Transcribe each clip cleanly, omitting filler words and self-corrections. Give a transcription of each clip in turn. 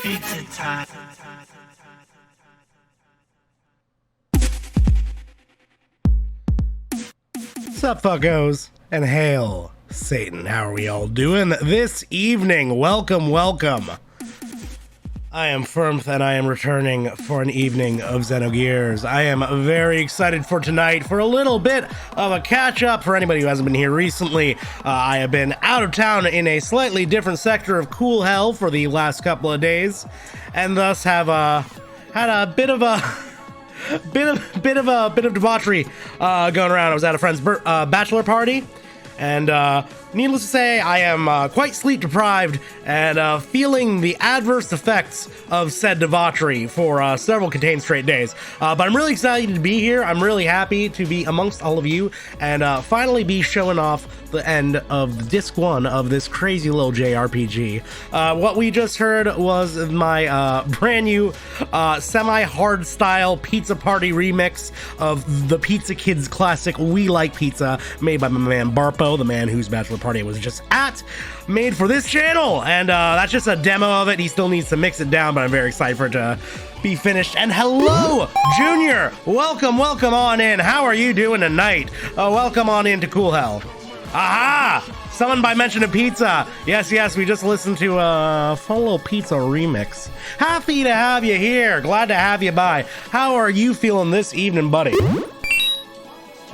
Pizza time. Sup, fuckos, and hail Satan. How are we all doing this evening? Welcome. I am phirmth, and I am returning for an evening of Xenogears. I am very excited for tonight for a little bit of a catch-up for anybody who hasn't been here recently. I have been out of town in a slightly different sector of cool hell for the last couple of days, and thus have had a bit of debauchery going around. I was at a friend's bachelor party, and needless to say, I am quite sleep deprived and feeling the adverse effects of said debauchery for several contained straight days. But I'm really excited to be here. I'm really happy to be amongst all of you and finally be showing off the end of disc 1 of this crazy little JRPG. What we just heard was my brand new semi-hard style pizza party remix of the Pizza Kids classic We Like Pizza, made by my man Barpo, the man whose bachelor party I was just at, made for this channel. And that's just a demo of it. He still needs to mix it down, but I'm very excited for it to be finished. And hello, Junior! Welcome on in. How are you doing tonight? Welcome on into Cool Hell. Aha! Summoned by mention of pizza. Yes, we just listened to a fun little pizza remix. Happy to have you here. Glad to have you by. How are you feeling this evening, buddy?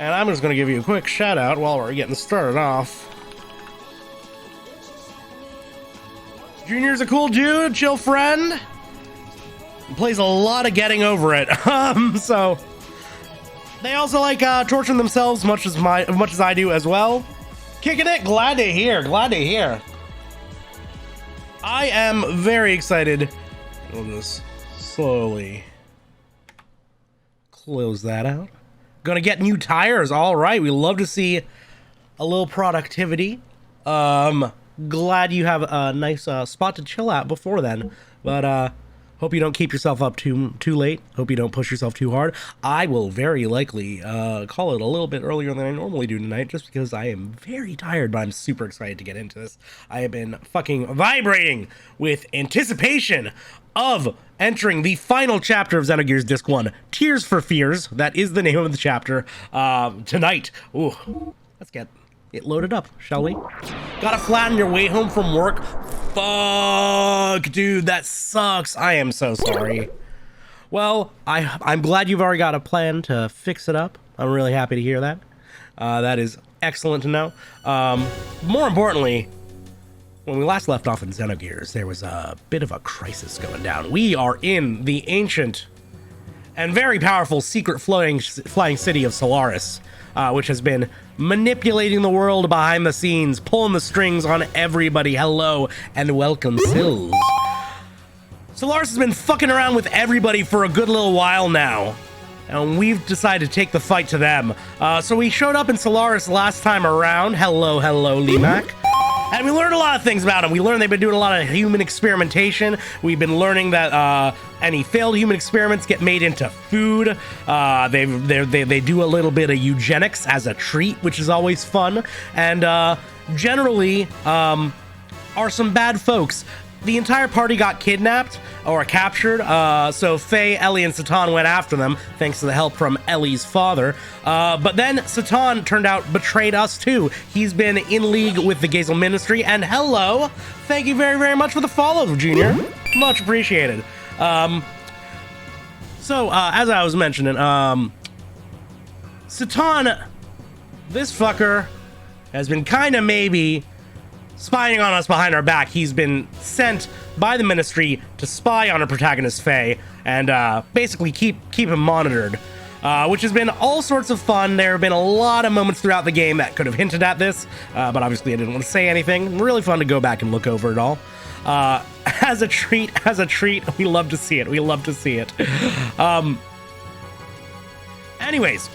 And I'm just going to give you a quick shout out while we're getting started off. Junior's a cool dude, chill friend. He plays a lot of Getting Over It. So they also like torturing themselves much as I do as well. Kicking it, glad to hear. I am very excited. We'll just slowly close that out. Gonna get new tires. All right, we love to see a little productivity. Glad you have a nice spot to chill at before then, but hope you don't keep yourself up too late. Hope you don't push yourself too hard. I will very likely call it a little bit earlier than I normally do tonight, just because I am very tired, but I'm super excited to get into this. I have been fucking vibrating with anticipation of entering the final chapter of Xenogears Disc 1, Tears for Fears. That is the name of the chapter, tonight. Ooh, let's get it loaded up, shall we? Gotta flatten your way home from work? Fuck, dude, that sucks. I am so sorry. Well, I'm glad you've already got a plan to fix it up. I'm really happy to hear that. That is excellent to know. More importantly, when we last left off in Xenogears, there was a bit of a crisis going down. We are in the ancient and very powerful secret flying city of Solaris, which has been manipulating the world behind the scenes, pulling the strings on everybody. Hello and welcome, Sills. Solaris has been fucking around with everybody for a good little while now, and we've decided to take the fight to them. So we showed up in Solaris last time around. Hello, Limac. And we learned a lot of things about them. We learned they've been doing a lot of human experimentation. We've been learning that any failed human experiments get made into food. They do a little bit of eugenics as a treat, which is always fun. And generally are some bad folks. The entire party got kidnapped or captured, so Fei, Elly, and Satan went after them, thanks to the help from Elly's father. But then Satan turned out betrayed us too. He's been in league with the Gazel Ministry, and hello! Thank you very, very much for the follow, Junior. Much appreciated. So, as I was mentioning, Satan, this fucker, has been kind of maybe spying on us behind our back. He's been sent by the ministry to spy on our protagonist Fei and basically keep him monitored, which has been all sorts of fun. There have been a lot of moments throughout the game that could have hinted at this, but obviously I didn't want to say anything. Really fun to go back and look over it all. As a treat, we love to see it. Anyways,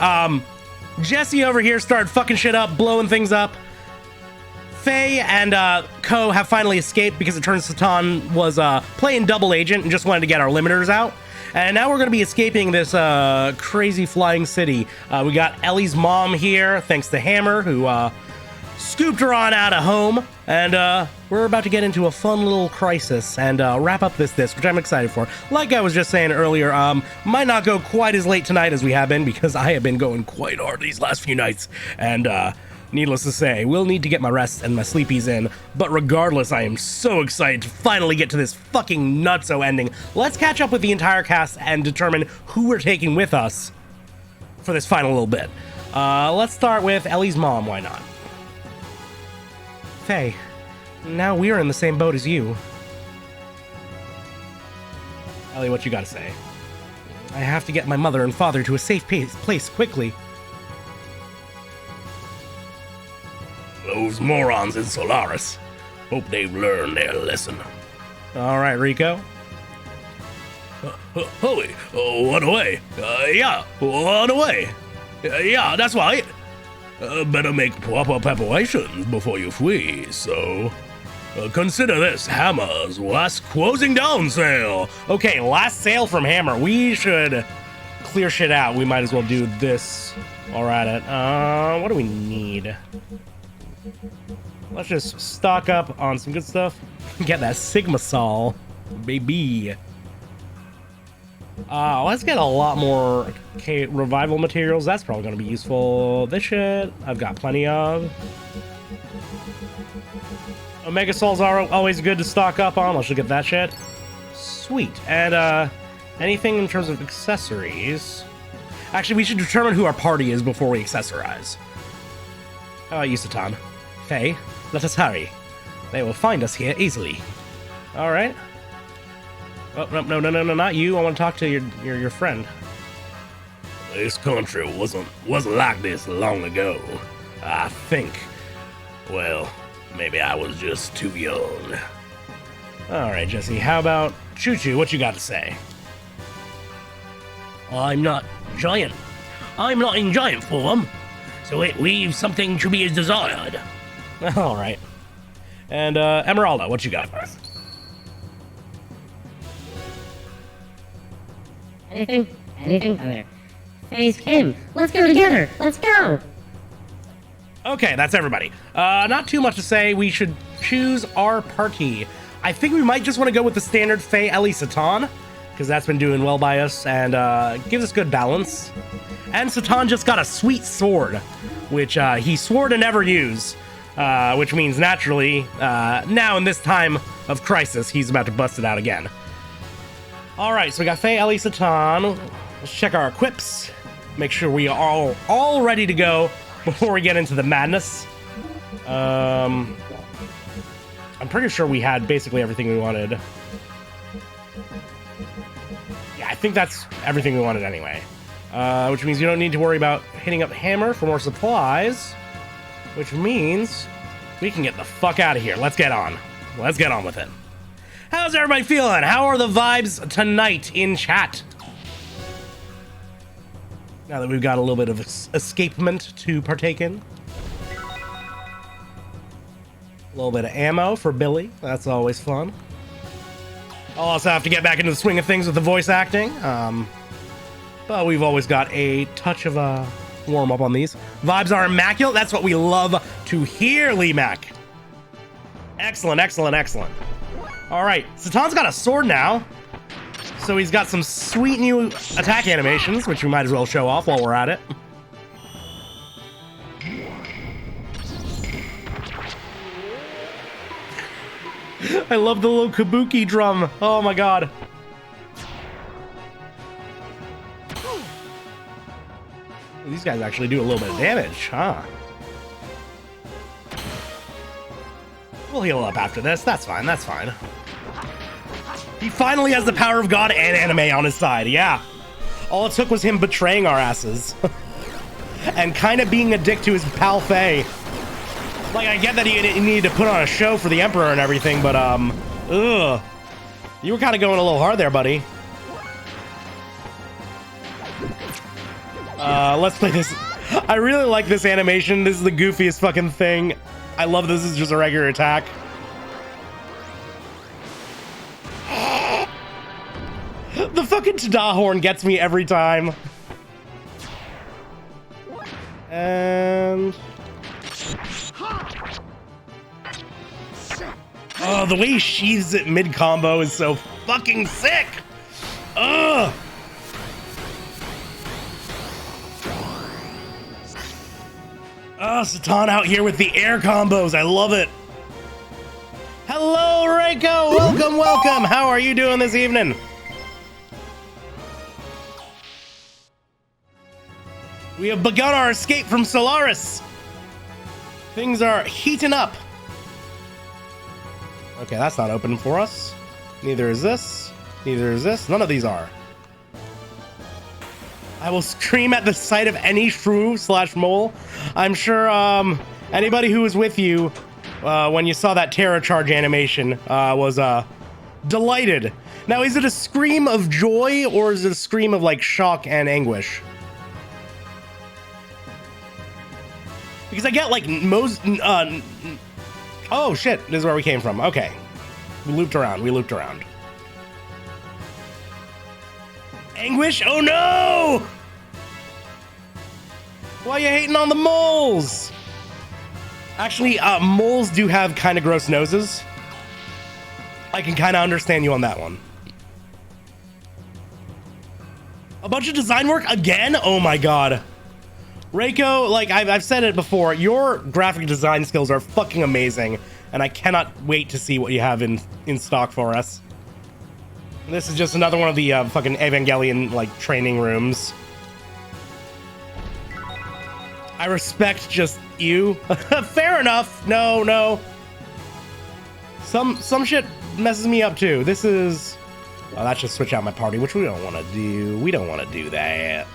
Jesse over here started fucking shit up, blowing things up. Fei and Ko have finally escaped because it turns Satan was playing double agent and just wanted to get our limiters out. And now we're going to be escaping this crazy flying city. We got Elly's mom here, thanks to Hammer, who scooped her on out of home, and we're about to get into a fun little crisis and wrap up this disc, which I'm excited for. Like I was just saying earlier, might not go quite as late tonight as we have been, because I have been going quite hard these last few nights, and needless to say, we'll need to get my rest and my sleepies in, but regardless, I am so excited to finally get to this fucking nutso ending. Let's catch up with the entire cast and determine who we're taking with us for this final little bit. Let's start with Elly's mom, why not? Fei, now we're in the same boat as you. Elly, what you gotta say? I have to get my mother and father to a safe place quickly. Those morons in Solaris. Hope they've learned their lesson. All right, Rico. Holy, what away? Yeah, what away? Yeah, that's right. Better make proper preparations before you flee, so... consider this Hammer's last closing down sale. Okay, last sale from Hammer. We should clear shit out. We might as well do this while we're at it. What do we need? Let's just stock up on some good stuff. Get that Sigma Sol, baby. Let's get a lot more revival materials. That's probably going to be useful. This shit, I've got plenty of. Omega Souls are always good to stock up on. Let's look at that shit. Sweet. And, anything in terms of accessories? Actually, we should determine who our party is before we accessorize. How about you, Satan? Fei, let us hurry. They will find us here easily. All right. Oh, no, not you. I want to talk to your friend. This country wasn't like this long ago. I think. Well, maybe I was just too young. All right, Jesse. How about Choo-Choo? What you got to say? I'm not giant. I'm not in giant form, so it leaves something to be desired. All right. And Emeralda, what you got for us? Anything other. Face Kim. Let's go together. Let's go. Okay, that's everybody. Not too much to say. We should choose our party. I think we might just want to go with the standard Fei, Elly, Satan, because that's been doing well by us and gives us good balance. And Satan just got a sweet sword, which he swore to never use, which means naturally, now in this time of crisis, he's about to bust it out again. All right, so we got Fei, Elly, Satan. Let's check our equips. Make sure we are all ready to go before we get into the madness. I'm pretty sure we had basically everything we wanted. Yeah, I think that's everything we wanted anyway. Which means you don't need to worry about hitting up Hammer for more supplies. Which means we can get the fuck out of here. Let's get on. Let's get on with it. How's everybody feeling? How are the vibes tonight in chat? Now that we've got a little bit of escapement to partake in. A little bit of ammo for Billy. That's always fun. I'll also have to get back into the swing of things with the voice acting. But we've always got a touch of a warm-up on these. Vibes are immaculate. That's what we love to hear, Lee Mac. Excellent, excellent, excellent. All right, Satan's got a sword now. So he's got some sweet new attack animations, which we might as well show off while we're at it. I love the little kabuki drum. Oh my god. These guys actually do a little bit of damage, huh? We'll heal up after this. That's fine, that's fine. He finally has the power of God and anime on his side, yeah. All it took was him betraying our asses. And kind of being a dick to his pal Fei. Like, I get that he needed to put on a show for the Emperor and everything, but, ugh. You were kind of going a little hard there, buddy. Let's play this. I really like this animation. This is the goofiest fucking thing. I love this is just a regular attack. The fucking Tada horn gets me every time. And... Oh, the way he sheathes it mid-combo is so fucking sick! Ugh! Oh, Satan out here with the air combos. I love it. Hello, Reiko. Welcome, welcome. How are you doing this evening? We have begun our escape from Solaris. Things are heating up. Okay, that's not open for us. Neither is this. Neither is this. None of these are. I will scream at the sight of any shrew/mole. I'm sure anybody who was with you when you saw that Terror Charge animation was delighted. Now, is it a scream of joy or is it a scream of like shock and anguish? Because I get like most... oh shit, this is where we came from. Okay. We looped around. Anguish? Oh no! Why are you hating on the moles? Actually, moles do have kind of gross noses. I can kind of understand you on that one. A bunch of design work again? Oh my god. Reiko, like I've said it before, your graphic design skills are fucking amazing, and I cannot wait to see what you have in stock for us. This is just another one of the fucking Evangelion like training rooms. I respect just you. Fair enough. No. Some shit messes me up too. This is... well, that should switch out my party, which we don't want to do. We don't want to do that.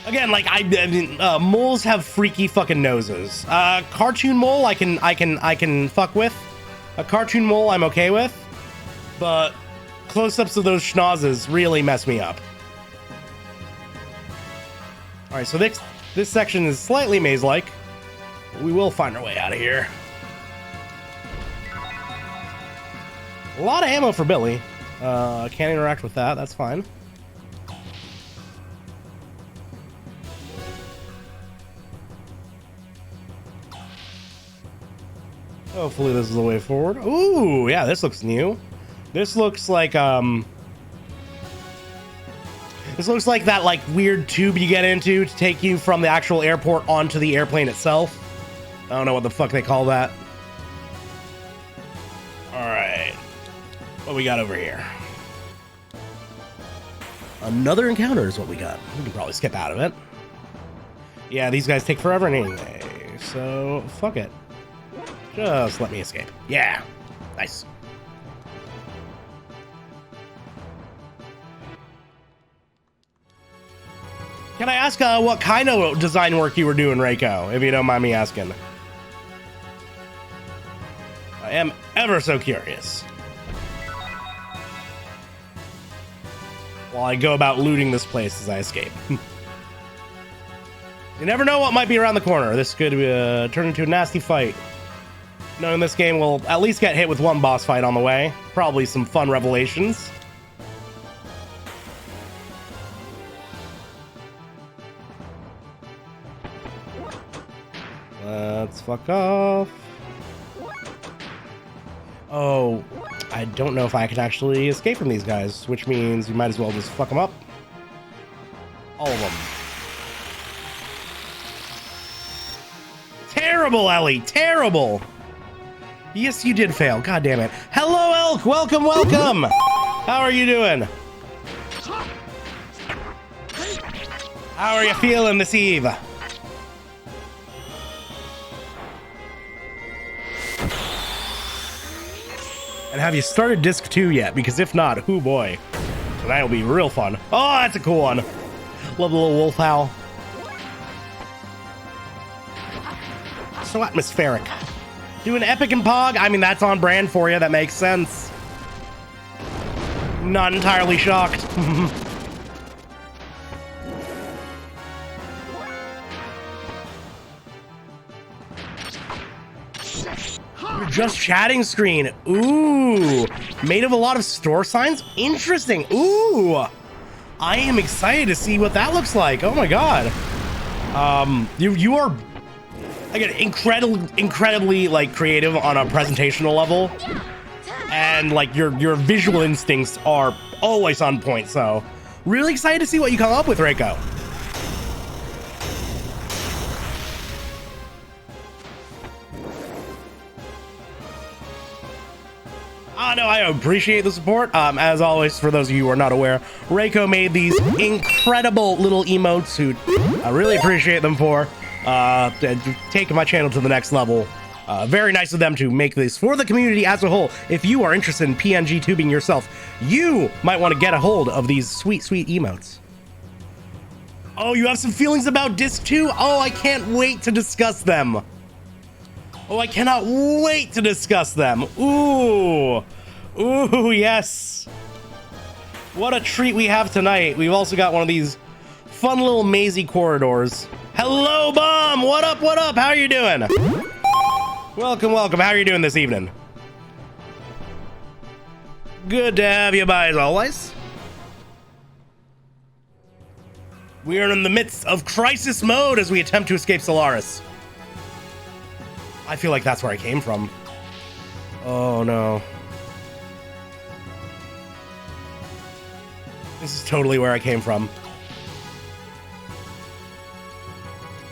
Again, like I mean, moles have freaky fucking noses. Cartoon mole, I can fuck with. A cartoon mole, I'm okay with. But close-ups of those schnozzes really mess me up. All right, so this section is slightly maze-like. We will find our way out of here. A lot of ammo for Billy. Can't interact with that. That's fine. Hopefully this is the way forward. Ooh, yeah, this looks new. This looks like that like weird tube you get into to take you from the actual airport onto the airplane itself. I don't know what the fuck they call that. All right, what we got over here? Another encounter is what we got. We can probably skip out of it. Yeah, these guys take forever anyway, so fuck it. Just let me escape. Yeah, nice. Can I ask what kind of design work you were doing, Reiko, if you don't mind me asking? I am ever so curious. While I go about looting this place as I escape. You never know what might be around the corner. This could turn into a nasty fight. Knowing this game will at least get hit with one boss fight on the way. Probably some fun revelations. Let's fuck off. Oh, I don't know if I can actually escape from these guys, which means you might as well just fuck them up. All of them. Terrible, Elly, terrible. Yes, you did fail. God damn it. Hello, Elk. Welcome, welcome. How are you doing? How are you feeling this eve? And have you started disc 2 yet? Because if not, oh boy. Tonight will be real fun. Oh, that's a cool one. Love the little wolf howl. So atmospheric. Doing Epic and Pog? I mean, that's on brand for you. That makes sense. Not entirely shocked. Just chatting screen. Ooh. Made of a lot of store signs? Interesting. Ooh. I am excited to see what that looks like. Oh my god. You are again, incredibly like creative on a presentational level, and like your visual instincts are always on point. So really excited to see what you come up with, Reiko. No, I appreciate the support. As always, for those of you who are not aware, Reiko made these incredible little emotes who I really appreciate them for taking my channel to the next level. Very nice of them to make this for the community as a whole. If you are interested in PNG tubing yourself, you might want to get a hold of these sweet, sweet emotes. Oh, you have some feelings about Disc 2? Oh, I can't wait to discuss them. Oh, I cannot wait to discuss them. Ooh. Ooh, yes. What a treat we have tonight. We've also got one of these fun little mazy corridors. Hello, Bomb. What up, what up? How are you doing? Welcome, welcome. How are you doing this evening? Good to have you by as always. We are in the midst of crisis mode as we attempt to escape Solaris. I feel like that's where I came from. Oh no. This is totally where I came from.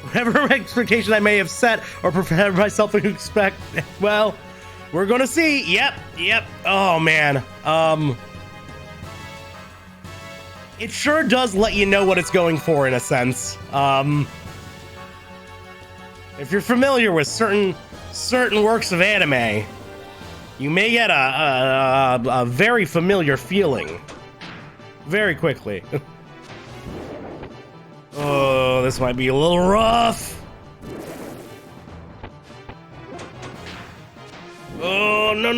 Whatever expectation I may have set or prepared myself to expect, well, we're gonna see. Yep. Oh man. It sure does let you know what it's going for in a sense. If you're familiar with certain works of anime, you may get a very familiar feeling very quickly. Oh, this might be a little rough. Oh, no.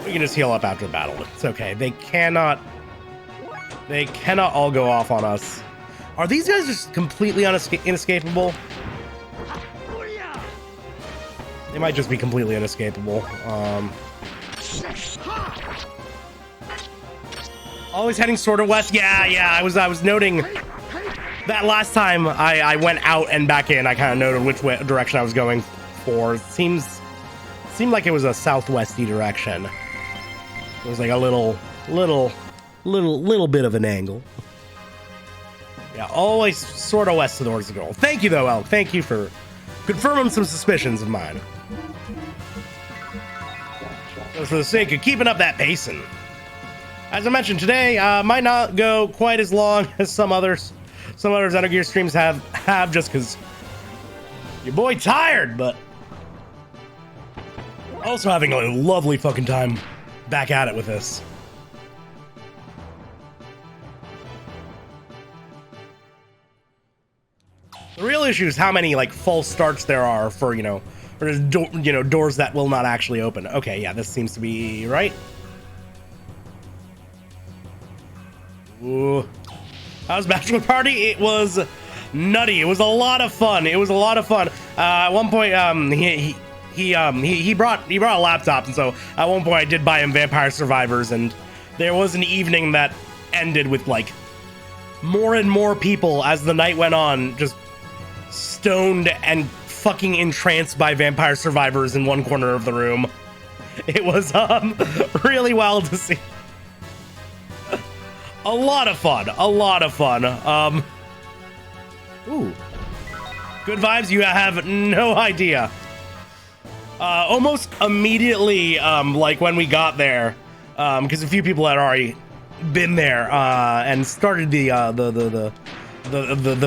We can just heal up after the battle. It's okay. They cannot all go off on us. Are these guys just completely inescapable? They might just be completely inescapable. Always heading sort of west. Yeah. I was noting that last time I went out and back in. I kind of noted which direction I was going for. It seemed like it was a southwesty direction. It was like a little bit of an angle. Yeah, always sort of west towards the goal. Thank you though, Elk. Thank you for confirming some suspicions of mine. Just for the sake of keeping up that pacing. As I mentioned today, might not go quite as long as some others Xenogears streams have just because your boy tired, but also having a lovely fucking time back at it with this. The real issue is how many like false starts there are for, or there's doors that will not actually open. Okay, yeah, this seems to be right. Ooh. How's Bachelor Party? It was nutty. It was a lot of fun. At one point, he brought a laptop, and so at one point I did buy him Vampire Survivors, and there was an evening that ended with like more and more people as the night went on, just stoned and fucking entranced by Vampire Survivors in one corner of the room. It was really wild to see. A lot of fun. Ooh. Good vibes, you have no idea. Almost immediately, like when we got there, because a few people had already been there and started the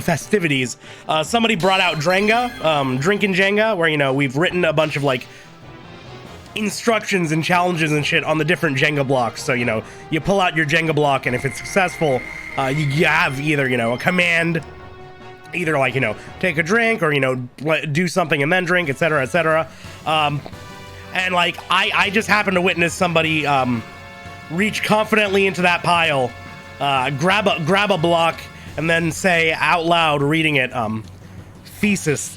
festivities. Somebody brought out Drenga, drinking Jenga, where we've written a bunch of like instructions and challenges and shit on the different Jenga blocks. So you pull out your Jenga block, and if it's successful, you have either a command, either like take a drink, or do something and then drink, etc. And like I just happened to witness somebody reach confidently into that pile, grab a block, and then say out loud, reading it, thesis,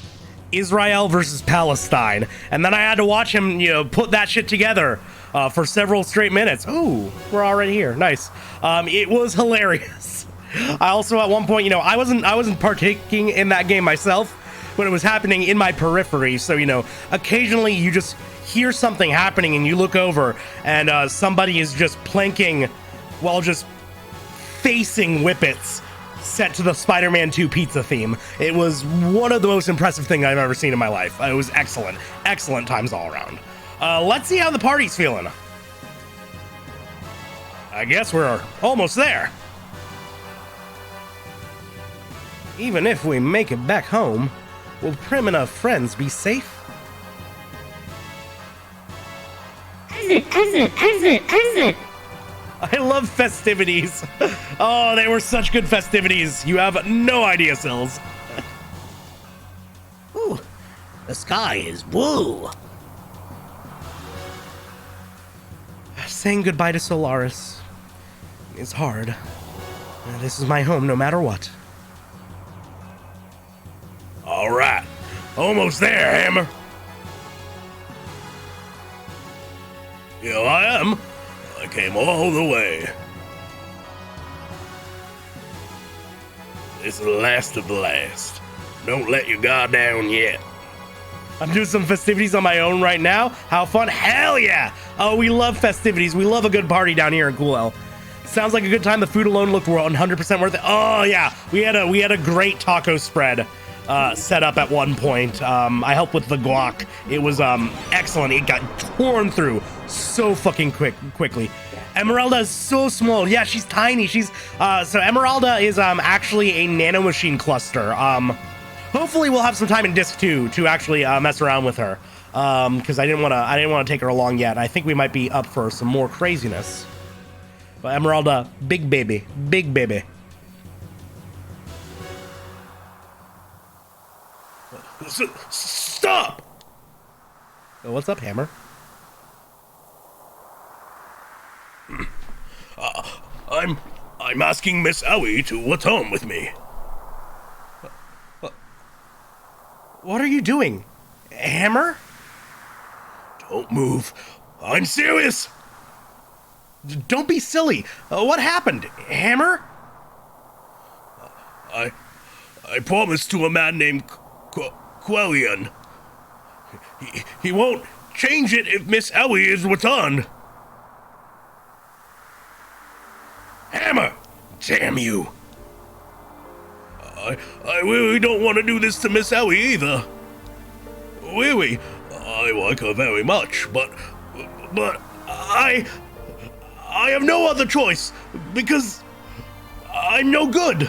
Israel versus Palestine. And then I had to watch him, put that shit together for several straight minutes. Ooh, we're already here. Nice. It was hilarious. I also at one point, you know, I wasn't partaking in that game myself, but it was happening in my periphery. So, you know, occasionally you just hear something happening and you look over and somebody is just planking while just facing whippets set to the Spider-Man 2 pizza theme. It was one of the most impressive things I've ever seen in my life. It was excellent. Excellent times all around. Let's see how the party's feeling. I guess we're almost there. Even if we make it back home, will Prim and her friends be safe? Exit! I love festivities. Oh, they were such good festivities. You have no idea, Sills. Ooh, the sky is blue. Saying goodbye to Solaris is hard. This is my home no matter what. All right, almost there, Hammer. Here I am. I came all the way. This is the last of the last. Don't let your guard down yet. I'm doing some festivities on my own right now. How fun. Hell yeah. Oh, we love festivities. We love a good party down here in Cool L. Sounds like a good time. The food alone looked 100% worth it. Oh yeah, we had a great taco spread set up at one point. I helped with the guac. It was excellent. It got torn through so fucking quickly. Emeralda is so small. Yeah, she's tiny. She's so Emeralda is actually a nanomachine cluster. Hopefully we'll have some time in disc 2 to actually mess around with her. Because I didn't want to take her along yet. I think we might be up for some more craziness. But Emeralda, big baby. Stop! So what's up, Hammer? I'm asking Miss Elly to return with me. What are you doing? Hammer? Don't move. I'm serious. Don't be silly. What happened? Hammer? I promised to a man named Quellion. He won't change it if Miss Elly is returned. Hammer! Damn you! I really don't want to do this to Miss Elly either. Really, I like her very much, but I have no other choice because I'm no good.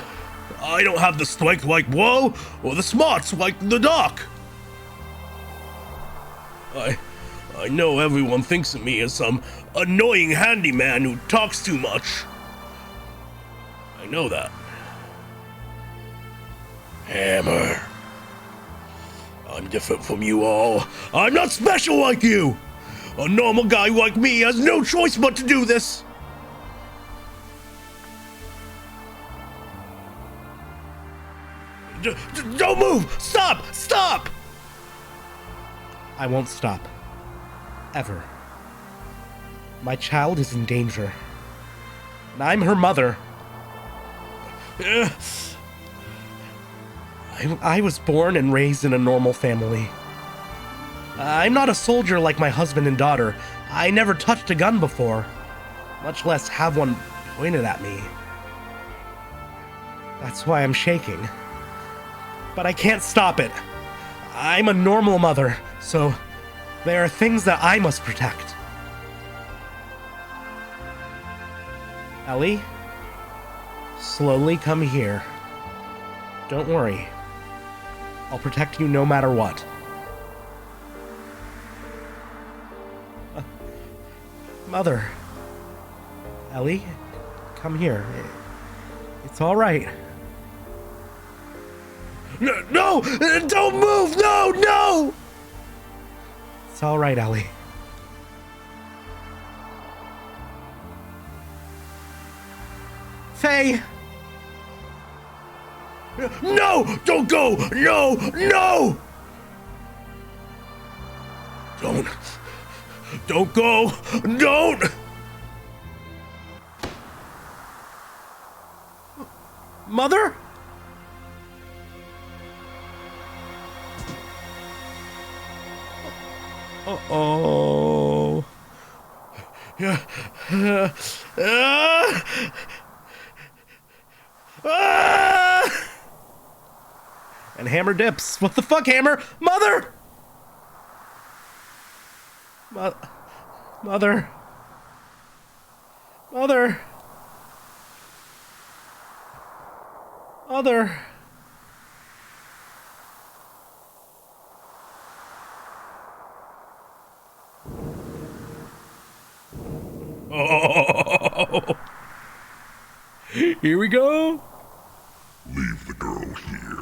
I don't have the strength like Woe or the smarts like the Doc. I know everyone thinks of me as some annoying handyman who talks too much. I know that. Hammer. I'm different from you all. I'm not special like you. A normal guy like me has no choice but to do this. Don't move! Stop! I won't stop. Ever. My child is in danger. And I'm her mother. I was born and raised in a normal family. I'm not a soldier like my husband and daughter. I never touched a gun before, much less have one pointed at me. That's why I'm shaking. But I can't stop it. I'm a normal mother, so there are things that I must protect. Elly, slowly come here. Don't worry. I'll protect you no matter what. Mother. Elly, come here. It's all right. No! Don't move! No! It's all right, Elly. Fei! No! Don't go! No! Don't go! Don't! Mother? Uh-oh. And Hammer dips. What the fuck, Hammer? Mother! Mother. Mother. Mother. Oh. Here we go. Leave the girl here.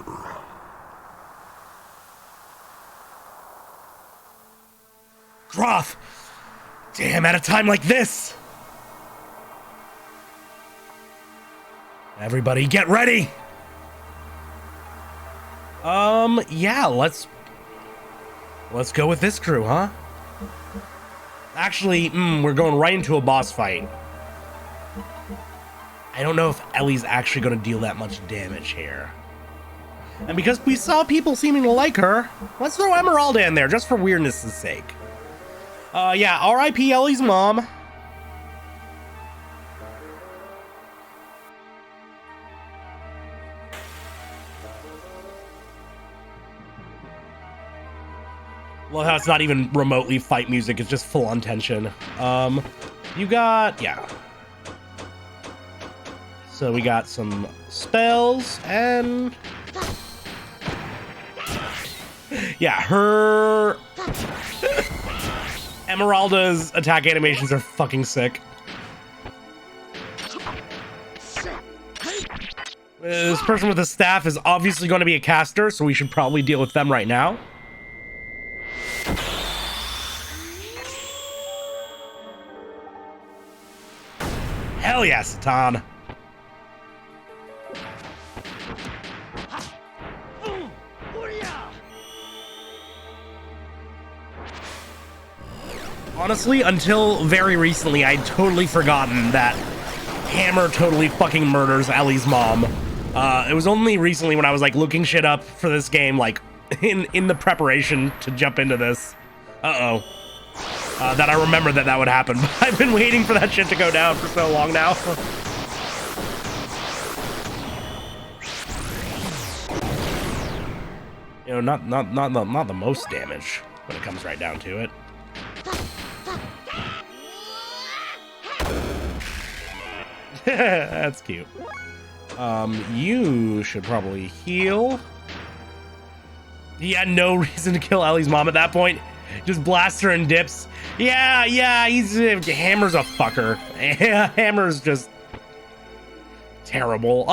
Groth! Damn, at a time like this! Everybody get ready! Yeah, let's go with this crew, huh? Actually, we're going right into a boss fight. I don't know if Ellie's actually gonna deal that much damage here. And because we saw people seeming to like her, let's throw Emeralda in there, just for weirdness' sake. Yeah, R.I.P. Ellie's mom. Love how it's not even remotely fight music, it's just full on tension. You got, yeah. So we got some spells and... yeah, her... Emeralda's attack animations are fucking sick. This person with the staff is obviously going to be a caster, so we should probably deal with them right now. Hell yeah, Satan. Honestly, until very recently, I'd totally forgotten that Hammer totally fucking murders Ellie's mom. It was only recently when I was like looking shit up for this game, like in the preparation to jump into this. That I remembered that would happen. But I've been waiting for that shit to go down for so long now. You know, not the most damage when it comes right down to it. That's cute. You should probably heal. He had no reason to kill Ellie's mom at that point. Just blasts her and dips. Yeah, Hammer's a fucker. Hammer's just terrible.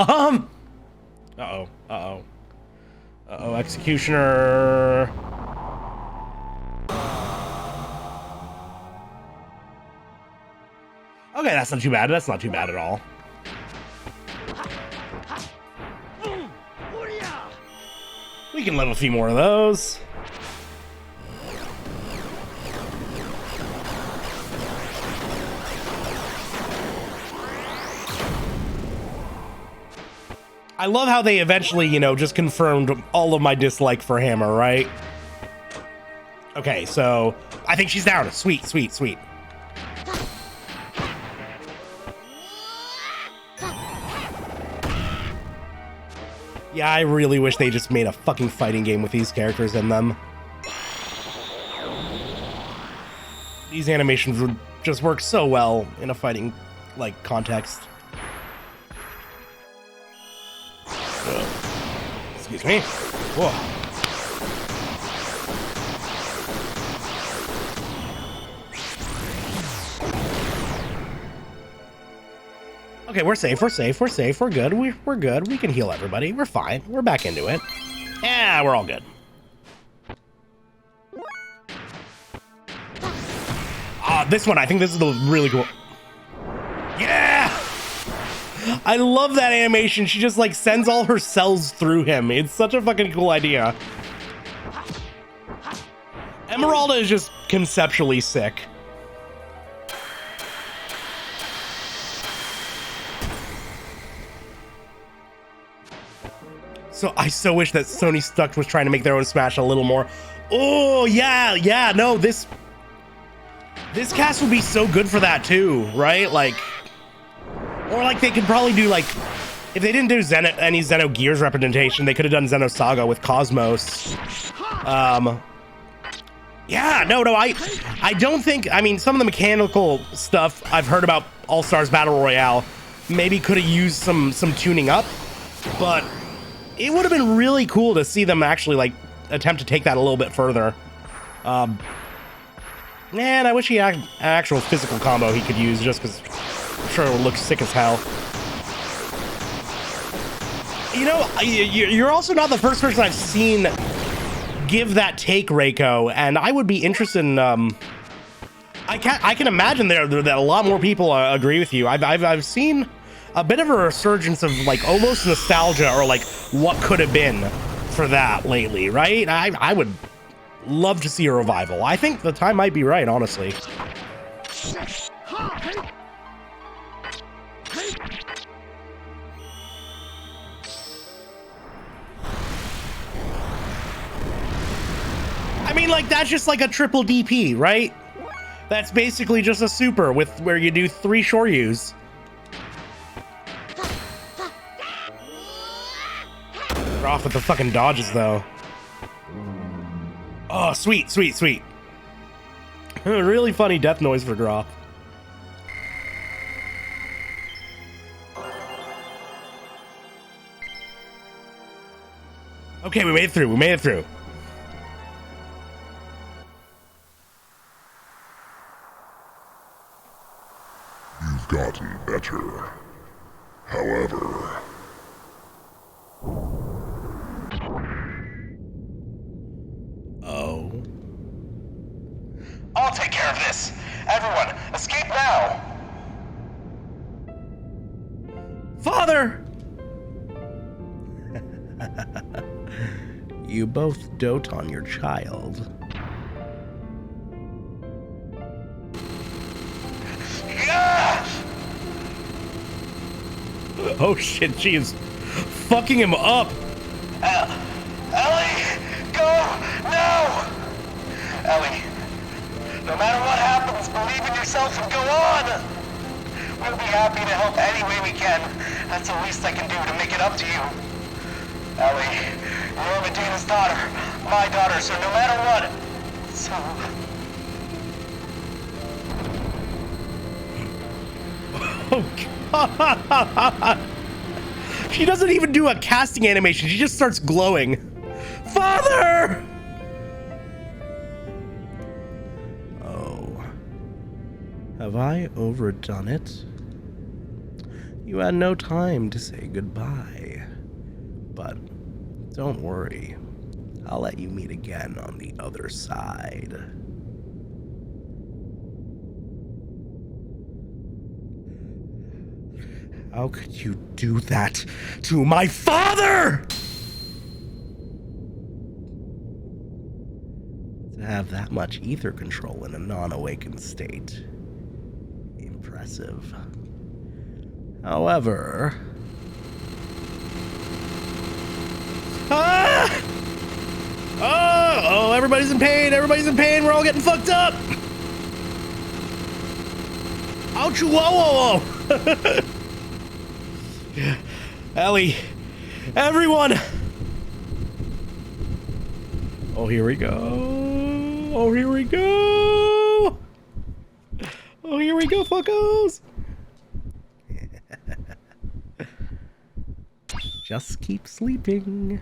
Executioner. Okay, that's not too bad. That's not too bad at all. We can level a few more of those. I love how they eventually, you know, just confirmed all of my dislike for Hammer, right? Okay, so I think she's down. Sweet. Yeah, I really wish they just made a fucking fighting game with these characters in them. These animations would just work so well in a fighting, like, context. Excuse me. Whoa. Okay, we're safe, we're good, we're good, we can heal everybody, we're fine, we're back into it. Yeah, we're all good. This one, I think this is the really cool. Yeah! I love that animation, she just like sends all her cells through him. It's such a fucking cool idea. Emeralda is just conceptually sick. I so wish that Sony Stuck was trying to make their own Smash a little more. Oh yeah, no, this cast would be so good for that too, right? Like, or like they could probably do like, if they didn't do any Xenogears representation, they could have done Xenosaga with Cosmos. Yeah, no, I don't think, I mean, some of the mechanical stuff I've heard about All-Stars Battle Royale maybe could have used some tuning up, but it would have been really cool to see them actually like attempt to take that a little bit further. Man, I wish he had an actual physical combo he could use, just because I'm sure it would look sick as hell. You know, you're also not the first person I've seen give that take, Reiko, and I would be interested in, I can imagine that a lot more people agree with you. I've seen a bit of a resurgence of like almost nostalgia or like what could have been for that lately, right? I would love to see a revival. I think the time might be right, honestly. I mean, like, that's just like a triple DP, right? That's basically just a super with where you do 3 Shoryus. They're off with the fucking dodges, though. Oh, sweet, sweet, sweet. Really funny death noise for Groff. Okay, we made it through. We made it through. You've gotten better. However... Oh. I'll take care of this. Everyone, escape now. Father! You both dote on your child. Oh shit, she is fucking him up. Elly, go now. Elly, no matter what happens, believe in yourself and go on. We'll be happy to help any way we can. That's the least I can do to make it up to you. Elly, you're Medena's daughter, my daughter, so no matter what. So... Oh god! She doesn't even do a casting animation, she just starts glowing. Father! Oh. Have I overdone it? You had no time to say goodbye. But don't worry. I'll let you meet again on the other side. How could you do that to my father? To have that much ether control in a non-awakened state. Impressive. However... Ah! Oh, everybody's in pain, everybody's in pain, we're all getting fucked up! Ouch, whoa, whoa, whoa! Elly, everyone! Oh, here we go. Oh, here we go. Oh, here we go, fuckos. Just keep sleeping.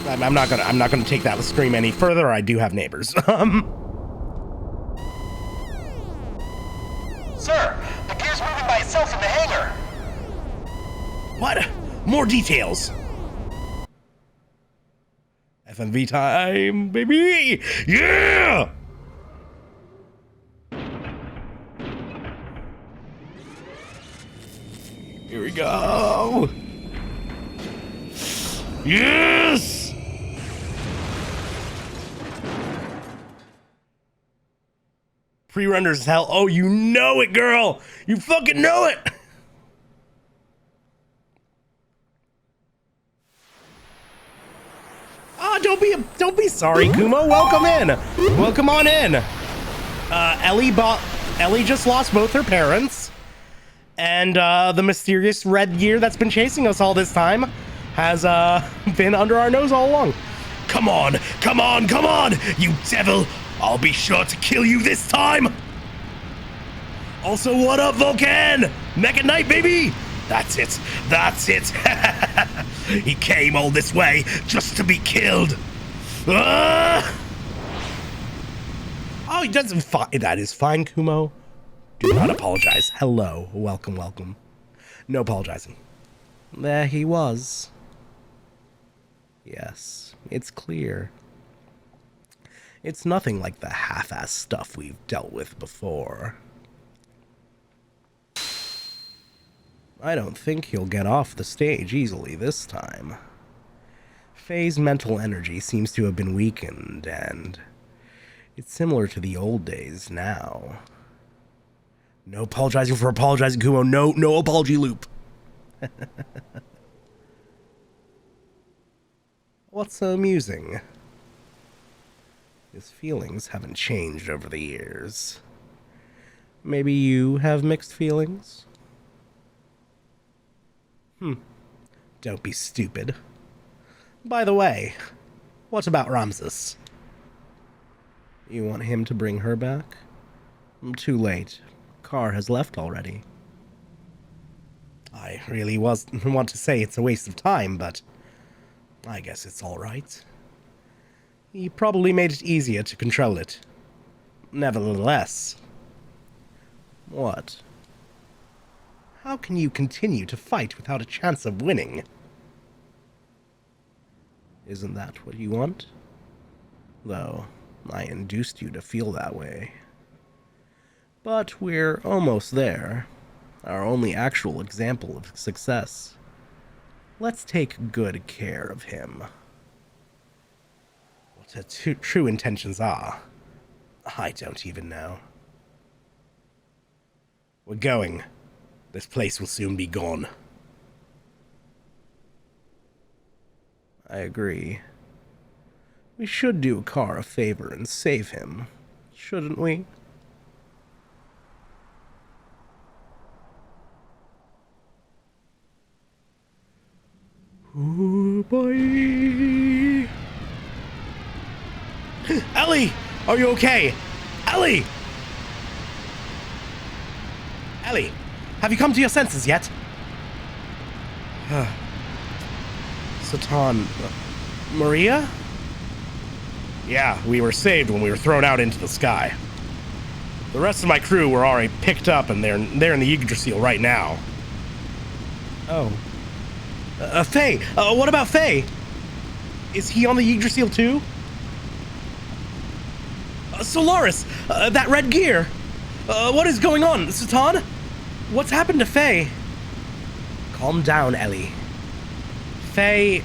I'm not gonna take that stream any further. I do have neighbors. Sir, the gear's moving by itself in the hangar. What? More details. FMV time, baby! Yeah! Here we go. Yes! Pre-renders hell. Oh, you know it, girl. You fucking know it. Ah, don't be sorry, Kumo. Welcome in. Welcome on in. Elly just lost both her parents, and the mysterious red gear that's been chasing us all this time has been under our nose all along. Come on, come on, come on, you devil! I'll be sure to kill you this time! Also, what up, Vulcan? Mech at night, baby! That's it, that's it! He came all this way just to be killed! Ah! Oh, he doesn't fine. That is fine, Kumo. Do not apologize. Hello, welcome, welcome. No apologizing. There he was. Yes, it's clear. It's nothing like the half-ass stuff we've dealt with before. I don't think he'll get off the stage easily this time. Fei's mental energy seems to have been weakened, and it's similar to the old days now. No apologizing for apologizing, Kumo. No apology loop. What's so amusing? His feelings haven't changed over the years. Maybe you have mixed feelings? Don't be stupid. By the way, what about Ramses? You want him to bring her back? Too late. Car has left already. I really want to say it's a waste of time, but I guess it's all right. He probably made it easier to control it. Nevertheless. What? How can you continue to fight without a chance of winning? Isn't that what you want? Though, I induced you to feel that way. But we're almost there. Our only actual example of success. Let's take good care of him. What her true intentions are, I don't even know. We're going. This place will soon be gone. I agree. We should do Car a favor and save him, shouldn't we? Ooh, boy. Elly! Are you okay? Elly! Elly, have you come to your senses yet? Satan... Maria? Yeah, we were saved when we were thrown out into the sky. The rest of my crew were already picked up, and they're in the Yggdrasil right now. Oh. Fei! What about Fei? Is he on the Yggdrasil too? Solaris! That red gear! What is going on, Satan? What's happened to Fei? Calm down, Elly. Fei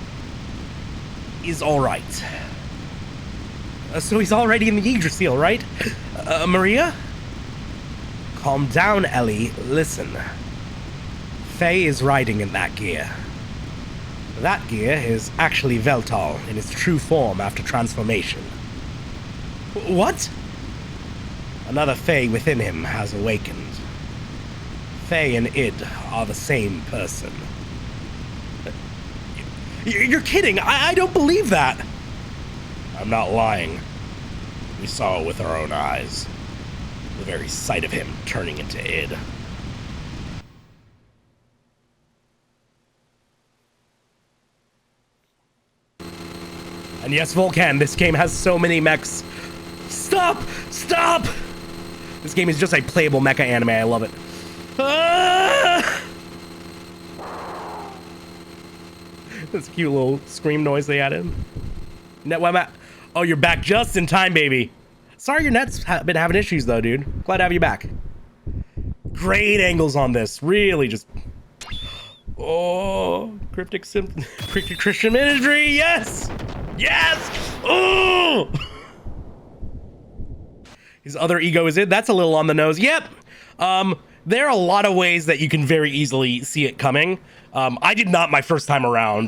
is alright. So he's already in the Yggdrasil, right? Maria? Calm down, Elly. Listen. Fei is riding in that gear. That gear is actually Veltal in its true form after transformation. What? Another Fei within him has awakened. Fei and Id are the same person. You're kidding! I don't believe that! I'm not lying. We saw it with our own eyes. The very sight of him turning into Id. And yes, Vulcan, this game has so many mechs. Stop! Stop! This game is just a playable mecha anime. I love it. Ah! This cute little scream noise they added. Oh, you're back just in time, baby. Sorry your net's been having issues, though, dude. Glad to have you back. Great angles on this. Really just... Oh, Cryptic Christian imagery, yes! Yes! Oh! His other ego is in. That's a little on the nose. Yep. There are a lot of ways that you can very easily see it coming. I did not my first time around.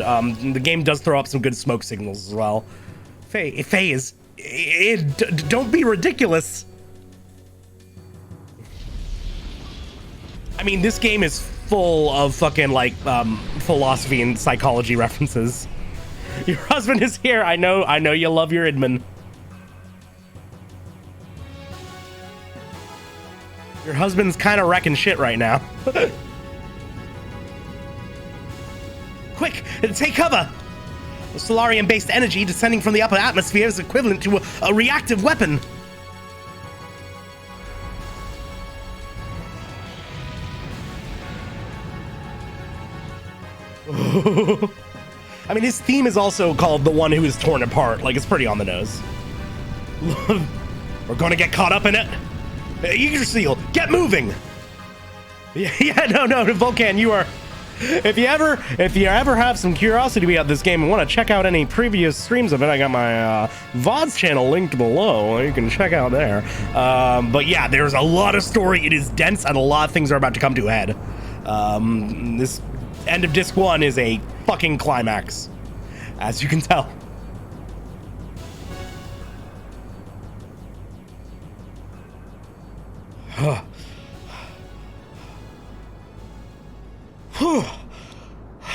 The game does throw up some good smoke signals as well. Fei is... don't be ridiculous. I mean, this game is full of fucking, like, philosophy and psychology references. Your husband is here. I know you love your Idman. Your husband's kind of wrecking shit right now. Quick, take cover! The Solarium-based energy descending from the upper atmosphere is equivalent to a reactive weapon. I mean, his theme is also called The One Who Is Torn Apart. Like, it's pretty on the nose. We're gonna get caught up in it. Yggdrasil, get moving! Yeah, no, Vulcan, you are... If you ever have some curiosity about this game and want to check out any previous streams of it, I got my VODs channel linked below. You can check out there. But yeah, there's a lot of story. It is dense, and a lot of things are about to come to a head. This end of Disc 1 is a fucking climax, as you can tell.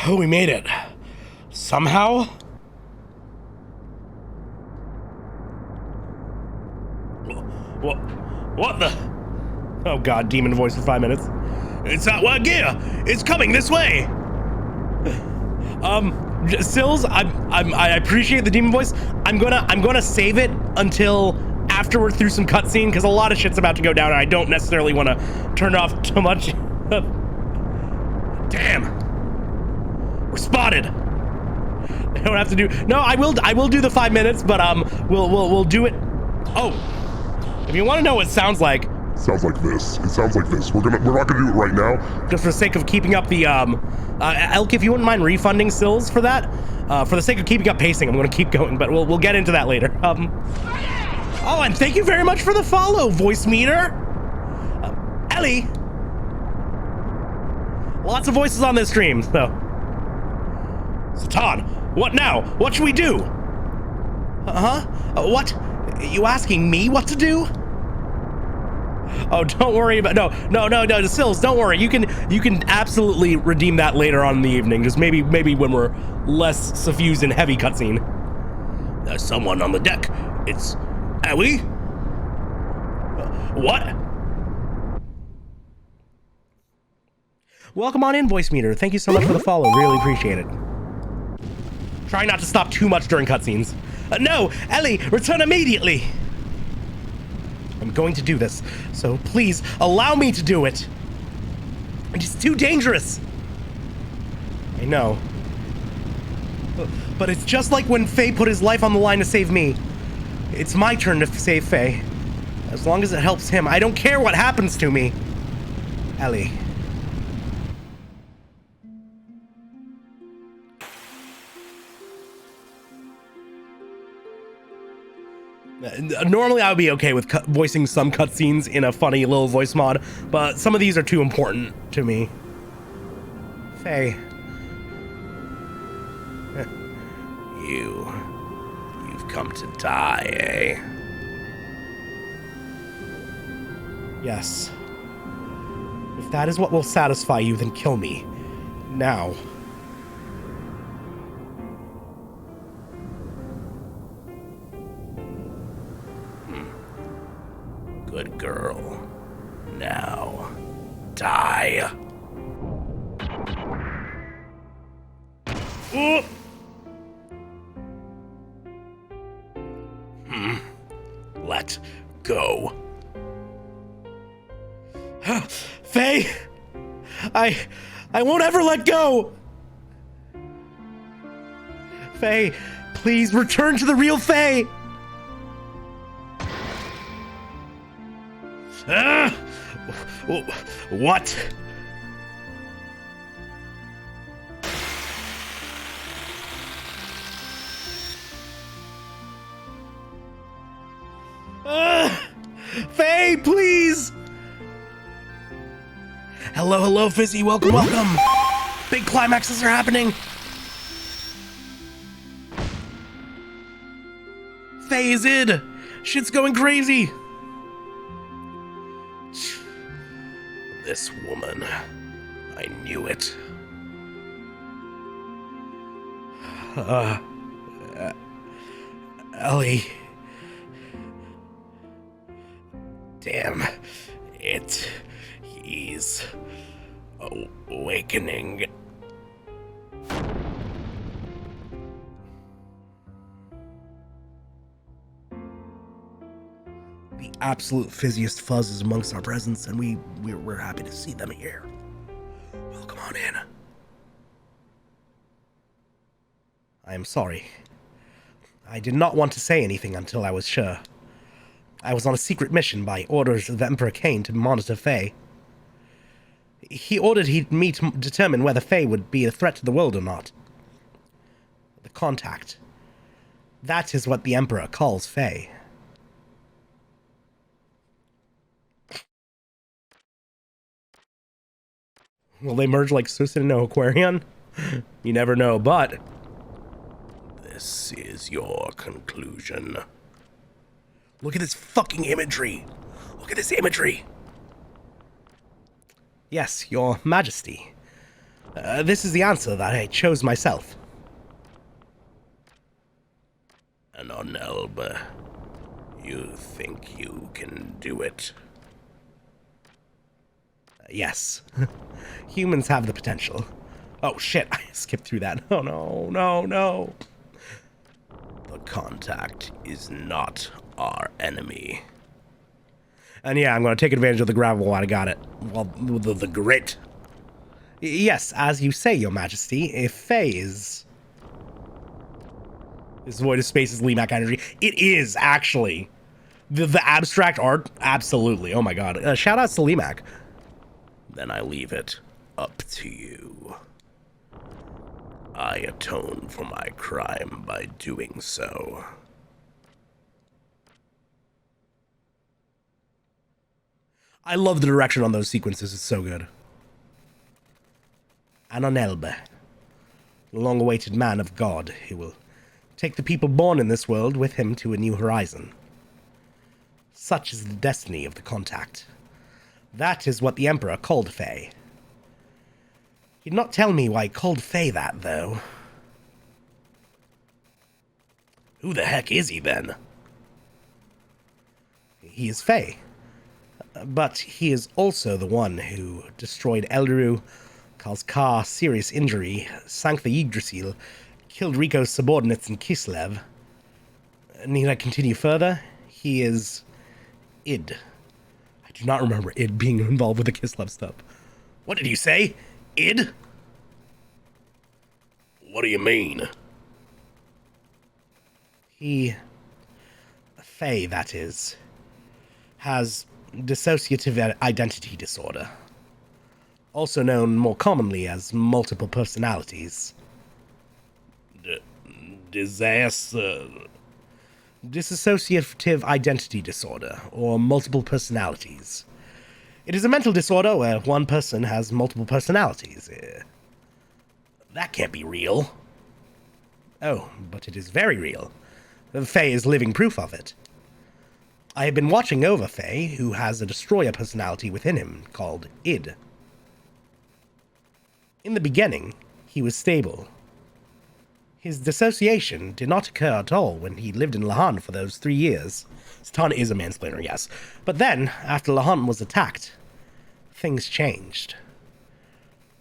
Oh, we made it. Somehow? What the? Oh god, demon voice for 5 minutes. It's that word gear. It's coming this way. Sills, I appreciate the demon voice. I'm gonna save it until after we're through some cutscene, because a lot of shit's about to go down and I don't necessarily want to turn it off too much. Damn. We're spotted. I don't have to do... No, I will do the 5 minutes, but we'll do it... Oh. If you want to know what it sounds like... Sounds like this. It sounds like this. We're not gonna do it right now. Just for the sake of keeping up the... Elk, if you wouldn't mind refunding Sills for that, for the sake of keeping up pacing, I'm going to keep going, but we'll get into that later. Oh, and thank you very much for the follow, voice meter. Elly. Lots of voices on this stream, so. Satan, what now? What should we do? What? You asking me what to do? Oh, don't worry about no, Sills, don't worry. You can absolutely redeem that later on in the evening. Just maybe when we're less suffused in heavy cutscene. There's someone on the deck. It's Elly? What? Welcome on in, voice meter. Thank you so much for the follow. Really appreciate it. Try not to stop too much during cutscenes. No, Elly, return immediately. I'm going to do this, so please allow me to do it. It's too dangerous. I know. But it's just like when Fei put his life on the line to save me. It's my turn to save Fei. As long as it helps him, I don't care what happens to me. Elly. Normally I would be okay with voicing some cutscenes in a funny little voice mod, but some of these are too important to me. Fei. You've come to die, eh? Yes. If that is what will satisfy you, then kill me. Now. Good girl. Now, die. Ooh. Let go. Fei! I won't ever let go! Fei, please return to the real Fei! What? Fei, please! Hello, hello, Fizzy. Welcome, welcome. Big climaxes are happening. Fei is id. Shit's going crazy. This woman. I knew it. Elly. Damn it. He's awakening. The absolute fizziest fuzz is amongst our presence, and we're happy to see them here. Welcome on in. I am sorry. I did not want to say anything until I was sure. I was on a secret mission by orders of Emperor Cain to monitor Fei. He ordered me to determine whether Fei would be a threat to the world or not. The contact. That is what the Emperor calls Fei. Will they merge like Susan and Aquarion? You never know, but... This is your conclusion. Look at this fucking imagery! Look at this imagery! Yes, your majesty. This is the answer that I chose myself. And on Elba, you think you can do it? Yes. Humans have the potential. Oh shit, I skipped through that. Oh no, no, no. The contact is not our enemy. And yeah, I'm going to take advantage of the gravel while I got it. Well, The grit. Yes, as you say, your majesty, if Fei is... This void of space is Limac energy. It is, actually. The abstract art, absolutely. Oh my god. Shout out to Limac. Then I leave it up to you. I atone for my crime by doing so. I love the direction on those sequences. It's so good. Anonelbe, the long-awaited man of God, who will take the people born in this world with him to a new horizon. Such is the destiny of the contact. That is what the Emperor called Fei. He did not tell me why he called Fei that, though. Who the heck is he, then? He is Fei. But he is also the one who destroyed Eldaru, caused Ka serious injury, sank the Yggdrasil, killed Rico's subordinates in Kislev. Need I continue further? He is... Id. I do not remember Id being involved with the Kislev stuff. What did you say? Id? What do you mean? He... Fei, that is... has dissociative identity disorder, also known more commonly as multiple personalities. Dissociative identity disorder, or multiple personalities. It is a mental disorder where one person has multiple personalities. That can't be real. Oh, but it is very real. Fei is living proof of it. I have been watching over Fei, who has a destroyer personality within him called Id. In the beginning, he was stable. His dissociation did not occur at all when he lived in Lahan for those 3 years. Satan is a mansplainer, yes. But then, after Lahan was attacked, things changed.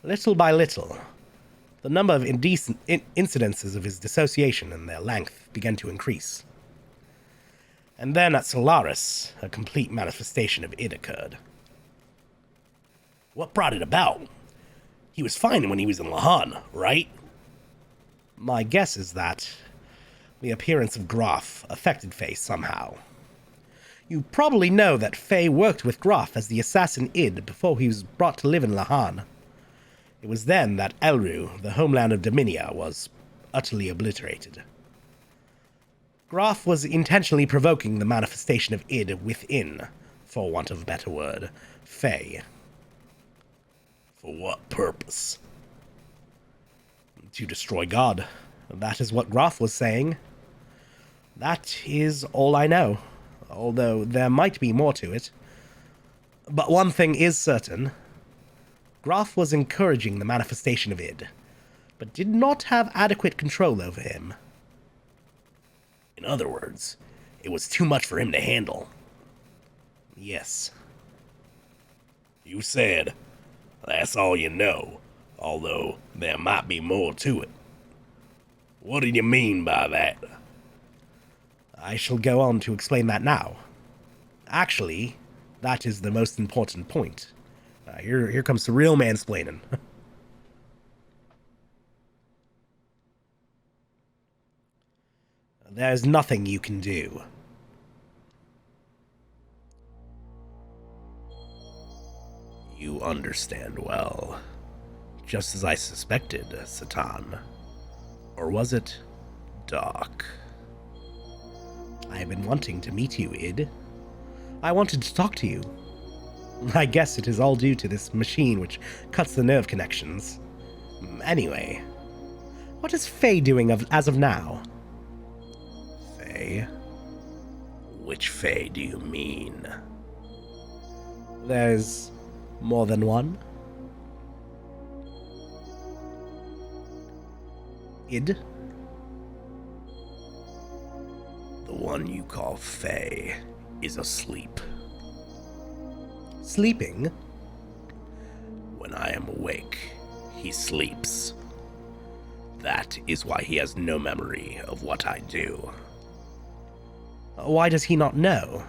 Little by little, the number of indecent incidences of his dissociation and their length began to increase. And then at Solaris, a complete manifestation of Id occurred. What brought it about? He was fine when he was in Lahan, right? My guess is that the appearance of Graf affected Fei somehow. You probably know that Fei worked with Graf as the assassin Id before he was brought to live in Lahan. It was then that Elru, the homeland of Dominia, was utterly obliterated. Graf was intentionally provoking the manifestation of id within, for want of a better word, Fei. For what purpose? To destroy God. That is what Graf was saying. That is all I know, although there might be more to it. But one thing is certain. Graf was encouraging the manifestation of id, but did not have adequate control over him. In other words, it was too much for him to handle. Yes. You said that's all you know, although there might be more to it. What do you mean by that? I shall go on to explain that now. Actually, that is the most important point. Here comes the real mansplaining. There's nothing you can do. You understand well. Just as I suspected, Satan. Or was it Doc? I have been wanting to meet you, Id. I wanted to talk to you. I guess it is all due to this machine which cuts the nerve connections. Anyway, what is Fei doing as of now? Fei? Which Fei do you mean? There's more than one? Id? The one you call Fei is asleep. Sleeping? When I am awake, he sleeps. That is why he has no memory of what I do. Why does he not know?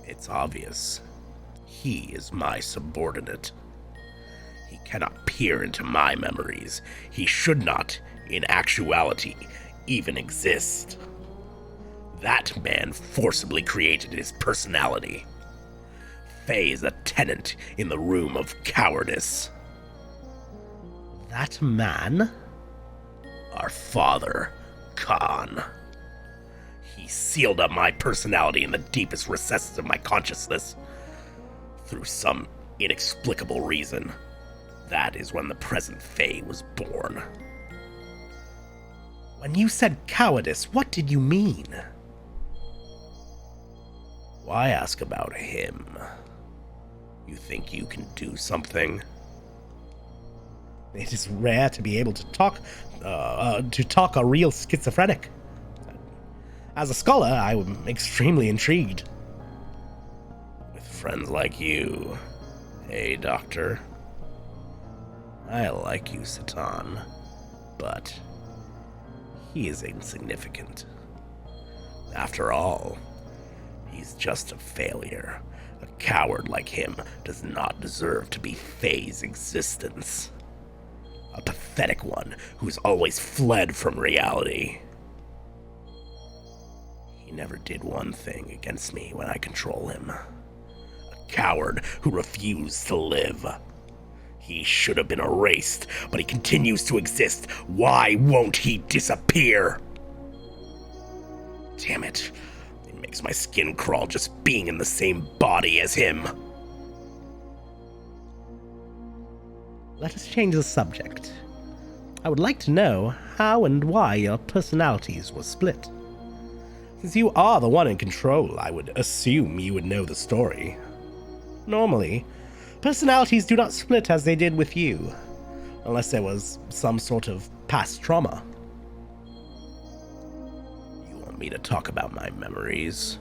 It's obvious. He is my subordinate. He cannot peer into my memories. He should not, in actuality, even exist. That man forcibly created his personality. Fei is a tenant in the room of cowardice. That man? Our father, Khan. He sealed up my personality in the deepest recesses of my consciousness. Through some inexplicable reason, that is when the present Fei was born. When you said cowardice, what did you mean? Why ask about him? You think you can do something? It is rare to be able to talk a real schizophrenic. As a scholar, I am extremely intrigued. With friends like you, hey, Doctor? I like you, Satan, but he is insignificant. After all, he's just a failure. A coward like him does not deserve to be Fei's existence. A pathetic one who's always fled from reality. He never did one thing against me when I control him. A coward who refused to live. He should have been erased, but he continues to exist. Why won't he disappear? Damn it. It makes my skin crawl just being in the same body as him. Let us change the subject. I would like to know how and why your personalities were split. Since you are the one in control, I would assume you would know the story. Normally, personalities do not split as they did with you, unless there was some sort of past trauma. You want me to talk about my memories?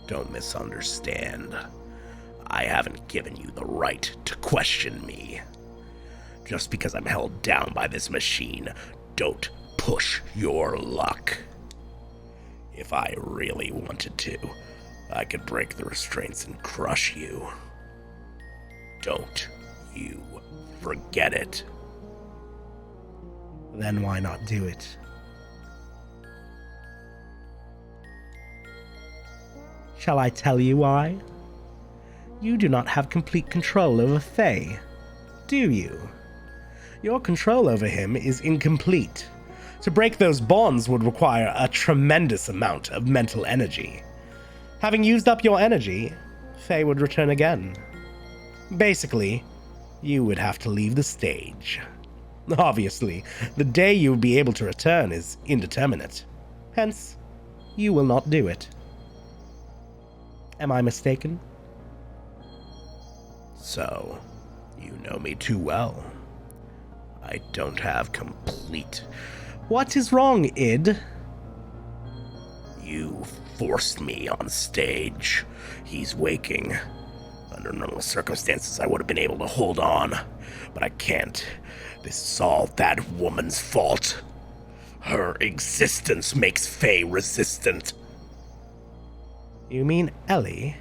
Don't misunderstand. I haven't given you the right to question me. Just because I'm held down by this machine, don't push your luck. If I really wanted to, I could break the restraints and crush you. Don't you forget it. Then why not do it? Shall I tell you why? You do not have complete control over Fei, do you? Your control over him is incomplete. To break those bonds would require a tremendous amount of mental energy. Having used up your energy, Fei would return again. Basically, you would have to leave the stage. Obviously, the day you would be able to return is indeterminate. Hence, you will not do it. Am I mistaken? So, you know me too well. I don't have complete... What is wrong, Id? You forced me on stage. He's waking. Under normal circumstances, I would have been able to hold on, but I can't. This is all that woman's fault. Her existence makes Fei resistant. You mean Elly?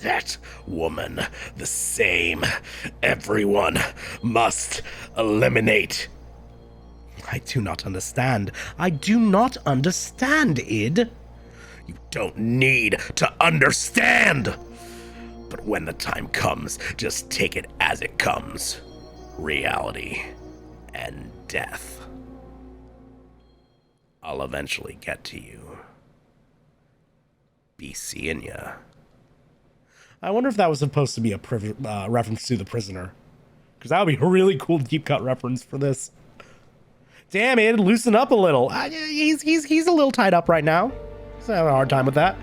That woman, the same. Everyone must eliminate. I do not understand. I do not understand, Id. You don't need to understand. But when the time comes, just take it as it comes. Reality and death. I'll eventually get to you. Be seeing ya. I wonder if that was supposed to be a reference to The Prisoner. Because that would be a really cool deep cut reference for this. Damn it, loosen up a little. He's a little tied up right now. He's having a hard time with that.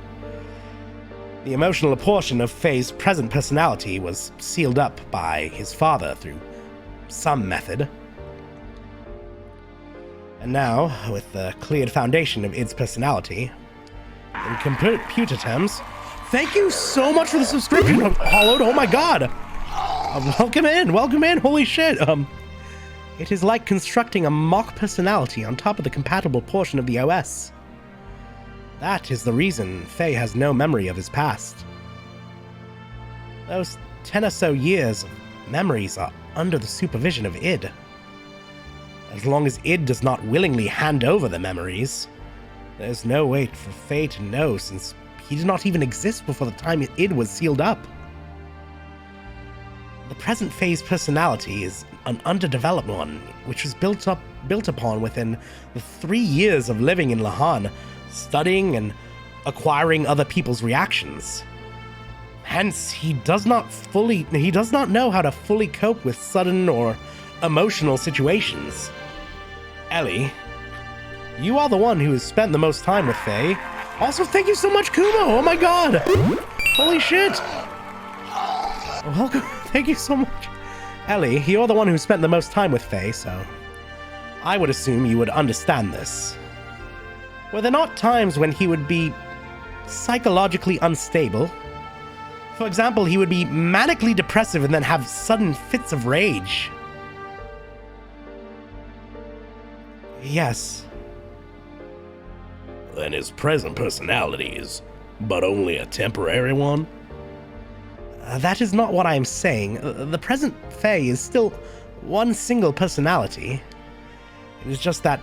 The emotional portion of Fei's present personality was sealed up by his father through some method. And now, with the cleared foundation of Id's personality, in computer terms, thank you so much for the subscription, Hollowed. Oh my god! Welcome in, holy shit! It is like constructing a mock personality on top of the compatible portion of the OS. That is the reason Fei has no memory of his past. Those 10 or so years of memories are under the supervision of Id. As long as Id does not willingly hand over the memories, there's no way for Fei to know, since he did not even exist before the time Id was sealed up. The present Fei's personality is an underdeveloped one, which was built upon within the 3 years of living in Lahan, studying and acquiring other people's reactions. Hence, he does not know how to fully cope with sudden or emotional situations. Elly, you are the one who has spent the most time with Fei. Also, thank you so much, Kumo! Oh my god! Holy shit! Welcome, thank you so much. Elly, you're the one who spent the most time with Fei, so I would assume you would understand this. Were there not times when he would be psychologically unstable? For example, he would be manically depressive and then have sudden fits of rage. Yes. Then his present personality is but only a temporary one? That is not what I am saying. The present Fei is still one single personality. It is just that,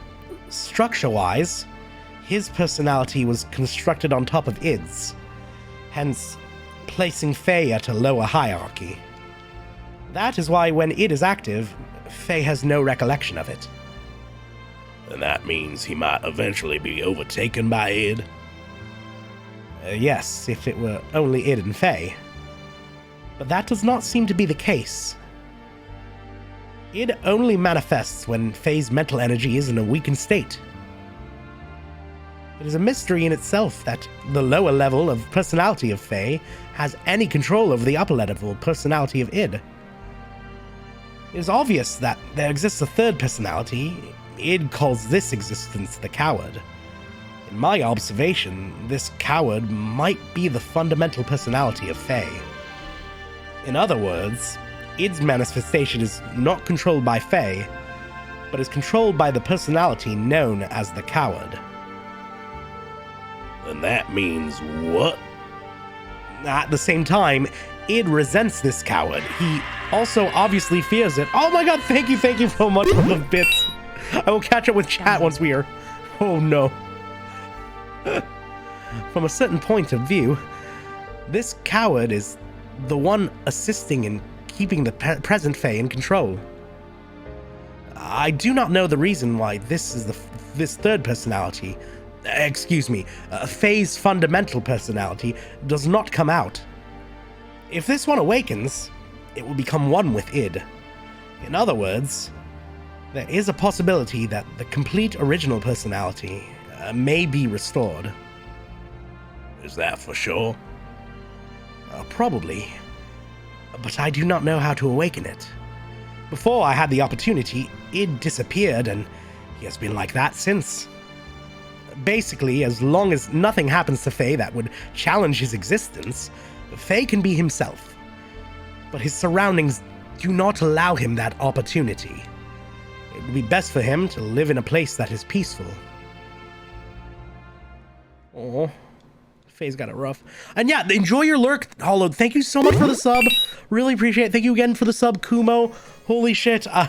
structure-wise, his personality was constructed on top of Id's, hence placing Fei at a lower hierarchy. That is why when Id is active, Fei has no recollection of it. And that means he might eventually be overtaken by Id? Yes, if it were only Id and Fei. But that does not seem to be the case. Id only manifests when Fei's mental energy is in a weakened state. It is a mystery in itself that the lower level of personality of Fei has any control over the upper level personality of Id. It is obvious that there exists a third personality. Id calls this existence the coward. In my observation, this coward might be the fundamental personality of Fei. In other words, Id's manifestation is not controlled by Fei, but is controlled by the personality known as the coward. And that means what? At the same time, Id resents this coward. He also obviously fears it. Oh my god, thank you so much for the bits. I will catch up with chat once we are... Oh no. From a certain point of view, this coward is the one assisting in keeping the present Fei in control. I do not know the reason why this third personality, Fei's fundamental personality, does not come out. If this one awakens, it will become one with id. In other words, there is a possibility that the complete original personality may be restored. Is that for sure? Probably. But I do not know how to awaken it. Before I had the opportunity, id disappeared, and he has been like that since. Basically, as long as nothing happens to Fei that would challenge his existence, Fei can be himself. But his surroundings do not allow him that opportunity. It would be best for him to live in a place that is peaceful. Oh, Fei's got it rough. And yeah, enjoy your lurk, Hollow. Thank you so much for the sub. Really appreciate it. Thank you again for the sub, Kumo. Holy shit, I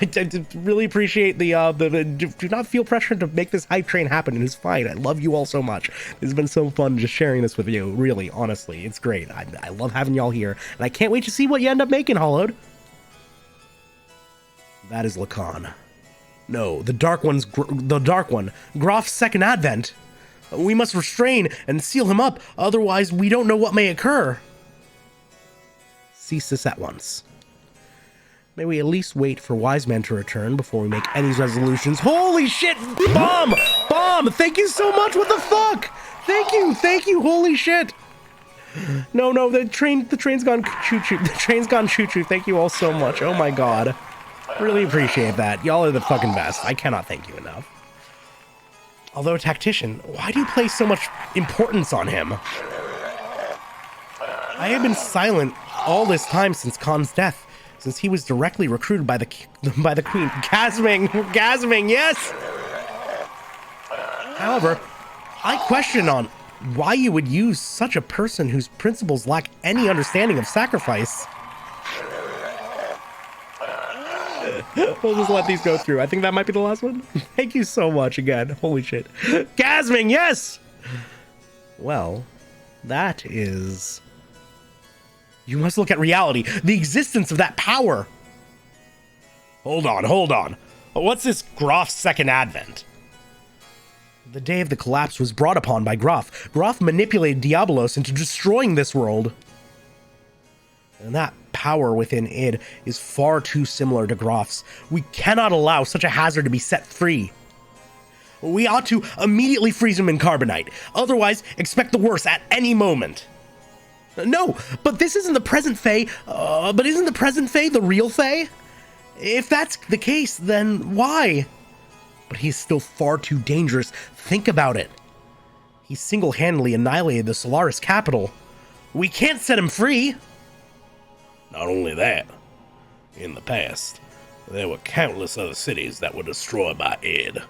really appreciate the do not feel pressure to make this hype train happen. It is fine. I love you all so much. It's been so fun just sharing this with you. Really, honestly, it's great. I love having y'all here, and I can't wait to see what you end up making, Hollowed. That is Lacan. No, the Dark One, Groff's second advent. We must restrain and seal him up, otherwise we don't know what may occur. Cease this at once. May we at least wait for Wise Man to return before we make any resolutions. Holy shit! Bomb! Bomb! Thank you so much! What the fuck? Thank you, holy shit! No, the train's gone choo-choo. The train's gone choo-choo. Thank you all so much. Oh my god. Really appreciate that. Y'all are the fucking best. I cannot thank you enough. Although a tactician, why do you place so much importance on him? I have been silent all this time since Khan's death, since he was directly recruited by the queen. Gasming, yes! However, I question on why you would use such a person whose principles lack any understanding of sacrifice. We'll just let these go through. I think that might be the last one. Thank you so much again. Holy shit. Gasming, yes! Well, that is... You must look at reality, the existence of that power. Hold on. What's this Groff's second advent? The day of the collapse was brought upon by Groff. Groff manipulated Diabolos into destroying this world. And that power within id is far too similar to Groff's. We cannot allow such a hazard to be set free. We ought to immediately freeze him in carbonite. Otherwise, expect the worst at any moment. No, but this isn't the present Fei. But isn't the present Fei the real Fei? If that's the case, then why? But he's still far too dangerous. Think about it. He single-handedly annihilated the Solaris capital. We can't set him free. Not only that, in the past, there were countless other cities that were destroyed by id.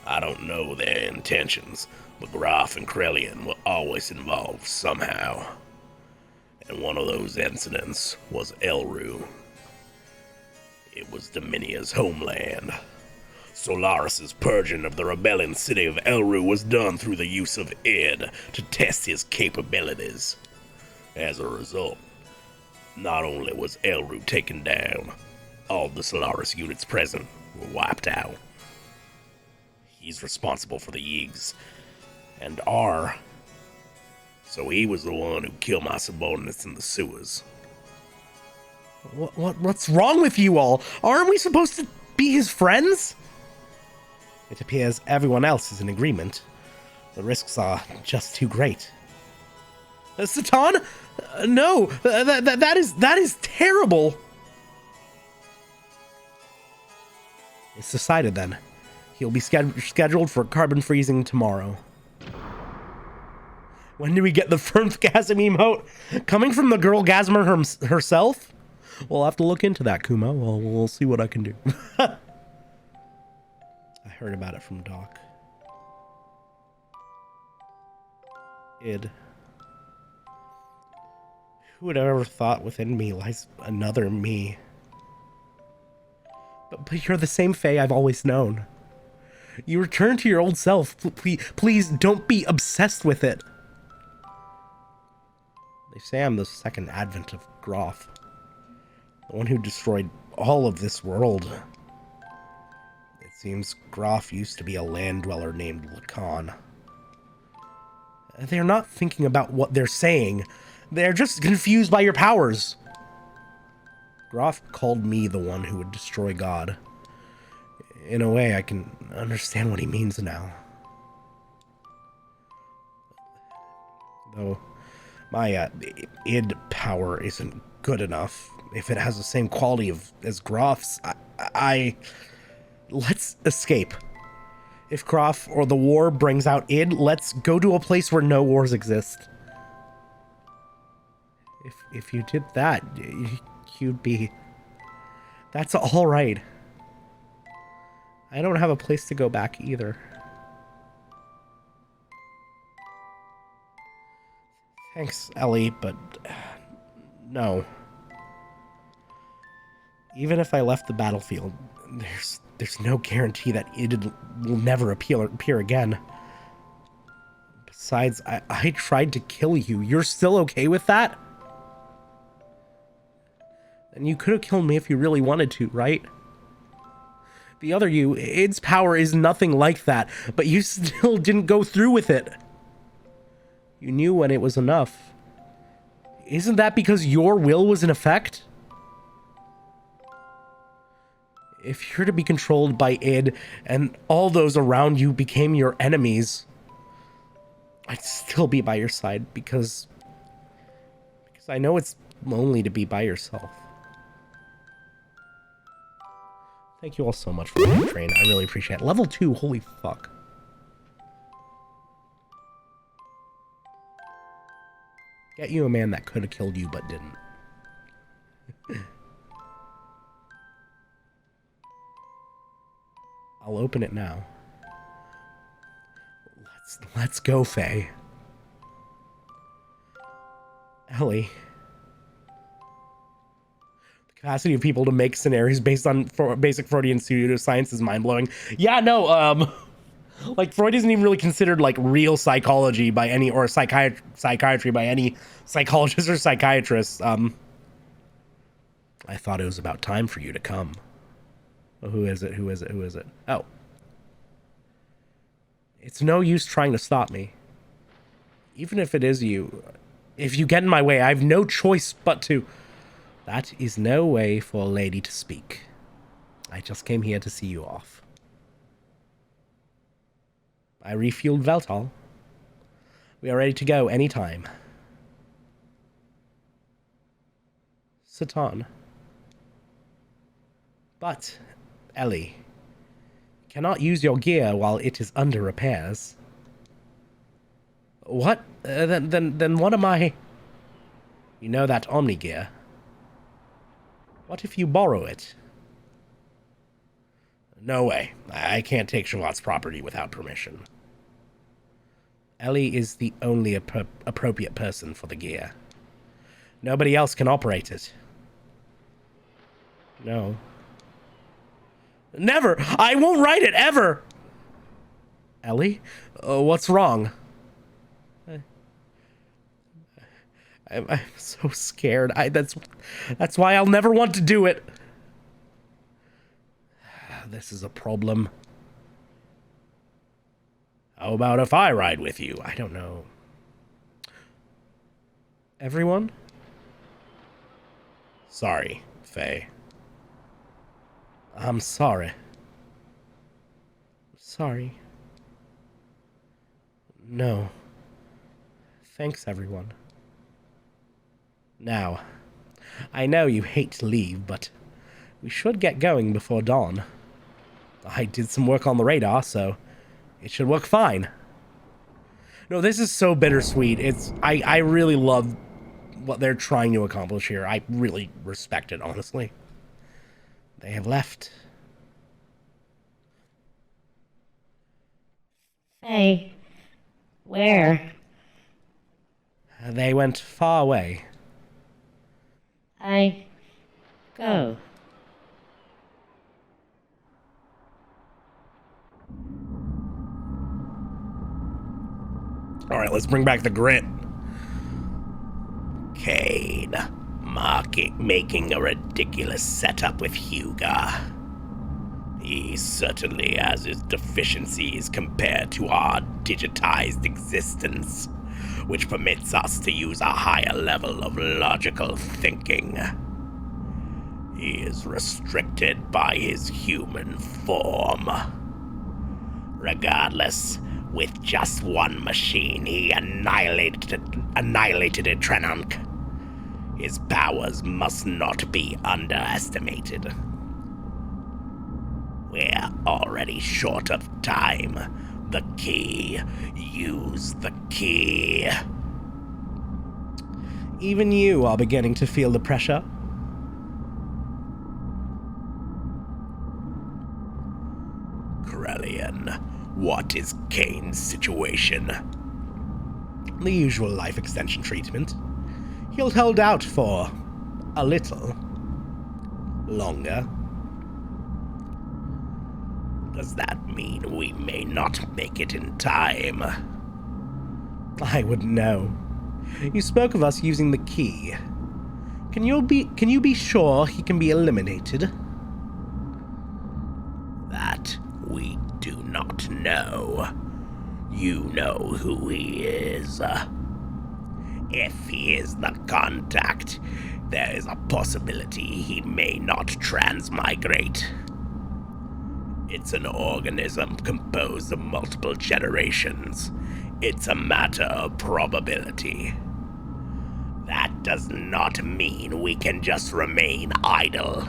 I don't know their intentions, but Groff and Krelian were always involved somehow. And one of those incidents was Elru. It was Dominia's homeland. Solaris' purging of the rebellion city of Elru was done through the use of id to test his capabilities. As a result, not only was Elru taken down, all the Solaris units present were wiped out. He's responsible for the Yigs, and R. So he was the one who killed my subordinates in the sewers. What's wrong with you all? Aren't we supposed to be his friends? It appears everyone else is in agreement. The risks are just too great. Satan? No, that is terrible. It's decided then. He'll be scheduled for carbon freezing tomorrow. When do we get the phirmthVODs emote? Coming from the girl Gasmer herself? We'll have to look into that, Kumo. We'll see what I can do. I heard about it from Doc. Id. Who would have ever thought within me lies another me? But you're the same Fei I've always known. You return to your old self. Please don't be obsessed with it. They say I'm the second advent of Groff. The one who destroyed all of this world. Seems Groff used to be a land dweller named Lacan. They're not thinking about what they're saying. They're just confused by your powers. Groff called me the one who would destroy God. In a way, I can understand what he means now. Though, my id power isn't good enough. If it has the same quality as Groff's, let's escape. If Groff or the war brings out id, let's go to a place where no wars exist. If you did that, you'd be... That's all right. I don't have a place to go back either. Thanks, Elly, but no. Even if I left the battlefield, there's no guarantee that it will never appear again. Besides, I tried to kill you. You're still okay with that? Then you could have killed me if you really wanted to, right? The other you, its power is nothing like that, but you still didn't go through with it. You knew when it was enough. Isn't that because your will was in effect? If you're to be controlled by id, and all those around you became your enemies, I'd still be by your side because I know it's lonely to be by yourself. Thank you all so much for the train. I really appreciate it. Level 2, holy fuck. Get you a man that could have killed you but didn't. I'll open it now. Let's go, Fei. Elly. The capacity of people to make scenarios based on basic Freudian pseudoscience is mind-blowing. Yeah, no, like, Freud isn't even really considered, like, real psychology by any, or psychiatry by any psychologist or psychiatrist. I thought it was about time for you to come. Well, who is it? Who is it? Who is it? Oh. It's no use trying to stop me. Even if it is you, if you get in my way, I have no choice but to... That is no way for a lady to speak. I just came here to see you off. I refueled Veltal. We are ready to go anytime. Satan. But, Elly, cannot use your gear while it is under repairs. What? Then what am I? You know that Omni gear. What if you borrow it? No way. I can't take Charlotte's property without permission. Elly is the only appropriate person for the gear. Nobody else can operate it. No. Never! I won't write it, ever! Elly? What's wrong? I'm so scared. That's why I'll never want to do it. This is a problem. How about if I ride with you? I don't know. Everyone? Sorry, Fei. I'm sorry. Sorry. No. Thanks, everyone. Now, I know you hate to leave, but we should get going before dawn. I did some work on the radar, so it should work fine. No, this is so bittersweet. I really love what they're trying to accomplish here. I really respect it, honestly. They have left. Fei, where? They went far away. I go. Alright, let's bring back the grit. Cade, making a ridiculous setup with Hugo. He certainly has his deficiencies compared to our digitized existence, which permits us to use a higher level of logical thinking. He is restricted by his human form. Regardless, with just one machine, he annihilated Trenunk. His powers must not be underestimated. We're already short of time. The key. Use the key. Even you are beginning to feel the pressure. Corellian, what is Kane's situation? The usual life extension treatment. He'll hold out for a little longer. Does that mean we may not make it in time? I wouldn't know. You spoke of us using the key. Can you be sure he can be eliminated? That we do not know. You know who he is. If he is the contact, there is a possibility he may not transmigrate. It's an organism composed of multiple generations. It's a matter of probability. That does not mean we can just remain idle.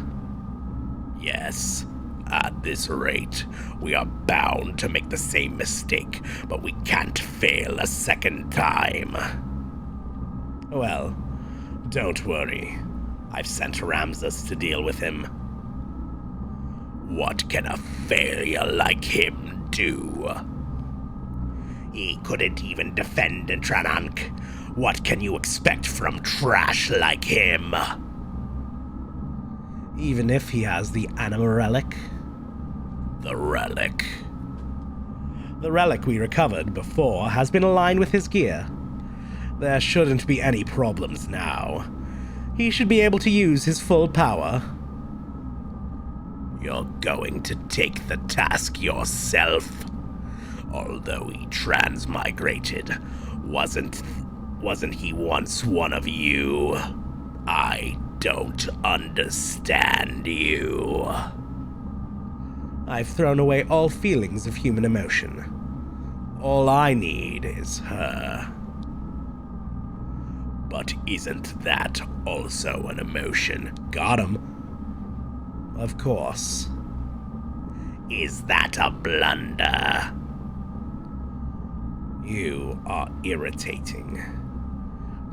Yes, at this rate, we are bound to make the same mistake, but we can't fail a second time. Well, Don't worry. I've sent Ramses to deal with him. What can a failure like him do? He couldn't even defend Tranank. What can you expect from trash like him? even if he has the anima relic. The relic. The relic we recovered before has been aligned with his gear. There shouldn't be any problems now. He should be able to use his full power. You're going to take the task yourself. Although he transmigrated, wasn't he once one of you? I don't understand you. I've thrown away all feelings of human emotion. All I need is her. But isn't that also an emotion? Got him. Of course. Is that a blunder? You are irritating.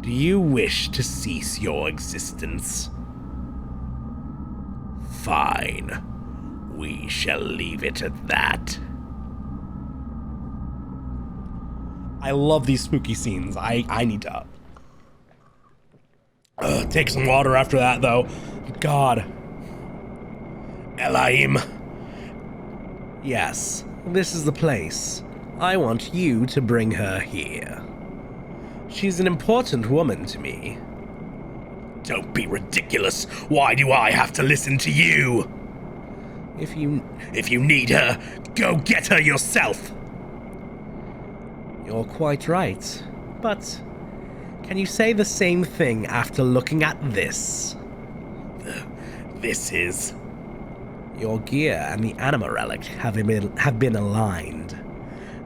Do you wish to cease your existence? Fine. We shall leave it at that. I love these spooky scenes. I need to take some water after that, though. God. Elaim. Yes, this is the place. I want you to bring her here. She's an important woman to me. Don't be ridiculous. Why do I have to listen to you? If you need her, go get her yourself. You're quite right. But can you say the same thing after looking at this? This is... Your gear and the anima relic have been aligned.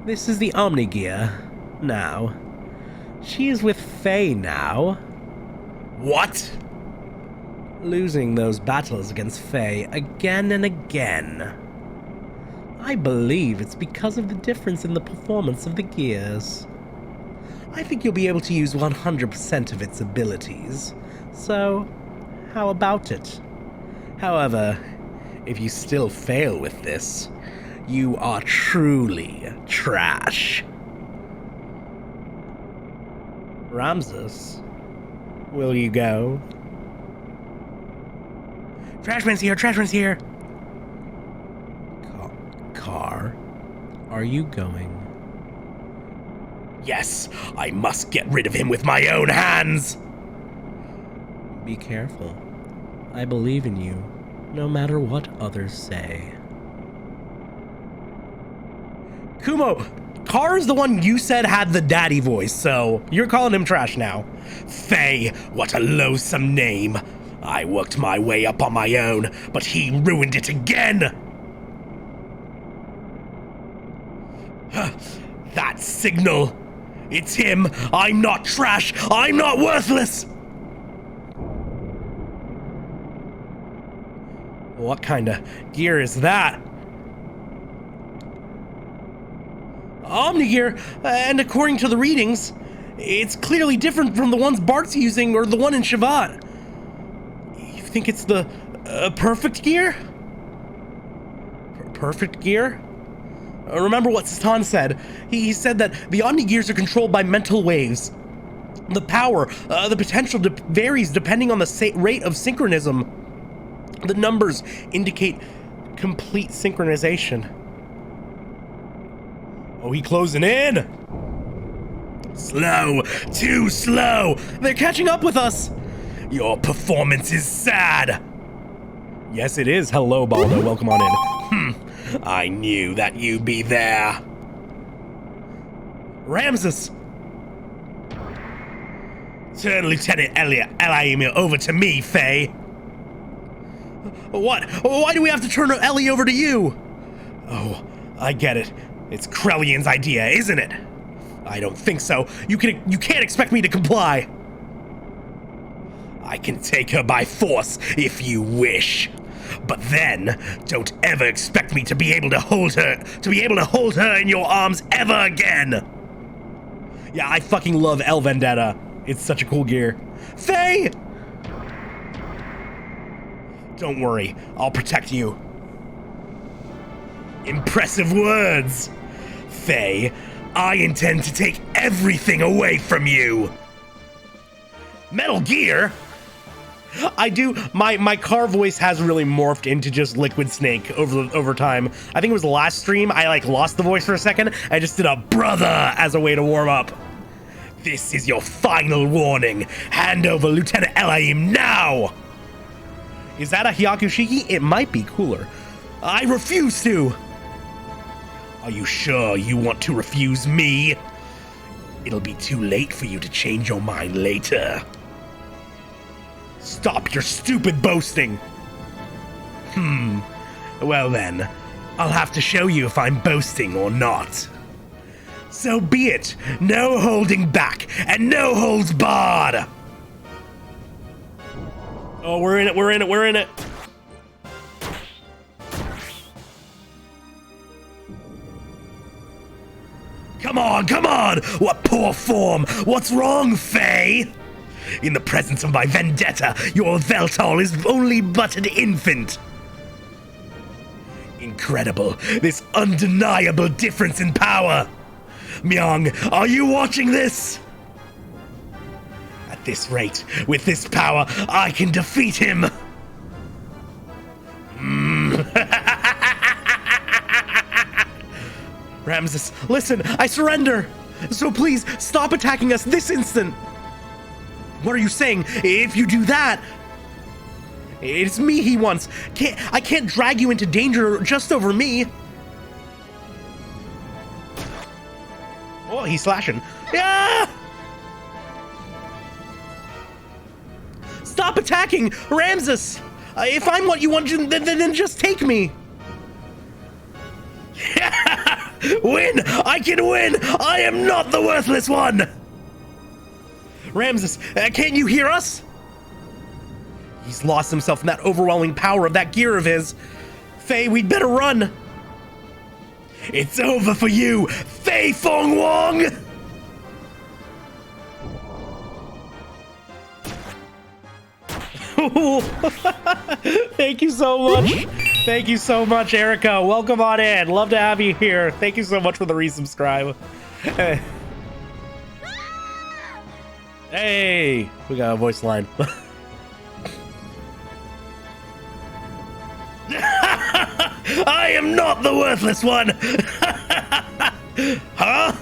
This is the Omni gear. Now. She is with Fei now. What? Losing those battles against Fei again and again. I believe it's because of the difference in the performance of the gears. I think you'll be able to use 100% of its abilities. So, how about it? However, if you still fail with this, you are truly trash. Ramses, will you go? Trashman's here, Trashman's here! Car, are you going? Yes, I must get rid of him with my own hands! Be careful. I believe in you, no matter what others say. Kumo, Car's the one you said had the daddy voice, so you're calling him trash now. Fei, what a loathsome name. I worked my way up on my own, but he ruined it again. That signal. It's him. I'm not trash. I'm not worthless. What kind of gear is that? Omni-gear, and according to the readings, it's clearly different from the ones Bart's using or the one in Shavat. You think it's the perfect gear? Perfect gear? Remember what Satan said. He said that the Omni-gears are controlled by mental waves. The power, the potential varies depending on the rate of synchronism. The numbers indicate complete synchronization. Oh, he closing in! Slow, too slow. They're catching up with us! Your performance is sad. Yes, it is. Hello, Baldo. Welcome on in. I knew that you'd be there. Ramses! Turn Lieutenant Elly over to me, Fei. What? Why do we have to turn Elly over to you? Oh, I get it. It's Krellian's idea, isn't it? I don't think so. You can't expect me to comply. I can take her by force if you wish. But then, don't ever expect me to be able to hold her in your arms ever again. Yeah, I fucking love El Vendetta. It's such a cool gear. Fei! Don't worry, I'll protect you. Impressive words. Fei, I intend to take everything away from you. Metal Gear? I do. My car voice has really morphed into just Liquid Snake over time. I think it was the last stream. I lost the voice for a second. I just did a brother as a way to warm up. This is your final warning. Hand over Lieutenant Elly now. Is that a Hyakushiki? It might be cooler. I refuse to. Are you sure you want to refuse me? It'll be too late for you to change your mind later. Stop your stupid boasting. Well then, I'll have to show you if I'm boasting or not. So be it. No holding back and no holds barred. Oh, we're in it. Come on! What poor form! What's wrong, Fei? In the presence of my vendetta, your Veltol is only but an infant. Incredible, this undeniable difference in power. Myung, are you watching this? At this rate, with this power, I can defeat him. Ramses, listen, I surrender. So please, stop attacking us this instant. What are you saying? If you do that, it's me he wants. I can't drag you into danger just over me. Oh, he's slashing. Yeah! Stop attacking, Ramses. If I'm what you want, then just take me. Win! I can win! I am not the worthless one! Ramses, can't you hear us? He's lost himself in that overwhelming power of that gear of his. Fei, we'd better run. It's over for you, Fei Fong Wong! Thank you so much. Thank you so much, Erica. Welcome on in. Love to have you here. Thank you so much for the resubscribe. Hey, we got a voice line. I am not the worthless one! Huh?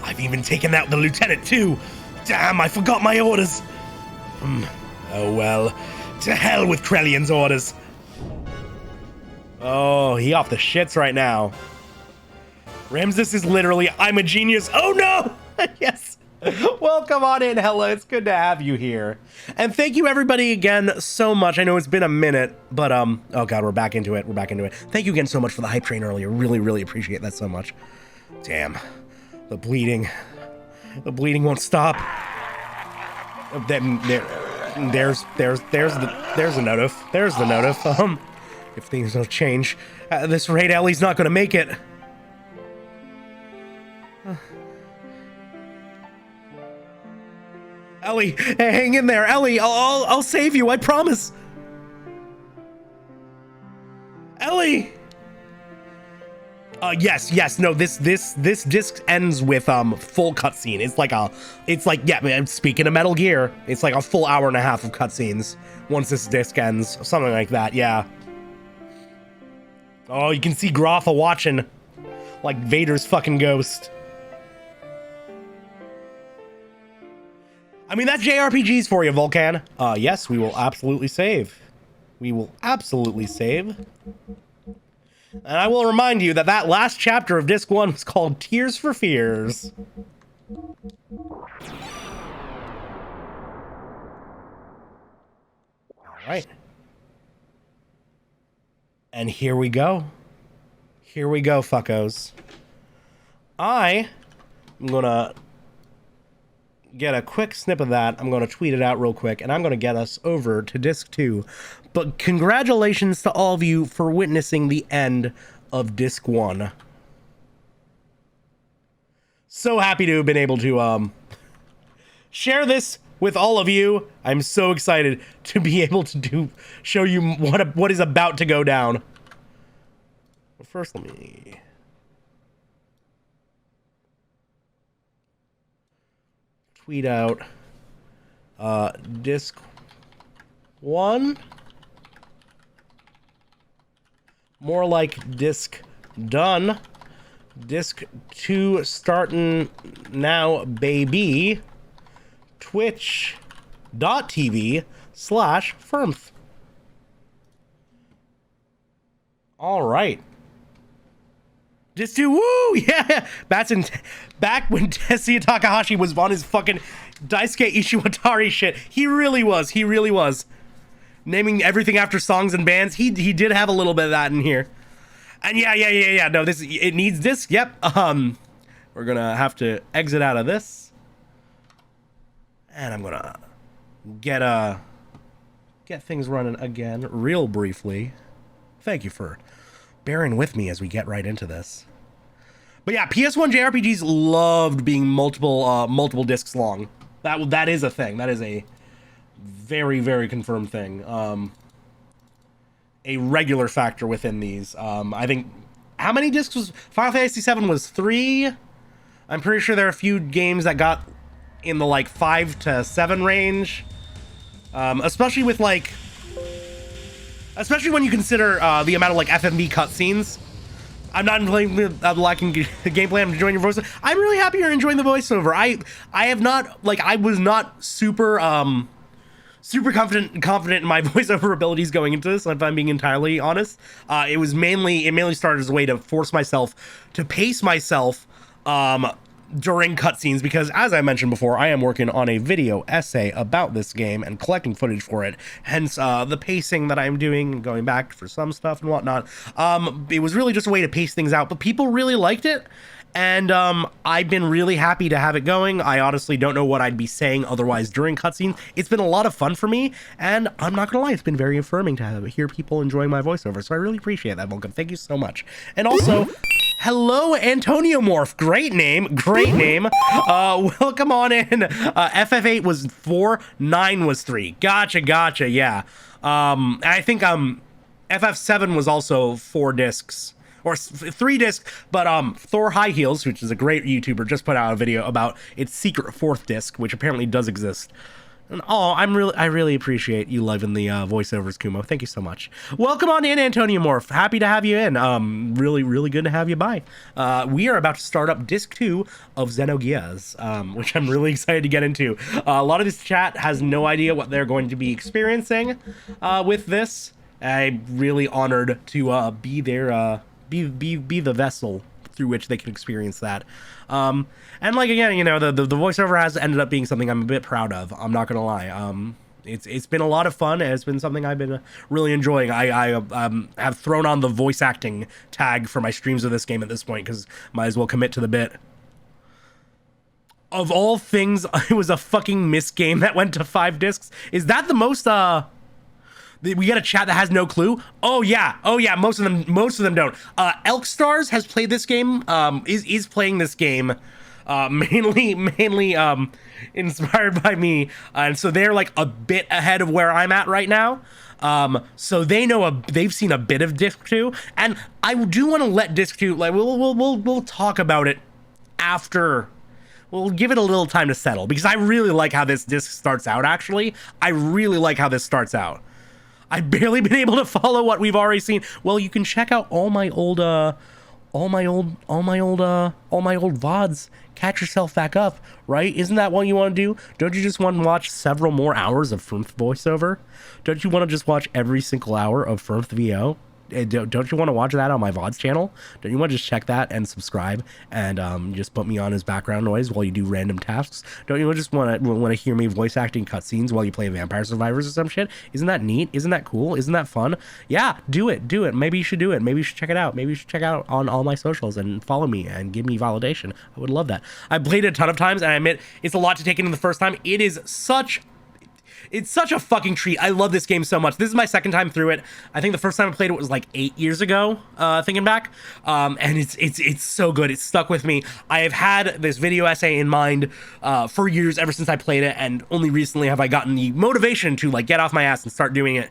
I've even taken out the lieutenant too. Damn, I forgot my orders. Oh well, to hell with Krellian's orders. Oh, he off the shits right now. Ramses is literally, I'm a genius. Oh no! Yes. Welcome on in. Hello, it's good to have you here. And thank you everybody again so much. I know it's been a minute, but oh god, we're back into it. We're back into it. Thank you again so much for the hype train earlier. Really, really appreciate that so much. Damn. The bleeding won't stop. Then there's the notif. There's the notif. If things don't change, at this rate, Elly's not gonna make it. Elly, hang in there, Elly. I'll save you. I promise. Elly. Yes. No, this disc ends with full cutscene. It's like yeah. Speaking of Metal Gear, it's like a full hour and a half of cutscenes once this disc ends, something like that. Yeah. Oh, you can see Grotha watching, like Vader's fucking ghost. I mean, that's JRPGs for you, Volcan. Yes, we will absolutely save. We will absolutely save. And I will remind you that that last chapter of Disc 1 was called Tears for Fears. All right. And here we go. Here we go, fuckos. I am gonna get a quick snip of that. I'm going to tweet it out real quick, and I'm going to get us over to Disc 2. But congratulations to all of you for witnessing the end of Disc 1. So happy to have been able to share this with all of you. I'm so excited to be able to show you what is about to go down. But first, let me tweet out Disc 1. More like Disc done. Disc 2 starting now, baby. Twitch.tv/phirmth. All right. Disc 2, woo! Yeah! Back when Tetsuya Takahashi was on his fucking Daisuke Ishiwatari shit. He really was. He really was. Naming everything after songs and bands. He did have a little bit of that in here. And yeah. No, it needs disc. Yep. We're gonna have to exit out of this. And I'm gonna get things running again real briefly. Thank you for bearing with me as we get right into this. But yeah, PS1 JRPGs loved being multiple discs long. That is a thing. That is a very, very confirmed thing. A regular factor within these. I think, how many discs was Final Fantasy VII? Was 3. I'm pretty sure there are a few games that got in the like 5 to 7 range. Especially with like, especially when you consider the amount of like FMV cutscenes. I'm not liking the gameplay. I'm enjoying your voice. I'm really happy you're enjoying the voiceover. I have not, like, I was not super confident in my voiceover abilities going into this, if I'm being entirely honest. It mainly started as a way to force myself to pace myself during cutscenes, because as I mentioned before, I am working on a video essay about this game and collecting footage for it. Hence the pacing that I'm doing, going back for some stuff and whatnot. It was really just a way to pace things out, but people really liked it. And I've been really happy to have it going. I honestly don't know what I'd be saying otherwise during cutscenes. It's been a lot of fun for me, and I'm not gonna lie, it's been very affirming to hear people enjoying my voiceover. So I really appreciate that, Vulcan. Thank you so much. And also, hello, Antonio Morph. Great name. Welcome on in. FF8 was 4, 9 was 3. Gotcha. Yeah. I think FF7 was also 4 discs. Or 3 discs, but Thor High Heels, which is a great YouTuber, just put out a video about its secret 4th disc, which apparently does exist. And I really appreciate you loving the voiceovers, Kumo. Thank you so much. Welcome on in, Antonio Morph. Happy to have you in. Really good to have you by. We are about to start up Disc 2 of Xenogears, which I'm really excited to get into. A lot of this chat has no idea what they're going to be experiencing with this. I'm really honored to be there, be the vessel through which they can experience that. And like again, you know, the voiceover has ended up being something I'm a bit proud of. I'm not gonna lie. It's been a lot of fun. And it's been something I've been really enjoying. I have thrown on the voice acting tag for my streams of this game at this point because might as well commit to the bit. Of all things, it was a fucking miss game that went to 5 discs. Is that the most? We got a chat that has no clue. Oh yeah. Most of them don't. Elk Stars has played this game. Is playing this game. Mainly inspired by me, and so they're like a bit ahead of where I'm at right now. So they've seen a bit of Disc 2, and I do want to let Disc 2, like we'll talk about it after. We'll give it a little time to settle because I really like how this disc starts out. Actually, I really like how this starts out. I've barely been able to follow what we've already seen. Well, you can check out all my old VODs. Catch yourself back up, right? Isn't that what you want to do? Don't you just want to watch several more hours of phirmth voiceover? Don't you want to just watch every single hour of phirmthVO? Don't you want to watch that on my VODs channel? Don't you want to just check that and subscribe and just put me on as background noise while you do random tasks? Don't you just want to hear me voice acting cutscenes while you play Vampire Survivors or some shit? Isn't that neat? Isn't that cool? Isn't that fun? Yeah, do it. Maybe you should do it. Maybe you should check it out. Maybe you should check it out on all my socials and follow me and give me validation. I would love that. I played it a ton of times and I admit it's a lot to take in the first time. It's such a fucking treat. I love this game so much. This is my second time through it. I think the first time I played it was like 8 years ago, thinking back. And it's so good. It's stuck with me. I have had this video essay in mind for years, ever since I played it, and only recently have I gotten the motivation to like get off my ass and start doing it.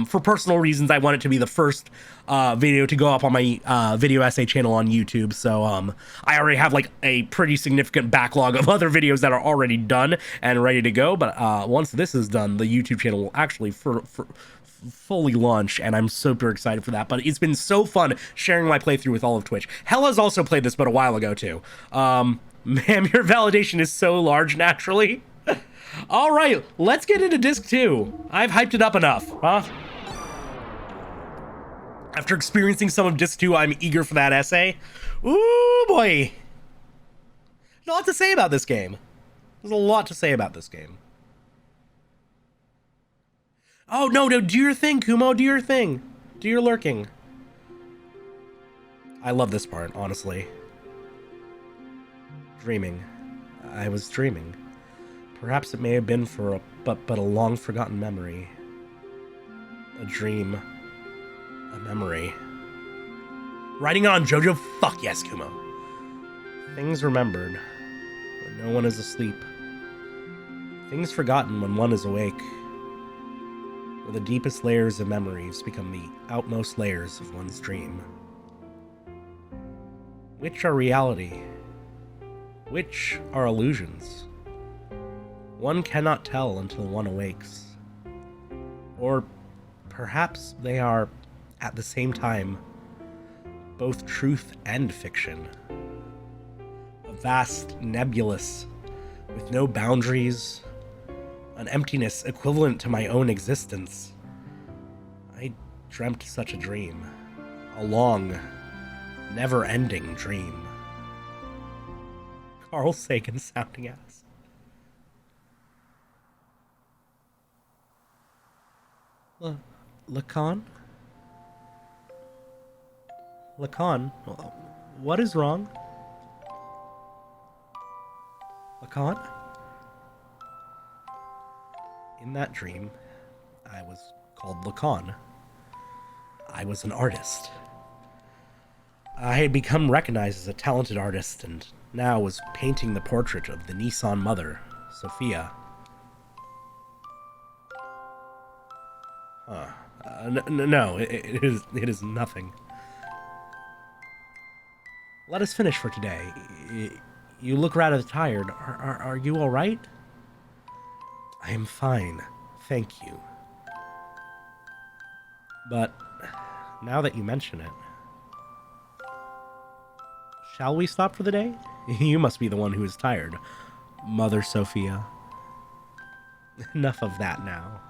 For personal reasons, I want it to be the first video to go up on my video essay channel on YouTube. So I already have like a pretty significant backlog of other videos that are already done and ready to go. But once this is done, the YouTube channel will actually fully launch, and I'm super excited for that. But it's been so fun sharing my playthrough with all of Twitch. Hella's also played this, but a while ago too. Ma'am, your validation is so large naturally. All right, let's get into disc 2. I've hyped it up enough, huh? After experiencing some of disc 2, I'm eager for that essay. Ooh boy, there's a lot to say about this game. There's a lot to say about this game. Oh, no, do your thing, Kumo. Do your thing. Do your lurking. I love this part, honestly. Dreaming. I was dreaming. Perhaps it may have been for but a long-forgotten memory. A dream. A memory. Writing it on JoJo? Fuck yes, Kumo. Things remembered when no one is asleep. Things forgotten when one is awake. Where the deepest layers of memories become the outmost layers of one's dream. Which are reality? Which are illusions? One cannot tell until one awakes. Or perhaps they are, at the same time, both truth and fiction. A vast nebulous, with no boundaries, an emptiness equivalent to my own existence. I dreamt such a dream. A long, never-ending dream. Carl Sagan sounding ass. Lacan? Lacan? What is wrong? Lacan? In that dream, I was called Lacan. I was an artist. I had become recognized as a talented artist and now was painting the portrait of the Nissan mother, Sophia. No, it is nothing. Let us finish for today. You look rather tired. Are you all right? I am fine, thank you. But now that you mention it, shall we stop for the day? You must be the one who is tired, Mother Sophia. Enough of that now.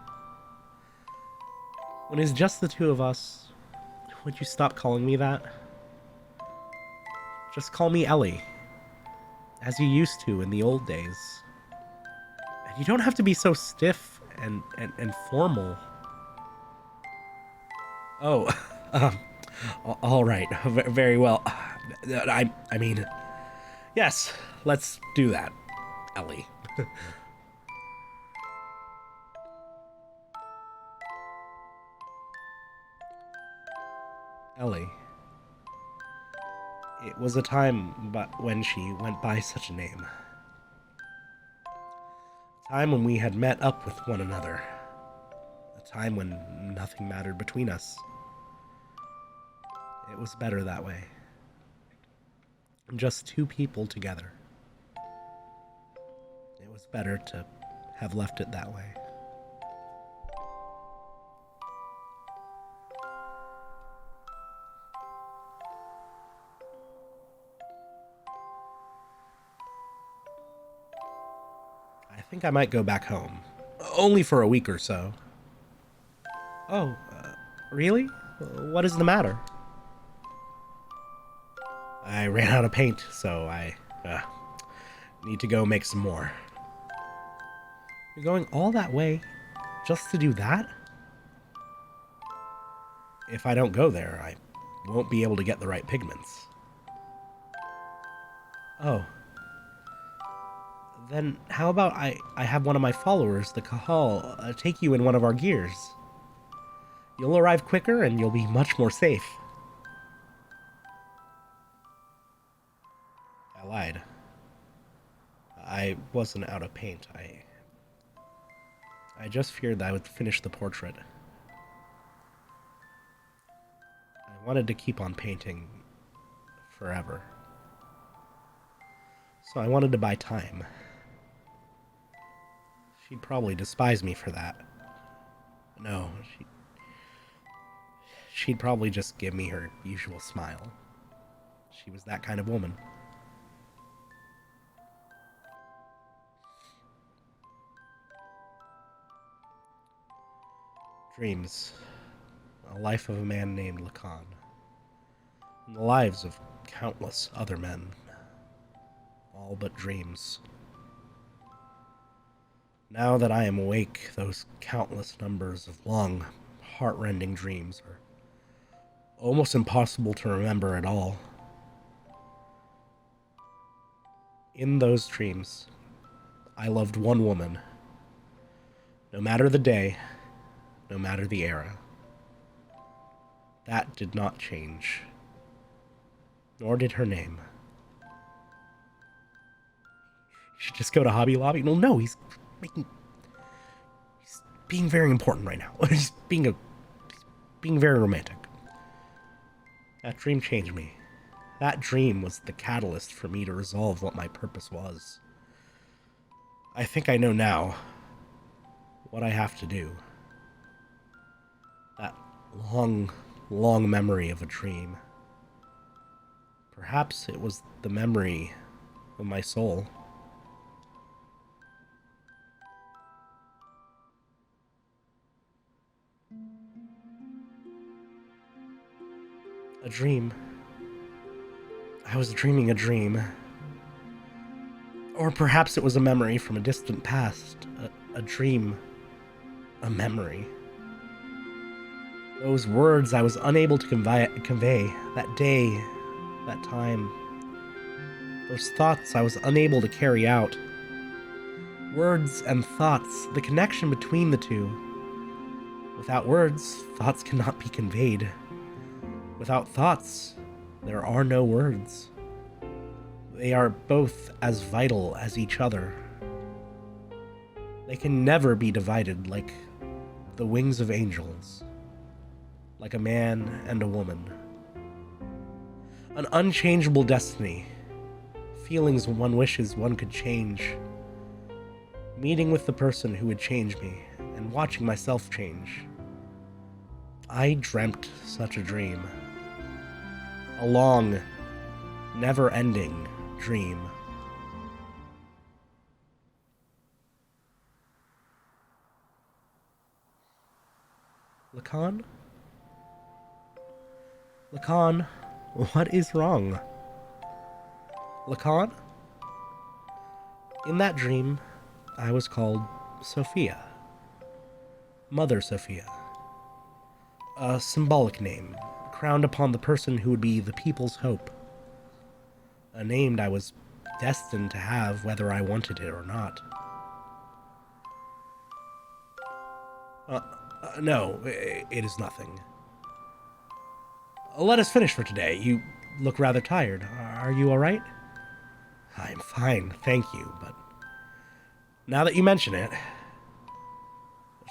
When it's just the two of us, would you stop calling me that? Just call me Elly, as you used to in the old days. And you don't have to be so stiff and formal. Oh, all right, very well. I mean, yes, let's do that, Elly. Elly. It was a time but when she went by such a name. A time when we had met up with one another. A time when nothing mattered between us. It was better that way. Just two people together. It was better to have left it that way. I think I might go back home. Only for a week or so. Oh, really? What is the matter? I ran out of paint, so I need to go make some more. You're going all that way just to do that? If I don't go there, I won't be able to get the right pigments. Oh. Then how about I have one of my followers, the Kahal, take you in one of our gears? You'll arrive quicker and you'll be much more safe. I lied. I wasn't out of paint. I just feared that I would finish the portrait. I wanted to keep on painting forever. So I wanted to buy time. She'd probably despise me for that. No, she'd probably just give me her usual smile. She was that kind of woman. Dreams. A life of a man named Lacan. And the lives of countless other men. All but dreams. Now that I am awake, those countless numbers of long, heart-rending dreams are almost impossible to remember at all. In those dreams, I loved one woman. No matter the day, no matter the era. That did not change. Nor did her name. You should just go to Hobby Lobby. No, he's being very important right now. He's being very romantic. That dream changed me. That dream was the catalyst for me to resolve what my purpose was. I think I know now what I have to do. That long, long memory of a dream. Perhaps it was the memory of my soul. A dream. I was dreaming a dream. Or perhaps it was a memory from a distant past. A dream. A memory. Those words I was unable to convey. That day. That time. Those thoughts I was unable to carry out. Words and thoughts. The connection between the two. Without words, thoughts cannot be conveyed. Without thoughts, there are no words. They are both as vital as each other. They can never be divided like the wings of angels, like a man and a woman. An unchangeable destiny, feelings one wishes one could change, meeting with the person who would change me, and watching myself change. I dreamt such a dream. A long, never-ending dream. Lacan? Lacan, what is wrong? Lacan? In that dream, I was called Sophia. Mother Sophia. A symbolic name, crowned upon the person who would be the people's hope. A name I was destined to have whether I wanted it or not. No, it is nothing. Let us finish for today. You look rather tired. Are you alright? I'm fine, thank you, but now that you mention it,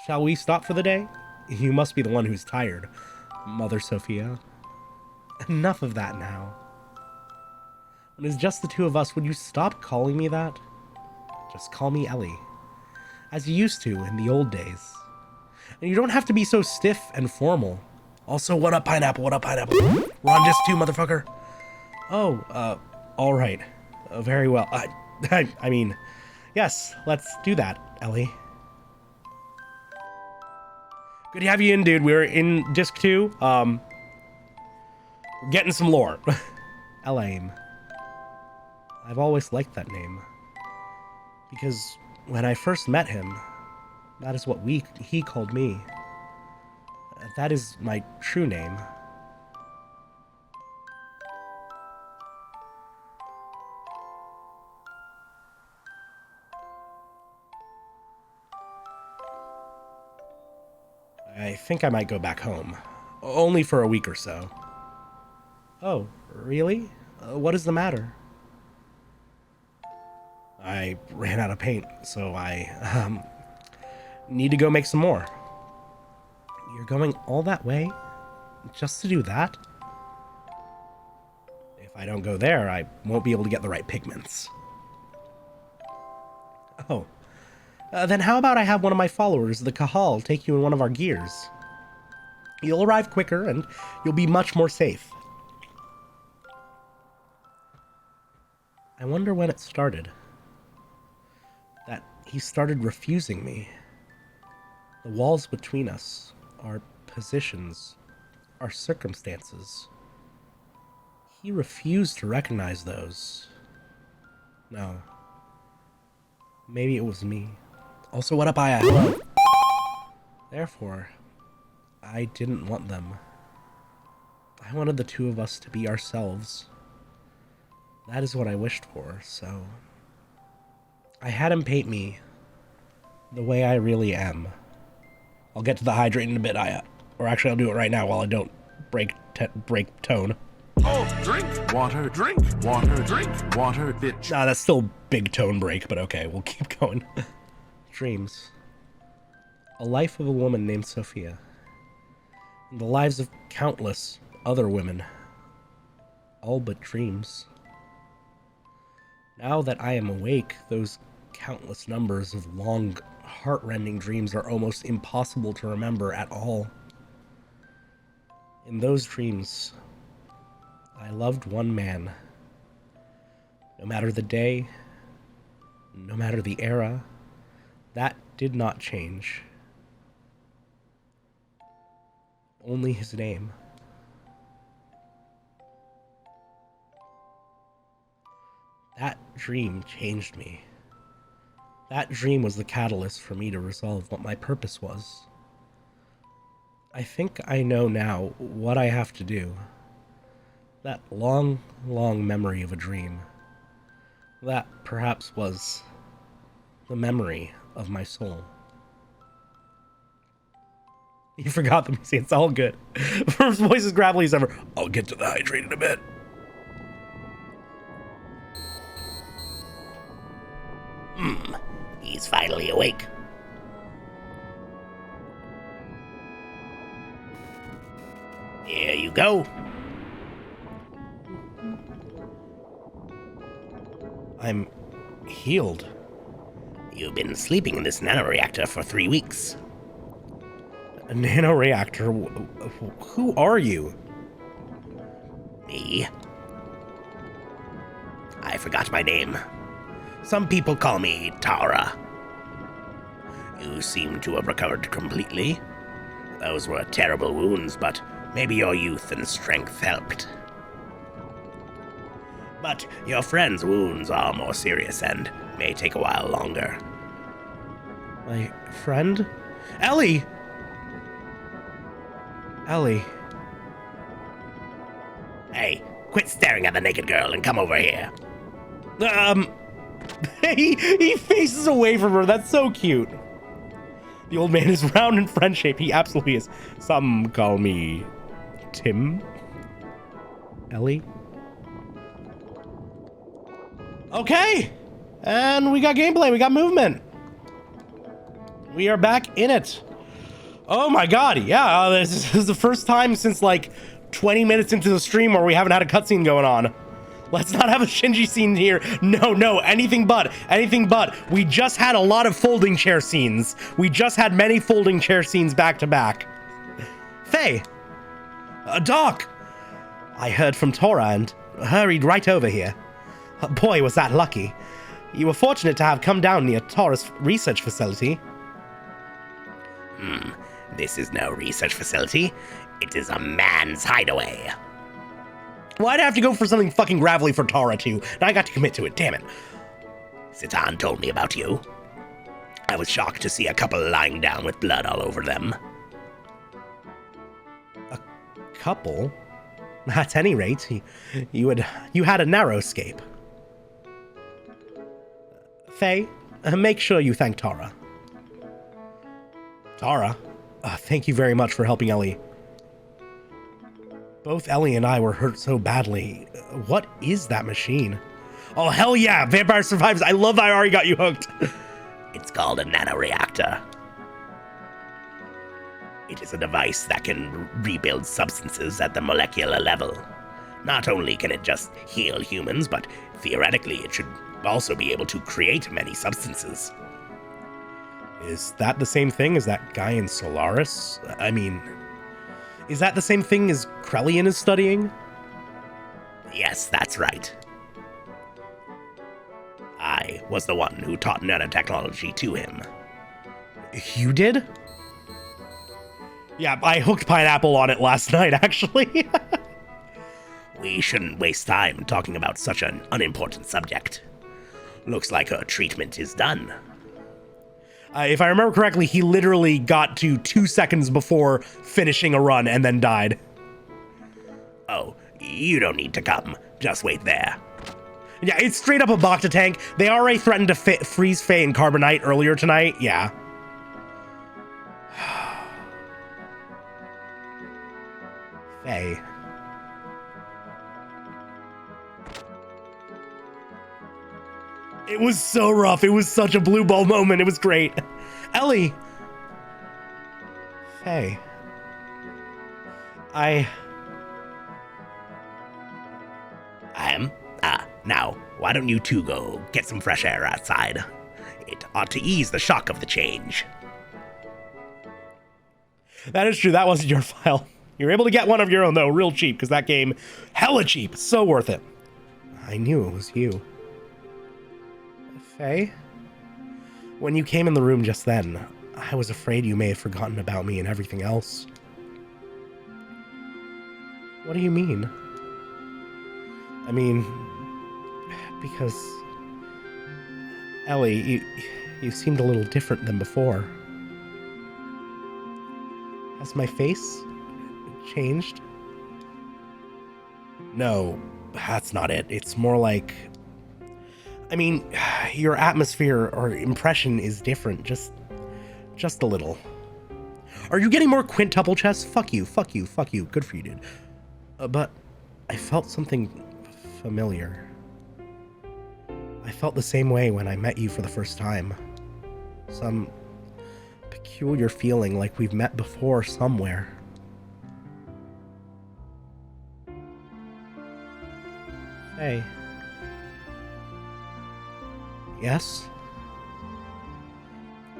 shall we stop for the day? You must be the one who's tired, Mother Sophia. Enough of that now. When it's just the two of us, would you stop calling me that? Just call me Elly, as you used to in the old days. And you don't have to be so stiff and formal. Also, what up, pineapple? What up, pineapple? We're on disc 2, motherfucker. Oh, alright. Very well. I mean, yes, let's do that, Elly. Good to have you in, dude. We're in disc 2. We're getting some lore. Elaine. I've always liked that name. Because when I first met him, that is what he called me. That is my true name. I think I might go back home. Only for a week or so. Oh, really? What is the matter? I ran out of paint, so I, need to go make some more. You're going all that way? Just to do that? If I don't go there, I won't be able to get the right pigments. Oh. Then how about I have one of my followers, the Kahal, take you in one of our gears? You'll arrive quicker, and you'll be much more safe. I wonder when it started. That he started refusing me. The walls between us, our positions, our circumstances. He refused to recognize those. No. Maybe it was me. Also, what up, Hello. Therefore, I didn't want them. I wanted the two of us to be ourselves. That is what I wished for, so I had him paint me the way I really am. I'll get to the hydrate in a bit, or actually I'll do it right now while I don't break tone. Oh, drink water, drink water, drink water, bitch. Nah, that's still big tone break, but okay, we'll keep going. Dreams. A life of a woman named Sophia. And the lives of countless other women. All but dreams. Now that I am awake, those countless numbers of long, heart-rending dreams are almost impossible to remember at all. In those dreams, I loved one man. No matter the day, no matter the era, that did not change. Only his name. That dream changed me. That dream was the catalyst for me to resolve what my purpose was. I think I know now what I have to do. That long, long memory of a dream. That perhaps was the memory of my soul. You forgot the music. It's all good. First voice as gravelly as ever. I'll get to the hydrate in a bit. He's finally awake. Here you go. I'm healed. You've been sleeping in this nanoreactor for 3 weeks. A nanoreactor? Who are you? Me? I forgot my name. Some people call me Tara. You seem to have recovered completely. Those were terrible wounds, but maybe your youth and strength helped. But your friend's wounds are more serious and may take a while longer. My friend? Elly! Elly. Hey, quit staring at the naked girl and come over here. He faces away from her. That's so cute. The old man is round and friend-shaped. He absolutely is. Some call me Tim. Elly. Okay. And we got gameplay. We got movement. We are back in it. Oh my god. Yeah, this is the first time since like 20 minutes into the stream where we haven't had a cutscene going on. Let's not have a Shinji scene here. No, anything but. We just had a lot of folding chair scenes. We just had many folding chair scenes back to back. Fei. Doc. I heard from Tora and hurried right over here. Boy, was that lucky. You were fortunate to have come down near Tora's research facility. This is no research facility. It is a man's hideaway. Why'd I have to go for something fucking gravelly for Tora too? Now I got to commit to it, damn it. Citan told me about you. I was shocked to see a couple lying down with blood all over them. A couple? At any rate, you had a narrow escape. Fei, make sure you thank Tora. Tora? Thank you very much for helping Elly. Both Elly and I were hurt so badly. What is that machine? Oh, hell yeah! Vampire Survivors! I love that I already got you hooked! It's called a nanoreactor. It is a device that can rebuild substances at the molecular level. Not only can it just heal humans, but theoretically it should also be able to create many substances. Is that the same thing as that guy in Solaris? I mean, is that the same thing as Krellian is studying? Yes, that's right. I was the one who taught nanotechnology to him. You did? Yeah, I hooked Pineapple on it last night, actually. We shouldn't waste time talking about such an unimportant subject. Looks like her treatment is done. If I remember correctly, he literally got to 2 seconds before finishing a run and then died. Oh, you don't need to come. Just wait there. Yeah, it's straight up a Bacta tank. They already threatened to freeze Fei and Carbonite earlier tonight. Yeah. Fei. It was so rough. It was such a blue ball moment. It was great. Elly. Fei. Now, why don't you two go get some fresh air outside? It ought to ease the shock of the change. That is true. That wasn't your file. You were able to get one of your own, though, real cheap, because that game, hella cheap. So worth it. I knew it was you. Fei? When you came in the room just then, I was afraid you may have forgotten about me and everything else. What do you mean? I mean, because Elly, you seemed a little different than before. Has my face changed? No, that's not it. It's more like, I mean, your atmosphere or impression is different, just a little. Are you getting more quintuple chests? Fuck you. Good for you, dude. But I felt something familiar. I felt the same way when I met you for the first time. Some peculiar feeling like we've met before somewhere. Hey. Yes?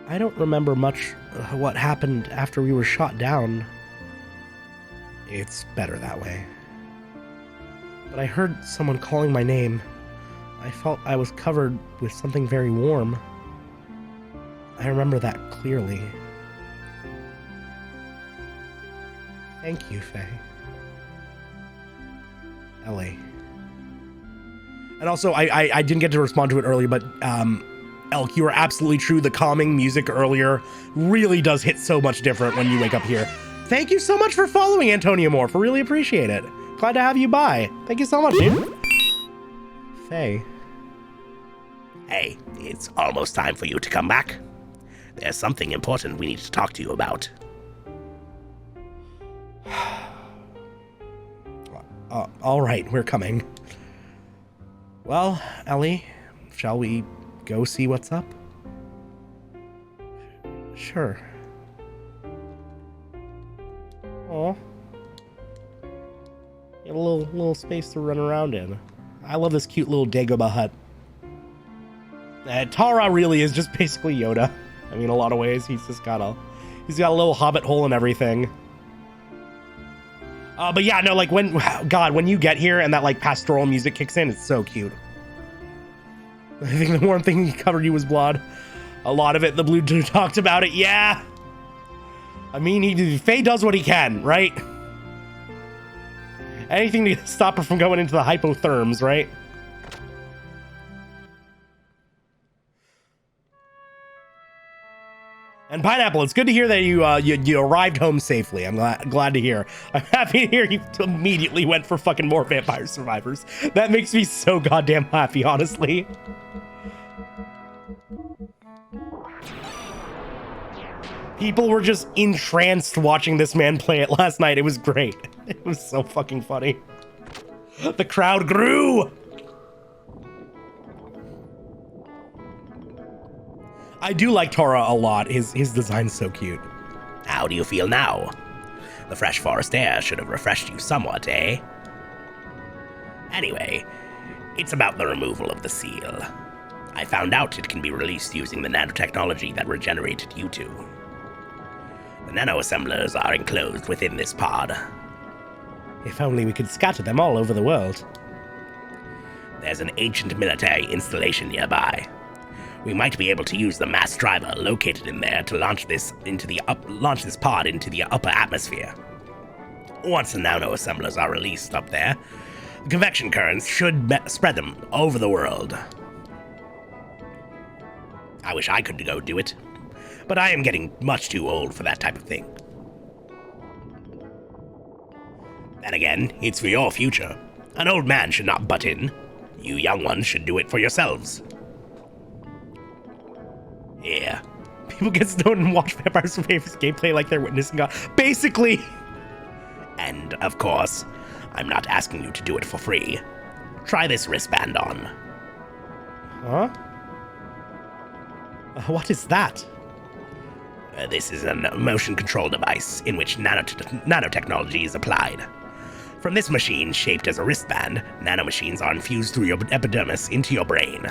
I don't remember much what happened after we were shot down. It's better that way. But I heard someone calling my name. I felt I was covered with something very warm. I remember that clearly. Thank you, Fei. Elly. And also, I didn't get to respond to it earlier, but Elk, you are absolutely true. The calming music earlier really does hit so much different when you wake up here. Thank you so much for following, Antonio Moore. For really appreciate it. Glad to have you by. Thank you so much, dude. Fei. Hey, it's almost time for you to come back. There's something important we need to talk to you about. All right, we're coming. Well, Elly, shall we go see what's up? Sure. Aw. Get a little space to run around in. I love this cute little Dagobah hut. Tara really is just basically Yoda. I mean, in a lot of ways, he's got a little hobbit hole and everything. But yeah, no, like when you get here and that like pastoral music kicks in, it's so cute. I think the one thing he covered you was blood. A lot of it, the blue dude talked about it. Yeah. I mean, Fei does what he can, right? Anything to stop her from going into the hypotherms, right? And Pineapple, it's good to hear that you arrived home safely. I'm glad to hear. I'm happy to hear you immediately went for fucking more Vampire Survivors. That makes me so goddamn happy, honestly. People were just entranced watching this man play it last night. It was great. It was so fucking funny. The crowd grew. I do like Tora a lot. His design's so cute. How do you feel now? The fresh forest air should have refreshed you somewhat, eh? Anyway, it's about the removal of the seal. I found out it can be released using the nanotechnology that regenerated you two. The nanoassemblers are enclosed within this pod. If only we could scatter them all over the world. There's an ancient military installation nearby. We might be able to use the mass driver located in there to launch this pod into the upper atmosphere. Once the nanoassemblers are released up there, the convection currents should spread them over the world. I wish I could go do it, but I am getting much too old for that type of thing. Then again, it's for your future. An old man should not butt in. You young ones should do it for yourselves. Yeah. People get stoned and watch Vampire Survivors gameplay like they're witnessing God. Basically. And, of course, I'm not asking you to do it for free. Try this wristband on. Huh? What is that? This is a motion control device in which nanotechnology is applied. From this machine, shaped as a wristband, nanomachines are infused through your epidermis into your brain.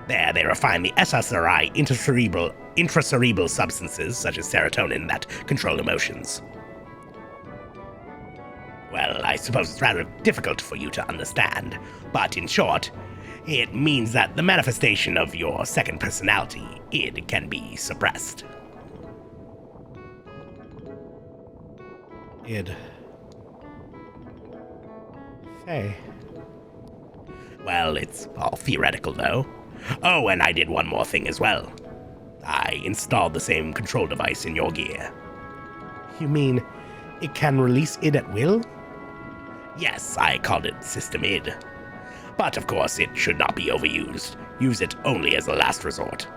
There, they refine the SSRI intracerebral substances, such as serotonin, that control emotions. Well, I suppose it's rather difficult for you to understand, but in short, it means that the manifestation of your second personality, id, can be suppressed. Id. Fei. Well, it's all theoretical, though. Oh, and I did one more thing as well. I installed the same control device in your gear. You mean it can release id at will? Yes, I called it System id. But of course, it should not be overused. Use it only as a last resort.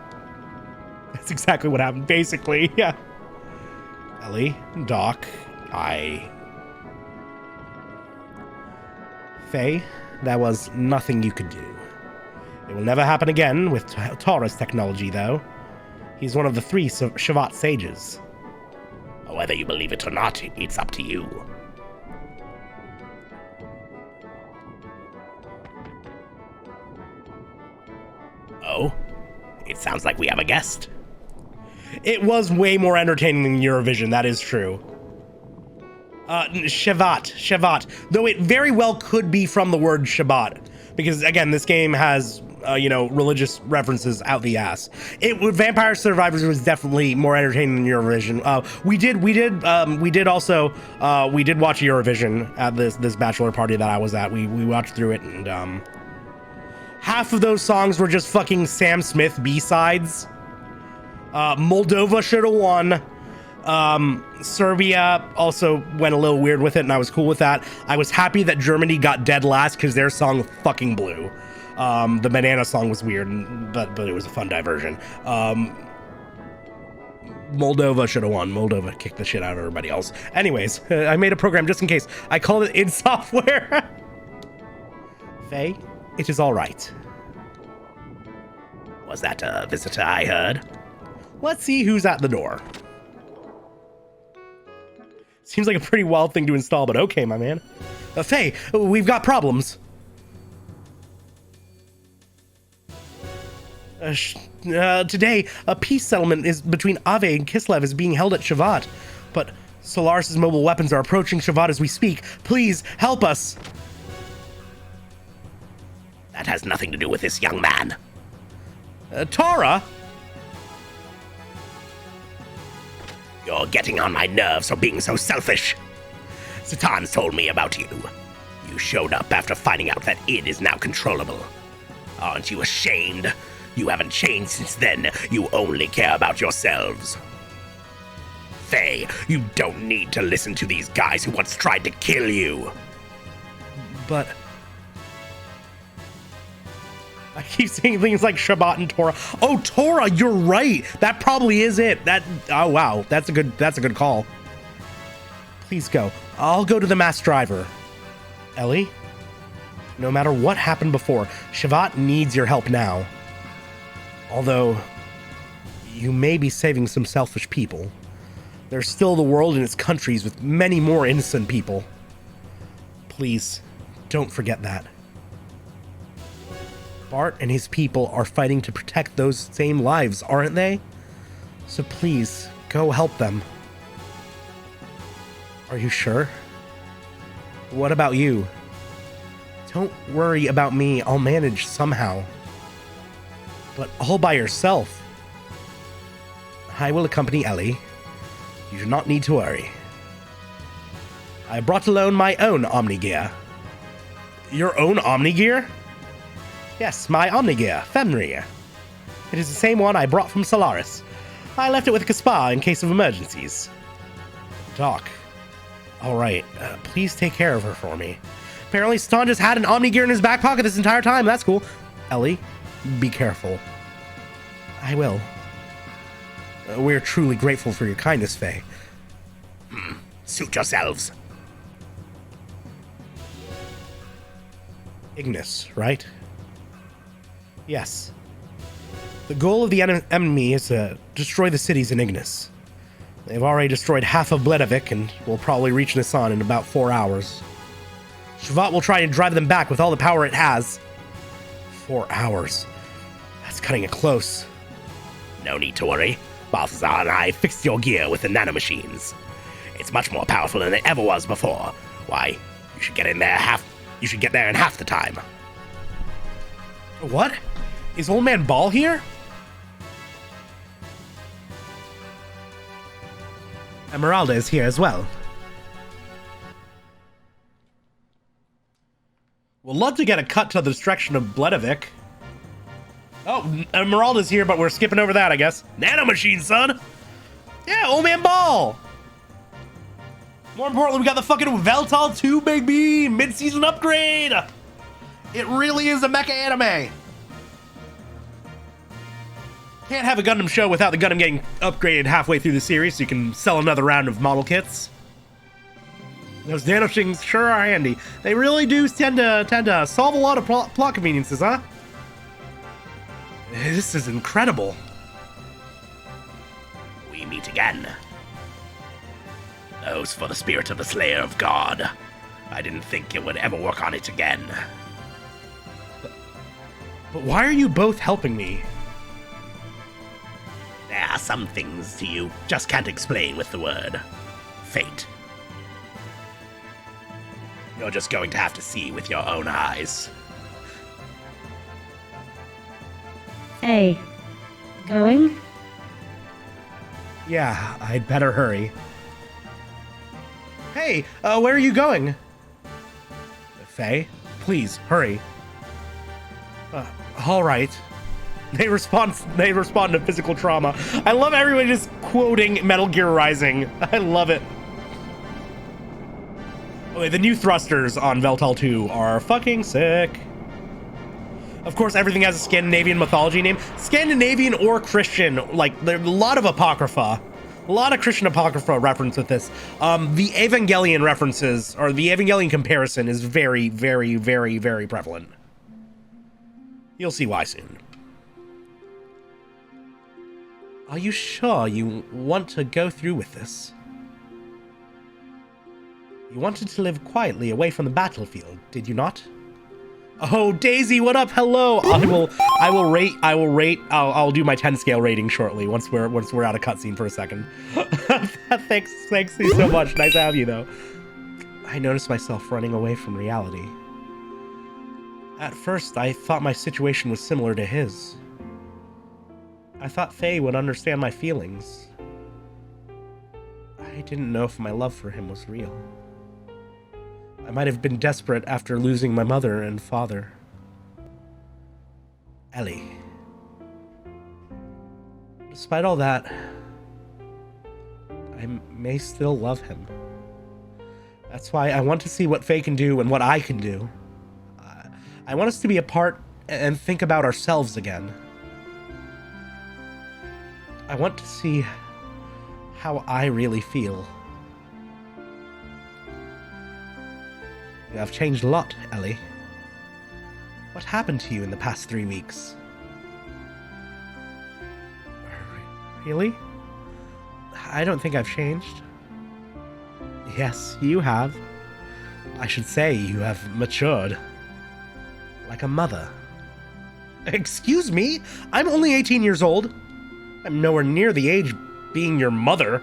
That's exactly what happened, basically, yeah. Elly, Doc, Fei, there was nothing you could do. It will never happen again with Tara's technology, though. He's one of the 3 Shavat sages. Whether you believe it or not, it's up to you. Oh? It sounds like we have a guest. It was way more entertaining than Eurovision, that is true. Shavat. Though it very well could be from the word Shabbat. because again, this game has religious references out the ass. Vampire Survivors was definitely more entertaining than Eurovision. We did also watch Eurovision at this bachelor party that I was at. We watched through it, and half of those songs were just fucking Sam Smith B-sides. Moldova should have won. Serbia also went a little weird with it, and I was cool with that. I was happy that Germany got dead last because their song fucking blew. The banana song was weird, but it was a fun diversion. Moldova should have won. Moldova kicked the shit out of everybody else. Anyways, I made a program just in case. I called it id Software. Faye, it is all right. Was that a visitor I heard? Let's see who's at the door. Seems like a pretty wild thing to install, but okay, my man. Faye, we've got problems. Today, a peace settlement between Ave and Kislev is being held at Shavat, but Solaris' mobile weapons are approaching Shavat as we speak. Please, help us. That has nothing to do with this young man. Tara? You're getting on my nerves for being so selfish. Satan told me about you. You showed up after finding out that id is now controllable. Aren't you ashamed? You haven't changed since then. You only care about yourselves. Faye, you don't need to listen to these guys who once tried to kill you. But I keep saying things like Shabbat and Torah. Oh, Torah, you're right. That probably is it. Oh wow, that's a good call. Please go. I'll go to the mass driver. Elly, no matter what happened before, Shavat needs your help now. Although you may be saving some selfish people, there's still the world and its countries with many more innocent people. Please, don't forget that. Bart and his people are fighting to protect those same lives, aren't they? So please, go help them. Are you sure? What about you? Don't worry about me, I'll manage somehow. But all by yourself. I will accompany Elly. You do not need to worry. I brought alone my own Omnigear. Your own Omnigear? Yes, my Omnigear, phirmthVODs. It is the same one I brought from Solaris. I left it with Caspar in case of emergencies. Doc. Alright, please take care of her for me. Apparently Stan just had an Omnigear in his back pocket this entire time. That's cool. Elly, be careful. I will. We're truly grateful for your kindness, Faye. Suit yourselves. Ignis, right? Yes. The goal of the enemy is to destroy the cities in Ignis. They've already destroyed half of Bledavik and will probably reach Nisan in about 4 hours. Shavat will try and drive them back with all the power it has. 4 hours. That's cutting it close. No need to worry. Balthazar and I fixed your gear with the nanomachines. It's much more powerful than it ever was before. Why, you should get there in half the time. What? Is Old Man Ball here? Emeralda is here as well. We'd love to get a cut to the destruction of Bledavik. Oh, Emeralda's here, but we're skipping over that, I guess. Nanomachine, son! Yeah, Old Man Ball! More importantly, we got the fucking Veltal 2, baby! Mid-season upgrade! It really is a mecha anime! Can't have a Gundam show without the Gundam getting upgraded halfway through the series so you can sell another round of model kits. Those nanomachines sure are handy. They really do tend to solve a lot of plot conveniences, huh? This is incredible. We meet again. Those for the spirit of the Slayer of God. I didn't think it would ever work on it again. But why are you both helping me? There are some things you just can't explain with the word fate. You're just going to have to see with your own eyes. Hey, going? Yeah, I'd better hurry. Hey, where are you going? Fei, please, hurry. All right. They respond to physical trauma. I love everyone just quoting Metal Gear Rising. I love it. Okay, the new thrusters on Veltal 2 are fucking sick. Of course, everything has a Scandinavian mythology name. Scandinavian or Christian, like, there's a lot of Apocrypha. A lot of Christian Apocrypha reference with this. The Evangelion references, or the Evangelion comparison is very, very, very, very prevalent. You'll see why soon. Are you sure you want to go through with this? You wanted to live quietly away from the battlefield, did you not? Oh, Daisy, what up? Hello. I'll do my 10 scale rating shortly once we're out of cutscene for a second. Thanks so much. Nice to have you though. I noticed myself running away from reality. At first, I thought my situation was similar to his. I thought Fei would understand my feelings. I didn't know if my love for him was real. I might have been desperate after losing my mother and father. Elly. Despite all that, I may still love him. That's why I want to see what Fei can do and what I can do. I want us to be apart and think about ourselves again. I want to see how I really feel. You have changed a lot, Elly. What happened to you in the past 3 weeks? Really? I don't think I've changed. Yes, you have. I should say you have matured. Like a mother. Excuse me? I'm only 18 years old. I'm nowhere near the age being your mother.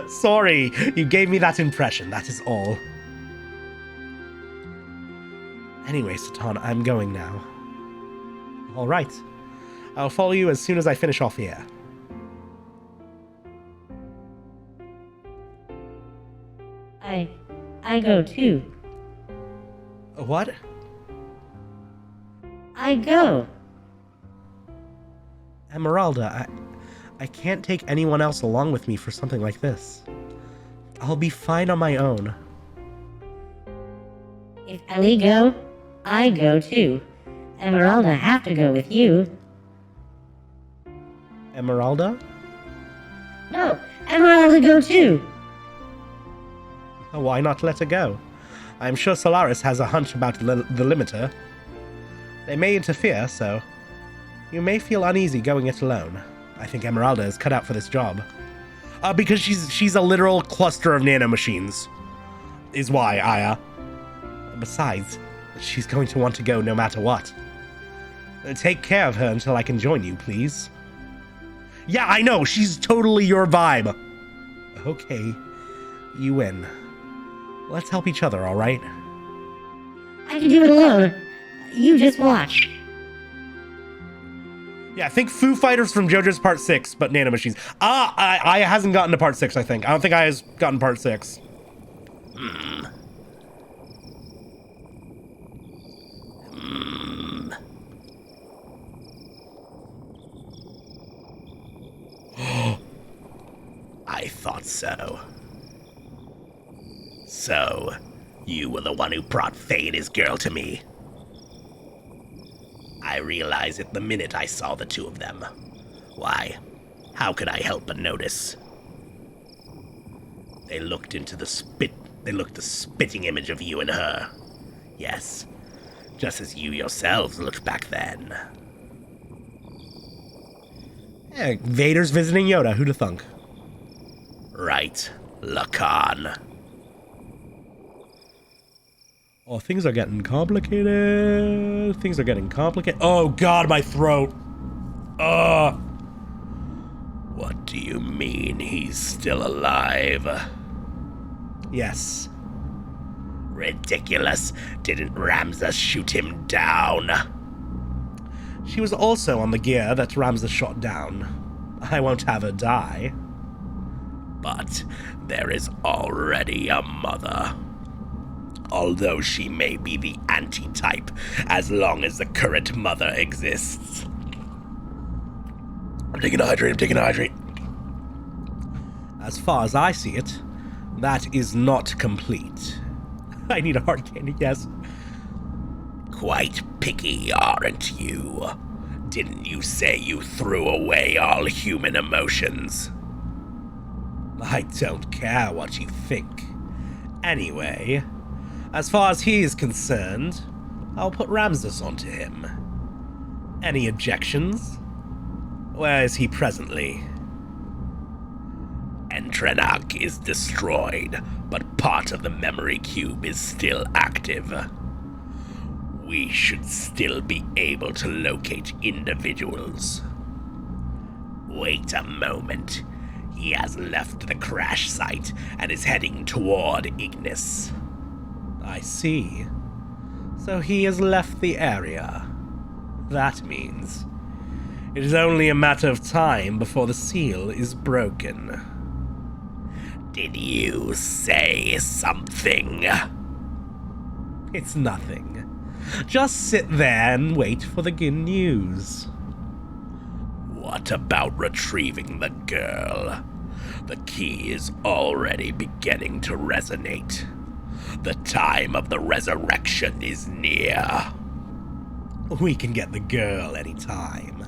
Sorry, you gave me that impression, that is all. Anyway, Satan, I'm going now. Alright. I'll follow you as soon as I finish off here. I go too. What? I go. Emeralda, I can't take anyone else along with me for something like this. I'll be fine on my own. If Elly go, I go too. Emeralda have to go with you. Emeralda? No, Emeralda go too. Why not let her go? I'm sure Solaris has a hunch about the limiter. They may interfere, so you may feel uneasy going it alone. I think Emeralda is cut out for this job. Because she's a literal cluster of nanomachines. Is why, Aya. Besides, she's going to want to go no matter what. Take care of her until I can join you, please. Yeah, I know, she's totally your vibe. Okay, you win. Let's help each other, alright? I can do it alone. You just watch. Yeah, think Foo Fighters from JoJo's Part 6, but nanomachines. I hasn't gotten to Part 6, I think. I don't think I has gotten Part 6. I thought so. So, you were the one who brought Fei and his girl to me. I realized it the minute I saw the two of them. Why, how could I help but notice? They looked the spitting image of you and her. Yes, just as you yourselves looked back then. Yeah, Vader's visiting Yoda, who'da thunk? Right, Lacan. Oh, things are getting complicated. Things are getting complicated. Oh god, my throat. What do you mean he's still alive? Yes. Ridiculous. Didn't Ramza shoot him down? She was also on the gear that Ramses shot down. I won't have her die. But there is already a mother. Although she may be the anti-type, as long as the current mother exists. I'm taking a hydrate. As far as I see it, that is not complete. I need a hard candy, yes. Quite picky, aren't you? Didn't you say you threw away all human emotions? I don't care what you think. Anyway, as far as he is concerned, I'll put Ramses onto him. Any objections? Where is he presently? Entranak is destroyed, but part of the memory cube is still active. We should still be able to locate individuals. Wait a moment. He has left the crash site and is heading toward Ignis. I see. So he has left the area. That means it is only a matter of time before the seal is broken. Did you say something? It's nothing. Just sit there and wait for the good news. What about retrieving the girl? The key is already beginning to resonate. The time of the resurrection is near. We can get the girl anytime.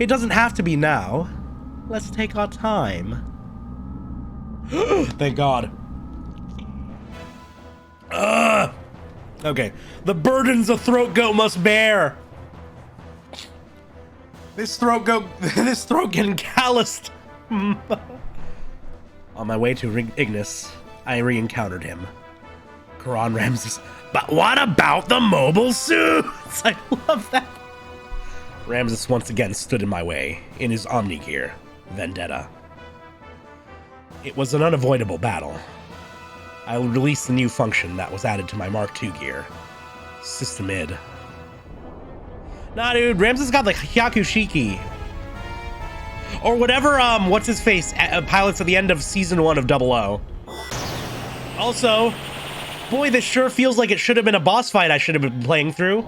It doesn't have to be now. Let's take our time. Thank God. Okay. The burdens a throat goat must bear. This throat getting calloused. On my way to Ignis, I re-encountered him. Quran Ramses. But what about the mobile suits? I love that. Ramses once again stood in my way, in his Omni gear, Vendetta. It was an unavoidable battle. I released the new function that was added to my Mark II gear. System id. Nah, dude, Ramses got the Hyakushiki. Or whatever, what's-his-face pilots at the end of Season 1 of 00. Also, boy, this sure feels like it should have been a boss fight I should have been playing through.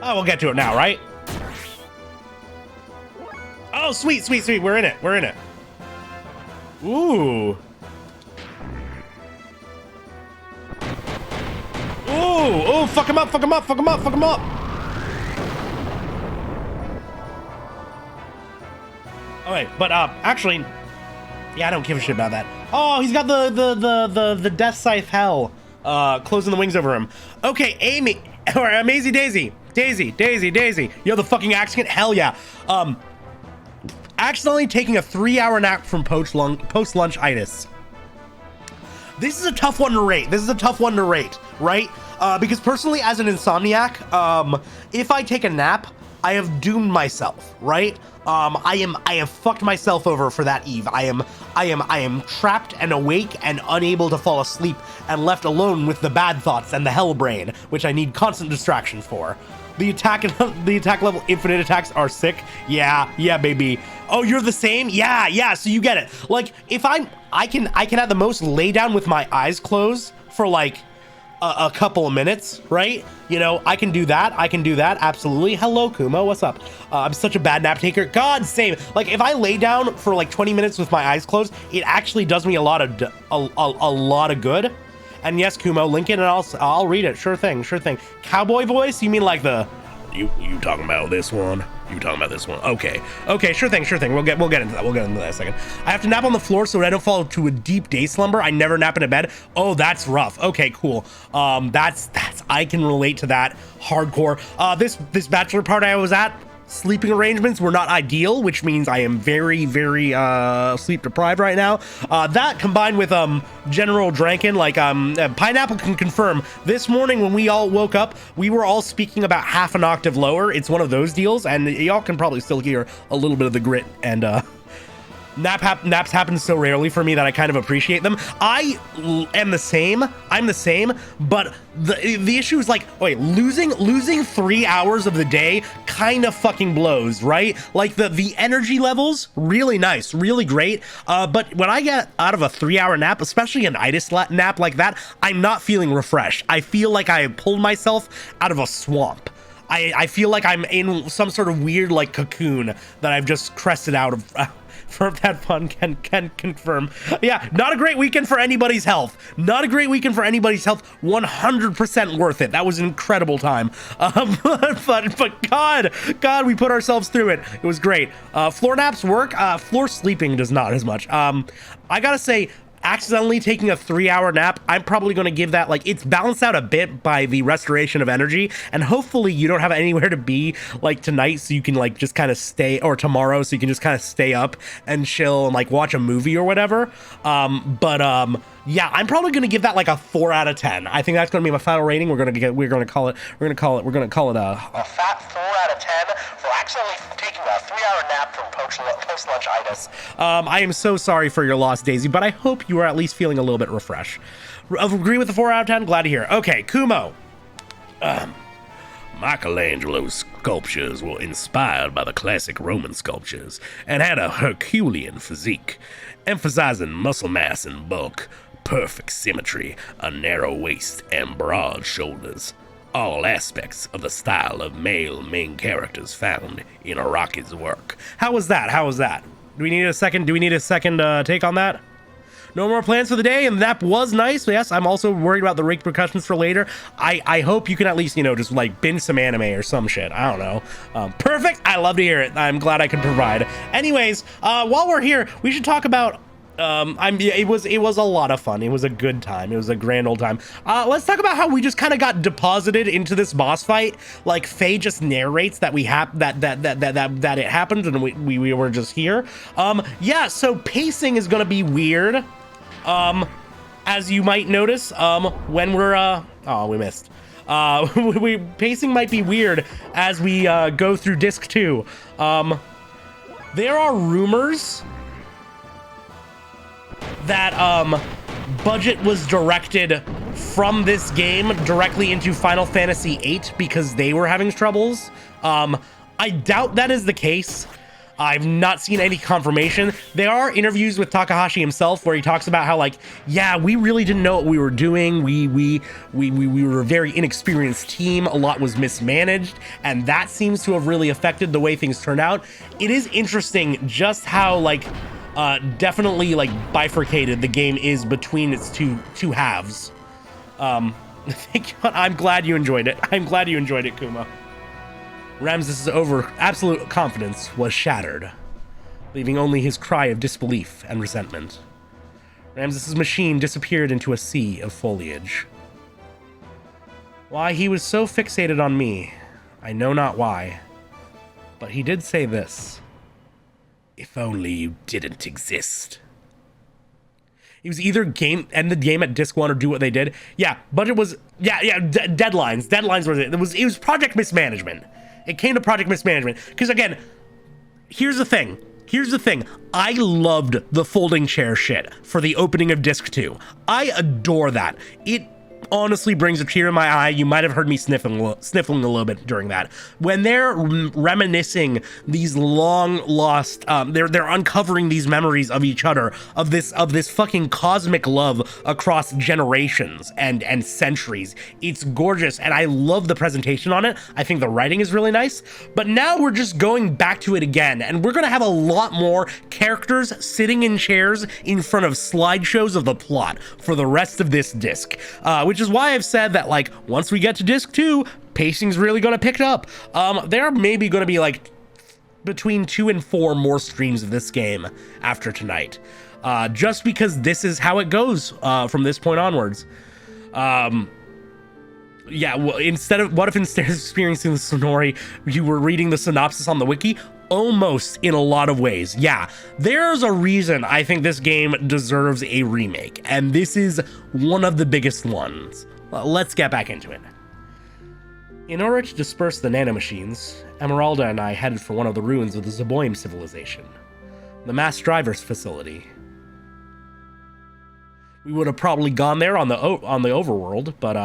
Oh, we'll get to it now, right? Oh, sweet, sweet, sweet. We're in it. We're in it. Ooh. Ooh, fuck him up, fuck him up, fuck him up, fuck him up. All right, but actually, yeah, I don't give a shit about that. Oh, he's got the Death Scythe Hell closing the wings over him. Okay, Amy, or Maisie Daisy. Daisy. Yo, the fucking accident? Hell yeah. Accidentally taking a 3-hour nap from post-lunch itis. This is a tough one to rate. Right? Because personally, as an insomniac, if I take a nap, I have doomed myself, right? I have fucked myself over for that eve. I am trapped and awake and unable to fall asleep and left alone with the bad thoughts and the hell brain, which I need constant distraction for. The attack level infinite attacks are sick. Yeah, baby. Oh, you're the same? Yeah, so you get it. Like, if I can at the most lay down with my eyes closed for like a couple of minutes, right? You know, I can do that, absolutely. Hello, Kumo, what's up? I'm such a bad nap taker. God, same. Like, if I lay down for like 20 minutes with my eyes closed, it actually does me a lot of good. And yes, Kumo, link it and I'll read it. Sure thing. Cowboy voice? You mean like the... You talking about this one? Okay, sure thing. We'll get into that. in a second. I have to nap on the floor so I don't fall to a deep day slumber. I never nap in a bed. Oh, that's rough. Okay, cool. That's I can relate to that hardcore. This bachelor party I was at, sleeping arrangements were not ideal, which means I am very, very sleep deprived right now. That combined with general drinking, like Pineapple can confirm. This morning when we all woke up, we were all speaking about half an octave lower. It's one of those deals, and y'all can probably still hear a little bit of the grit and Naps happen so rarely for me that I kind of appreciate them. I'm the same, but the issue is like, wait, losing 3 hours of the day kind of fucking blows, right? Like the energy levels, really nice, really great. But when I get out of a 3-hour nap, especially an itis nap like that, I'm not feeling refreshed. I feel like I pulled myself out of a swamp. I feel like I'm in some sort of weird like cocoon that I've just crested out of. phirmthVOD can confirm. Yeah, not a great weekend for anybody's health. Not a great weekend for anybody's health. 100% worth it. That was an incredible time. But God, we put ourselves through it. It was great. Floor naps work. Floor sleeping does not as much. I gotta say, accidentally taking a 3-hour nap, I'm probably going to give that, like, it's balanced out a bit by the restoration of energy, and hopefully you don't have anywhere to be like tonight, so you can like just kind of stay, or tomorrow, so you can just kind of stay up and chill and like watch a movie or whatever. Yeah, I'm probably going to give that like a 4 out of 10. I think that's going to be my final rating. We're going to call it a fat 4 out of 10 for accidentally taking a 3-hour nap from post-lunch itis. I am so sorry for your loss, Daisy, but I hope you are at least feeling a little bit refreshed. Agree with the 4 out of 10? Glad to hear. Okay, Kumo. Michelangelo's sculptures were inspired by the classic Roman sculptures and had a Herculean physique, emphasizing muscle mass and bulk, perfect symmetry, a narrow waist, and broad shoulders. All aspects of the style of male main characters found in Araki's work. How was that? Do we need a second take on that? No more plans for the day, and that was nice. Yes, I'm also worried about the repercussions for later. I hope you can at least, just like binge some anime or some shit. I don't know. Perfect. I love to hear it. I'm glad I could provide. Anyways, while we're here, we should talk about it was a lot of fun. It was a good time. It was a grand old time. Let's talk about how we just kind of got deposited into this boss fight. Like Fei just narrates that that it happened and we were just here. Yeah, so pacing is gonna be weird. As you might notice, when we're we missed. Pacing might be weird as we go through disc 2. There are rumors that budget was directed from this game directly into Final Fantasy VIII because they were having troubles. I doubt that is the case. I've not seen any confirmation. There are interviews with Takahashi himself where he talks about how, like, yeah, we really didn't know what we were doing. We were a very inexperienced team. A lot was mismanaged, and that seems to have really affected the way things turned out. It is interesting just how, like, definitely like bifurcated the game is between its two halves. I'm glad you enjoyed it. Kuma. Ramses' absolute confidence was shattered, leaving only his cry of disbelief and resentment. Ramses' machine disappeared into a sea of foliage. Why he was so fixated on me, I know not why, but he did say this. If only you didn't exist. It was either end the game at disc 1 or do what they did. Yeah, budget was deadlines. Deadlines were it. It was project mismanagement. It came to project mismanagement because again, here's the thing. I loved the folding chair shit for the opening of disc 2. I adore that. It honestly brings a tear in my eye. You might have heard me sniffling a little bit during that. When they're reminiscing these long lost, they're uncovering these memories of each other, of this fucking cosmic love across generations and centuries. It's gorgeous, and I love the presentation on it. I think the writing is really nice. But now we're just going back to it again, and we're gonna have a lot more characters sitting in chairs in front of slideshows of the plot for the rest of this disc, which is why I've said that, like, once we get to disc 2, pacing's really gonna pick up. There may be gonna be like between 2 and 4 more streams of this game after tonight, just because this is how it goes from this point onwards. Yeah, well, instead of experiencing the Sonori, you were reading the synopsis on the wiki? Almost, in a lot of ways. Yeah, there's a reason I think this game deserves a remake, and this is one of the biggest ones. Let's get back into it. In order to disperse the nanomachines, Emeralda and I headed for one of the ruins of the Zeboim civilization. The mass drivers facility. We would have probably gone there on the overworld, but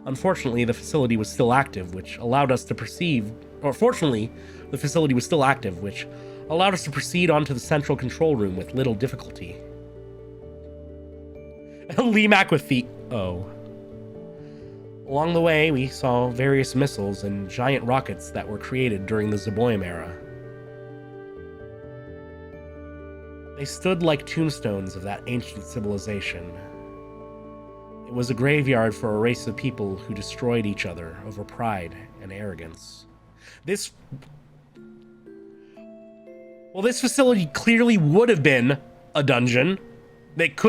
unfortunately the facility was still active, which allowed us to proceed. Or fortunately, the facility was still active, which allowed us to proceed onto the central control room with little difficulty. Limac with feet. Oh. Along the way, we saw various missiles and giant rockets that were created during the Zeboyam era. They stood like tombstones of that ancient civilization. It was a graveyard for a race of people who destroyed each other over pride and arrogance. This facility clearly would have been a dungeon. It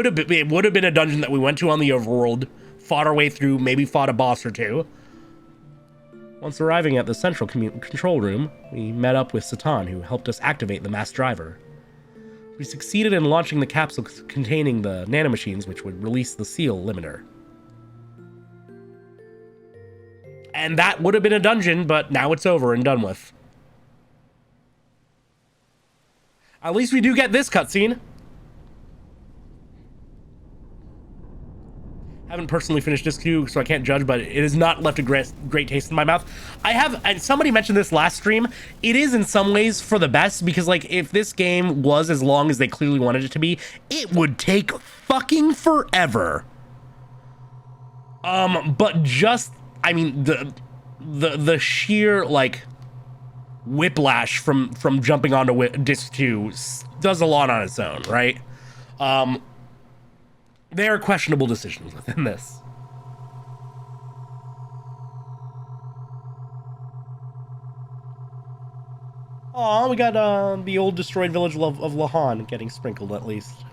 would have been a dungeon that we went to on the overworld, fought our way through, maybe fought a boss or two. Once arriving at the central control room, we met up with Satan, who helped us activate the mass driver. We succeeded in launching the capsule containing the nanomachines, which would release the seal limiter. And that would have been a dungeon, but now it's over and done with. At least we do get this cutscene. Haven't personally finished Disc 2, so I can't judge, but it has not left a great taste in my mouth. I have, and somebody mentioned this last stream, it is in some ways for the best, because like if this game was as long as they clearly wanted it to be, it would take fucking forever. But just, I mean, the sheer like whiplash from jumping onto Disc 2 does a lot on its own, right? There are questionable decisions within this. Aw, we got the old destroyed village of Lahan getting sprinkled at least.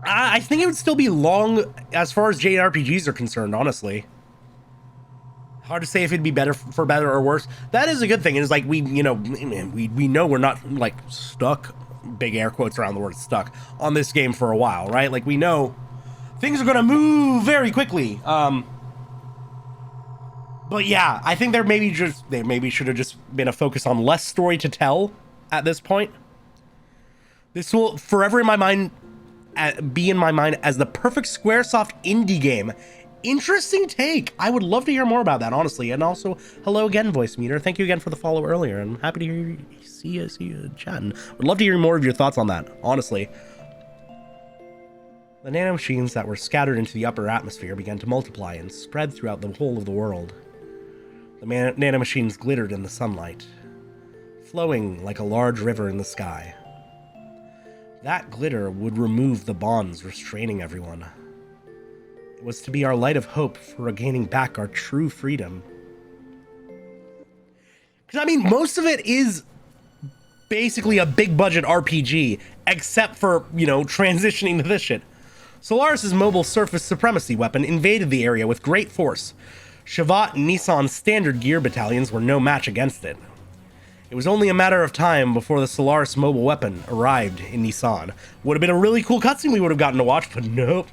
I think it would still be long as far as JRPGs are concerned, honestly. Hard to say if it'd be better for better or worse. That is a good thing. It's like we know we're not like stuck, big air quotes around the word stuck, on this game for a while, right? Like we know things are gonna move very quickly. But yeah, I think there maybe should have just been a focus on less story to tell at this point. This will forever in my mind be in my mind as the perfect Squaresoft indie game. Interesting take. I would love to hear more about that, honestly. And also, hello again, Voice Meter. Thank you again for the follow earlier. I'm happy to hear you, see you chatting. Would love to hear more of your thoughts on that, honestly. The nanomachines that were scattered into the upper atmosphere began to multiply and spread throughout the whole of the world. The nanomachines glittered in the sunlight, flowing like a large river in the sky. That glitter would remove the bonds restraining everyone. It was to be our light of hope for regaining back our true freedom. Because, I mean, most of it is basically a big budget RPG, except for, transitioning to this shit. Solaris' mobile surface supremacy weapon invaded the area with great force. Shavat and Nissan's standard gear battalions were no match against it. It was only a matter of time before the Solaris mobile weapon arrived in Nissan. Would have been a really cool cutscene we would have gotten to watch, but nope.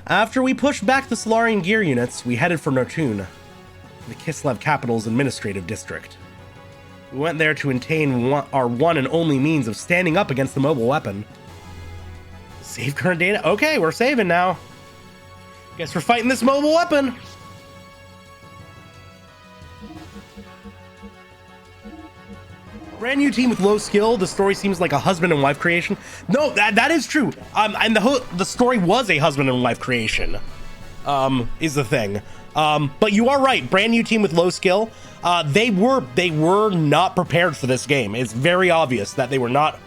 After we pushed back the Solarian gear units, we headed for Nortune, the Kislev capital's administrative district. We went there to attain our one and only means of standing up against the mobile weapon. Save current data? Okay, we're saving now. Guess we're fighting this mobile weapon. Brand new team with low skill. The story seems like a husband and wife creation. No, that is true. And the story was a husband and wife creation. Is the thing. But you are right. Brand new team with low skill. They were not prepared for this game. It's very obvious that they were not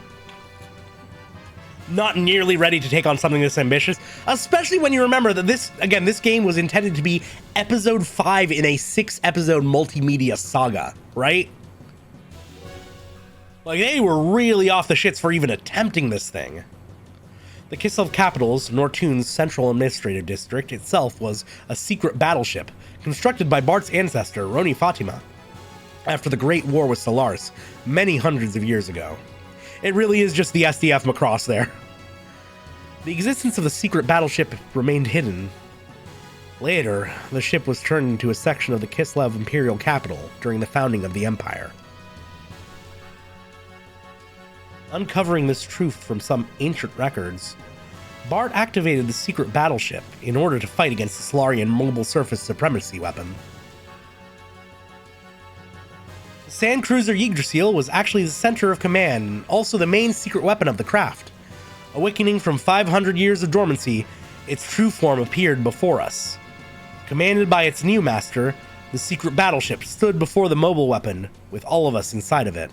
nearly ready to take on something this ambitious, especially when you remember that this game was intended to be episode 5 in a 6-episode multimedia saga, right? Like, they were really off the shits for even attempting this thing. The Kislev capital's Nortune's central administrative district itself was a secret battleship constructed by Bart's ancestor, Roni Fatima, after the Great War with Solaris many hundreds of years ago. It really is just the SDF Macross there. The existence of the secret battleship remained hidden Later, the ship was turned into a section of the Kislev imperial capital during the founding of the empire. Uncovering this truth from some ancient records, Bart activated the secret battleship in order to fight against the Solarian mobile surface supremacy weapon. The sand cruiser Yggdrasil was actually the center of command and also the main secret weapon of the craft. Awakening from 500 years of dormancy, its true form appeared before us. Commanded by its new master, the secret battleship stood before the mobile weapon, with all of us inside of it.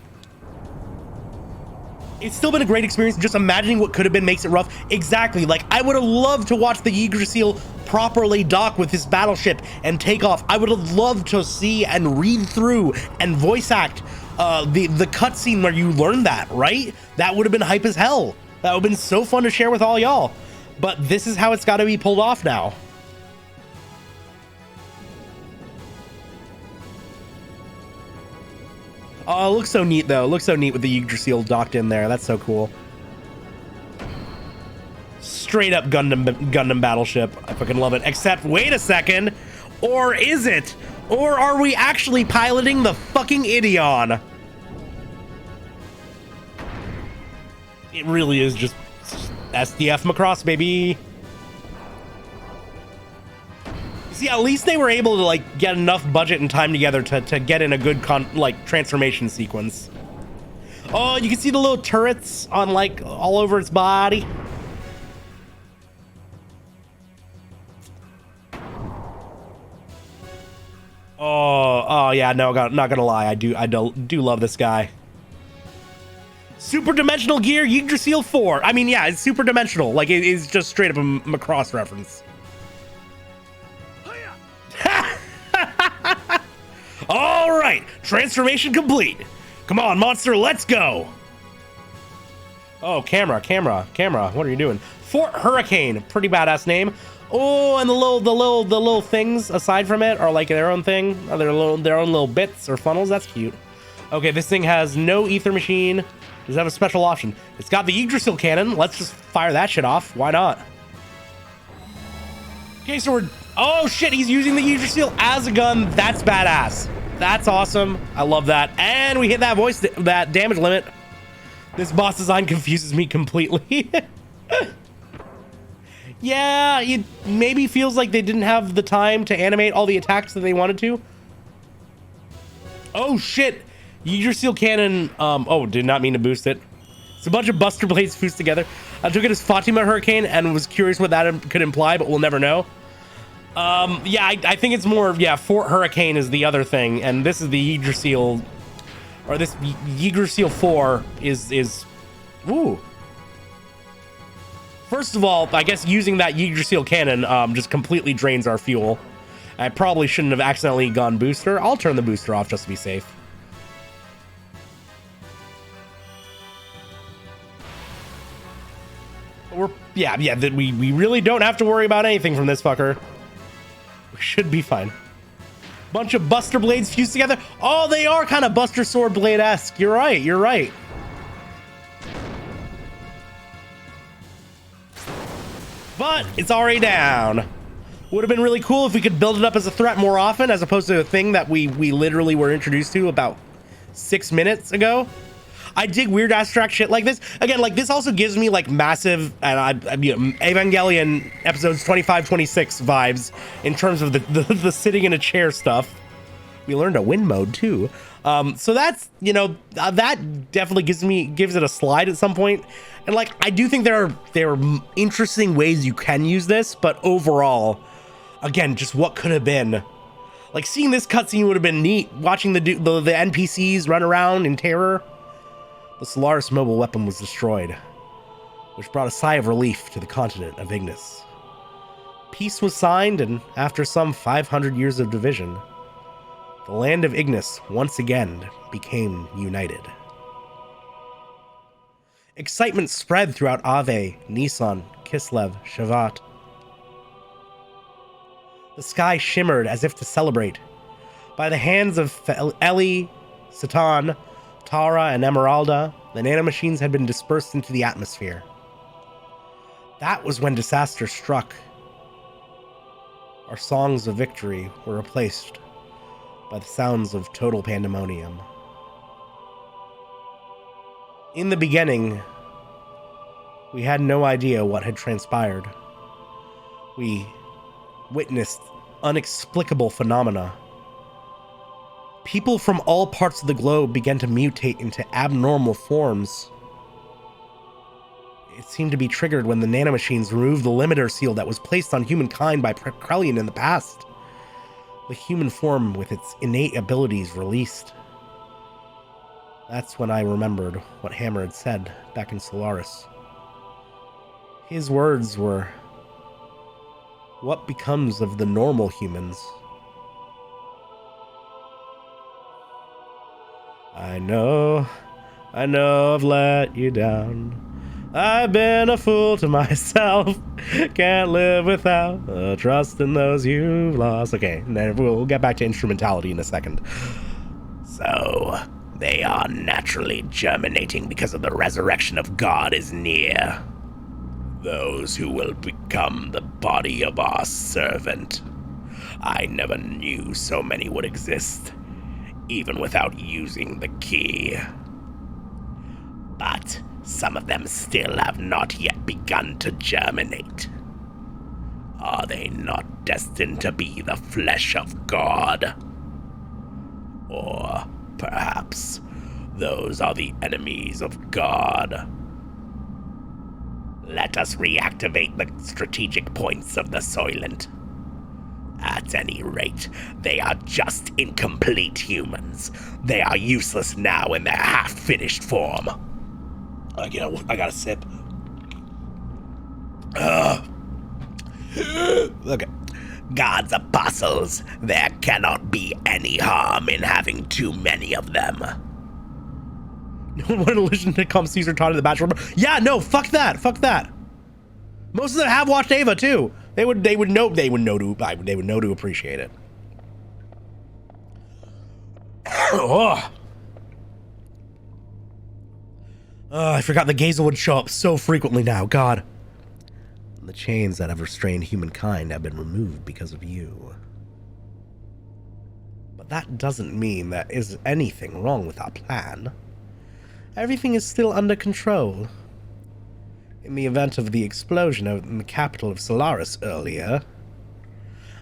It's still been a great experience. Just imagining what could have been makes it rough. Exactly. Like, I would have loved to watch the Yggdrasil properly dock with this battleship and take off. I would have loved to see and read through and voice act the cutscene where you learn that, right? That would have been hype as hell. That would have been so fun to share with all y'all. But this is how it's got to be pulled off now. Oh, it looks so neat, though. It looks so neat with the Yggdrasil docked in there. That's so cool. Straight up Gundam battleship. I fucking love it. Except, wait a second. Or is it? Or are we actually piloting the fucking Ideon? It really is just SDF Macross, baby. See, at least they were able to like get enough budget and time together to get in a good transformation sequence. Oh, you can see the little turrets on like all over its body. Oh yeah, no, not gonna lie, I do love this guy. Super dimensional gear Yggdrasil 4. I mean, yeah, it's super dimensional. Like it is just straight up a Macross reference. All right, transformation complete. Come on, monster, let's go. Oh, camera. What are you doing? Fort Hurricane, pretty badass name. Oh, and the little things aside from it are like their own thing. Are their own little bits or funnels. That's cute. Okay, this thing has no ether machine. Does it have a special option? It's got the Yggdrasil cannon. Let's just fire that shit off. Why not? Okay, so we're... Oh shit, he's using the Yggdrasil as a gun. That's badass. That's awesome. I love that. And we hit that damage limit. This boss design confuses me completely. Yeah, it maybe feels like they didn't have the time to animate all the attacks that they wanted to. Oh shit. Yggdrasil cannon. Oh, did not mean to boost it. It's a bunch of Buster Blades fused together. I took it as Fatima Hurricane and was curious what that could imply, but we'll never know. Yeah, I think it's more, yeah, Fort Hurricane is the other thing, and this is the Yggdrasil, or this Yggdrasil 4 is, ooh. First of all, I guess using that Yggdrasil cannon, just completely drains our fuel. I probably shouldn't have accidentally gone booster. I'll turn the booster off just to be safe. We really don't have to worry about anything from this fucker. We should be fine. Bunch of Buster Blades fused together. Oh, they are kind of Buster Sword Blade-esque. You're right. But it's already down. Would have been really cool if we could build it up as a threat more often, as opposed to a thing that we literally were introduced to about 6 minutes ago. I dig weird abstract shit like this. Again, like this also gives me like massive Evangelion episodes 25, 26 vibes in terms of the sitting in a chair stuff. We learned a wind mode too. So that's, that definitely gives it a slide at some point. And like, I do think there are interesting ways you can use this, but overall, again, just what could have been. Like seeing this cutscene would have been neat. Watching the NPCs run around in terror. The Solaris mobile weapon was destroyed, which brought a sigh of relief to the continent of Ignis. Peace was signed, and after some 500 years of division, the land of Ignis once again became united. Excitement spread throughout Ave, Nisan, Kislev, Shavat. The sky shimmered as if to celebrate. By the hands of Elly, Satan, Tara, and Emeralda, the nanomachines had been dispersed into the atmosphere. That was when disaster struck. Our songs of victory were replaced by the sounds of total pandemonium. In the beginning, we had no idea what had transpired. We witnessed inexplicable phenomena. People from all parts of the globe began to mutate into abnormal forms. It seemed to be triggered when the nanomachines removed the limiter seal that was placed on humankind by Krellian in the past. The human form with its innate abilities released. That's when I remembered what Hammer had said back in Solaris. His words were, "What becomes of the normal humans?" I know I've let you down. I've been a fool to myself. Can't live without the trust in those you've lost. Okay, we'll get back to instrumentality in a second. So, they are naturally germinating because of the resurrection of God is near. Those who will become the body of our servant. I never knew so many would exist, even without using the key. But some of them still have not yet begun to germinate. Are they not destined to be the flesh of God? Or perhaps those are the enemies of God. Let us reactivate the strategic points of the Soylent. At any rate, they are just incomplete humans. They are useless now in their half-finished form. I gotta sip. Okay. God's apostles, there cannot be any harm in having too many of them. What a illusion to come Caesar taught in the Bachelor. Yeah, no, fuck that. Most of them have watched Ava too. They would know to appreciate it. I forgot the Gazel would show up so frequently now. God. The chains that have restrained humankind have been removed because of you. But that doesn't mean there is anything wrong with our plan. Everything is still under control. In the event of the explosion in the capital of Solaris earlier,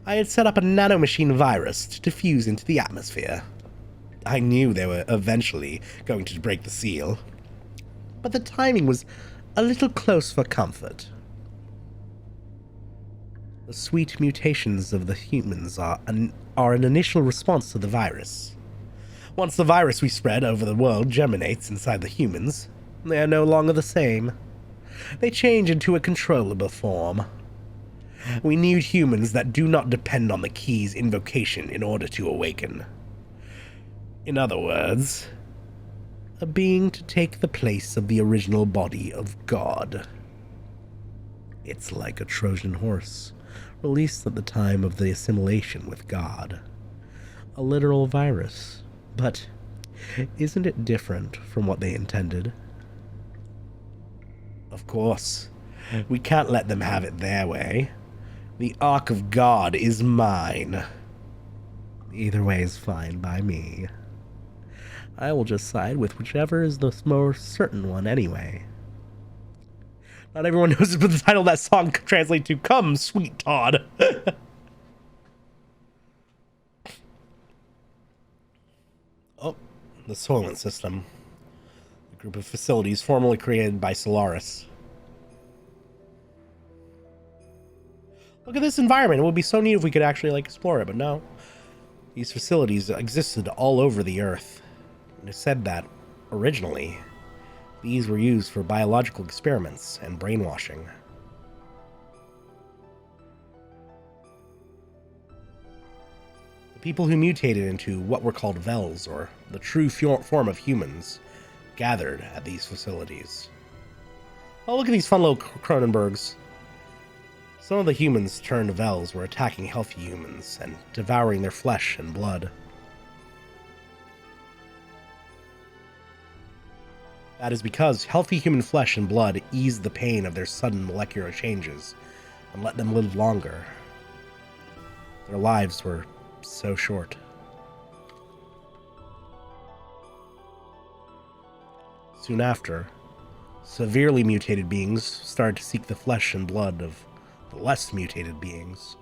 I had set up a nanomachine virus to diffuse into the atmosphere. I knew they were eventually going to break the seal, but the timing was a little close for comfort. The sweet mutations of the humans are an initial response to the virus. Once the virus we spread over the world germinates inside the humans, they are no longer the same. They change into a controllable form. We need humans that do not depend on the key's invocation in order to awaken. In other words, a being to take the place of the original body of God. It's like a Trojan horse, released at the time of the assimilation with God. A literal virus. But isn't it different from what they intended? Of course, we can't let them have it their way. The Ark of God is mine. Either way is fine by me. I will just side with whichever is the more certain one anyway. Not everyone knows but the title of that song translates to "Come, Sweet Todd." Oh, the Soylent System. A group of facilities formerly created by Solaris. Look at this environment. It would be so neat if we could actually, explore it, but no. These facilities existed all over the Earth. And it said that, originally, these were used for biological experiments and brainwashing. The people who mutated into what were called Vels, or the true form of humans, gathered at these facilities. Oh, look at these fun little Cronenbergs. Some of the humans turned Vels were attacking healthy humans and devouring their flesh and blood. That is because healthy human flesh and blood eased the pain of their sudden molecular changes and let them live longer. Their lives were so short. Soon after, severely mutated beings started to seek the flesh and blood of the less mutated beings.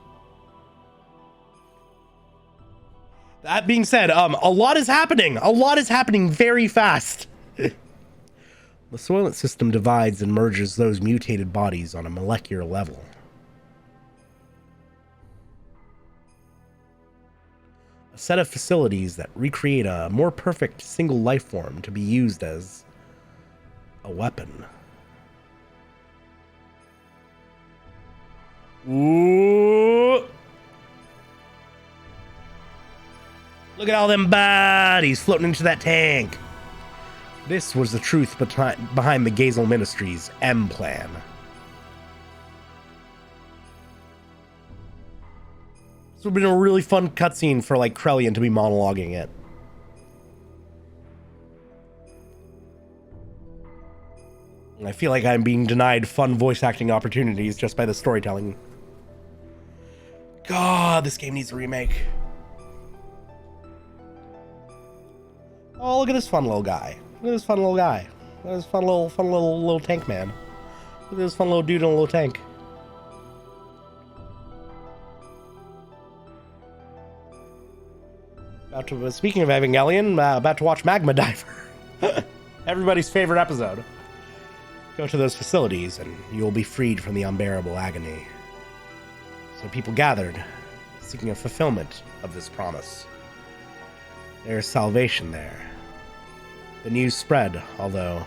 That being said, a lot is happening. A lot is happening very fast. The Soylent system divides and merges those mutated bodies on a molecular level. A set of facilities that recreate a more perfect single life form to be used as a weapon. Ooh. Look at all them bodies floating into that tank. This was the truth behind the Gazel Ministry's M plan. This would have been a really fun cutscene for, like, Krellian to be monologuing it. I feel like I'm being denied fun voice acting opportunities just by the storytelling. God, this game needs a remake. Oh, look at this fun little guy. Look at this fun little guy. Look at this fun little tank man. Look at this fun little dude in a little tank. Speaking of Evangelion, about to watch Magma Diver. Everybody's favorite episode. Go to those facilities and you will be freed from the unbearable agony. So people gathered, seeking a fulfillment of this promise. There is salvation there. The news spread, although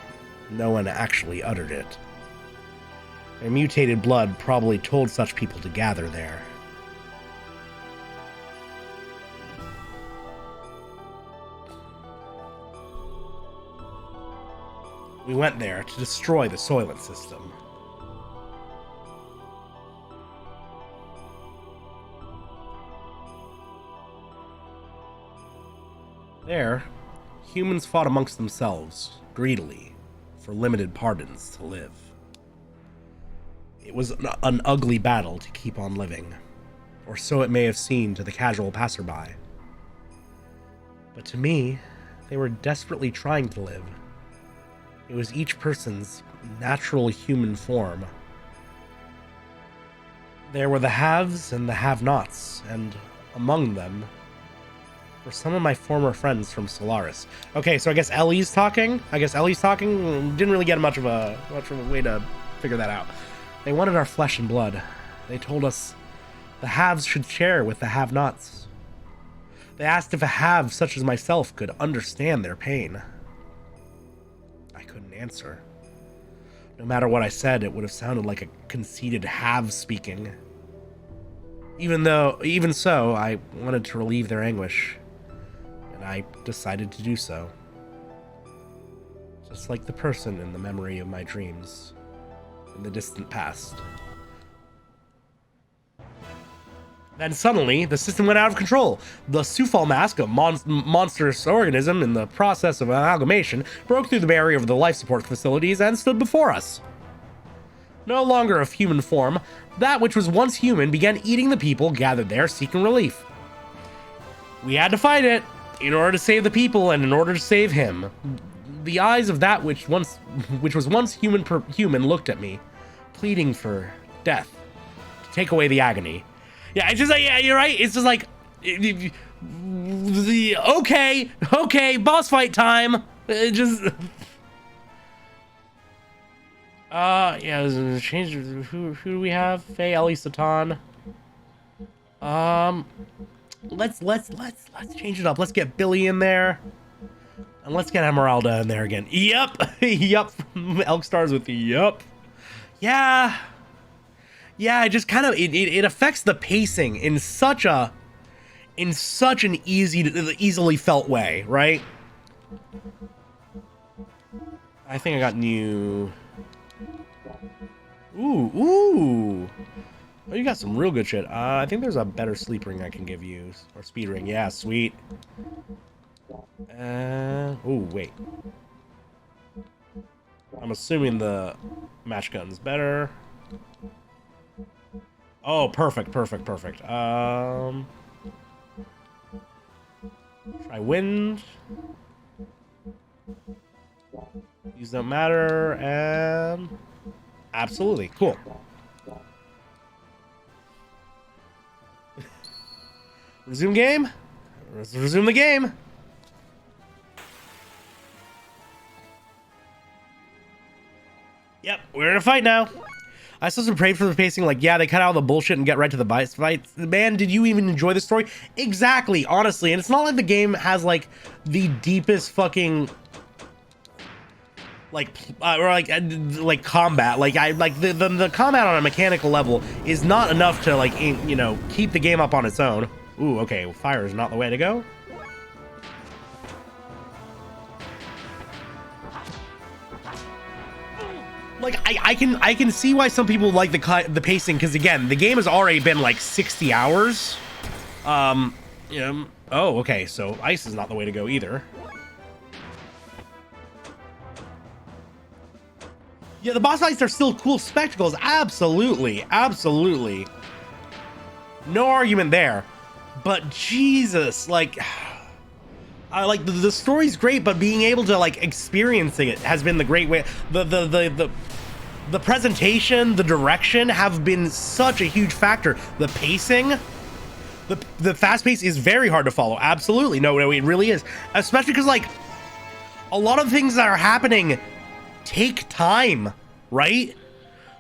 no one actually uttered it. Their mutated blood probably told such people to gather there. We went there to destroy the Soylent system. There, humans fought amongst themselves, greedily, for limited pardons to live. It was an ugly battle to keep on living, or so it may have seemed to the casual passerby. But to me, they were desperately trying to live. It was each person's natural human form. There were the haves and the have-nots, and among them were some of my former friends from Solaris. Okay, so I guess Ellie's talking. Didn't really get much of a way to figure that out. They wanted our flesh and blood. They told us the haves should share with the have-nots. They asked if a have such as myself could understand their pain. I couldn't answer. No matter what I said, it would have sounded like a conceited have speaking. Even so, I wanted to relieve their anguish, and I decided to do so. Just like the person in the memory of my dreams, in the distant past. Then suddenly, the system went out of control. The Sufal mask, a monstrous organism in the process of amalgamation, broke through the barrier of the life support facilities and stood before us. No longer of human form, that which was once human began eating the people gathered there seeking relief. We had to fight it in order to save the people and in order to save him. The eyes of that which was once human looked at me, pleading for death, to take away the agony. Yeah, it's just like, yeah, you're right. It's just like, okay, boss fight time. It just, yeah, change. Who do we have? Fei, Elly, Satan. Let's change it up. Let's get Billy in there, and let's get Emeralda in there again. Yep, yep. Elk stars with yep. Yeah. Yeah, it just kind of it affects the pacing in such an easily felt way, right? I think I got new. Ooh. Oh, you got some real good shit. I think there's a better sleep ring I can give you, or speed ring. Yeah, sweet. Oh wait. I'm assuming the match gun's better. Oh, perfect. Try wind. These don't matter, and absolutely cool. Resume game. Resume the game. Yep, we're in a fight now. I still some praise for the pacing. Like, yeah, they cut out the bullshit and get right to the fights. Man, did you even enjoy the story? Exactly, honestly. And it's not like the game has like the deepest fucking like combat. Like the combat on a mechanical level is not enough to like you know, keep the game up on its own. Ooh, okay, fire is not the way to go. Like I can see why some people like the pacing, because again, the game has already been like 60 hours. Yeah. Oh, okay, so ice is not the way to go either. Yeah, the boss fights are still cool spectacles. Absolutely, absolutely. No argument there. But Jesus, like, I like the story's great, but being able to like experiencing it has been the great way. The presentation, the direction have been such a huge factor. The pacing, the fast pace is very hard to follow. Absolutely, no, it really is. Especially because like a lot of things that are happening take time, right?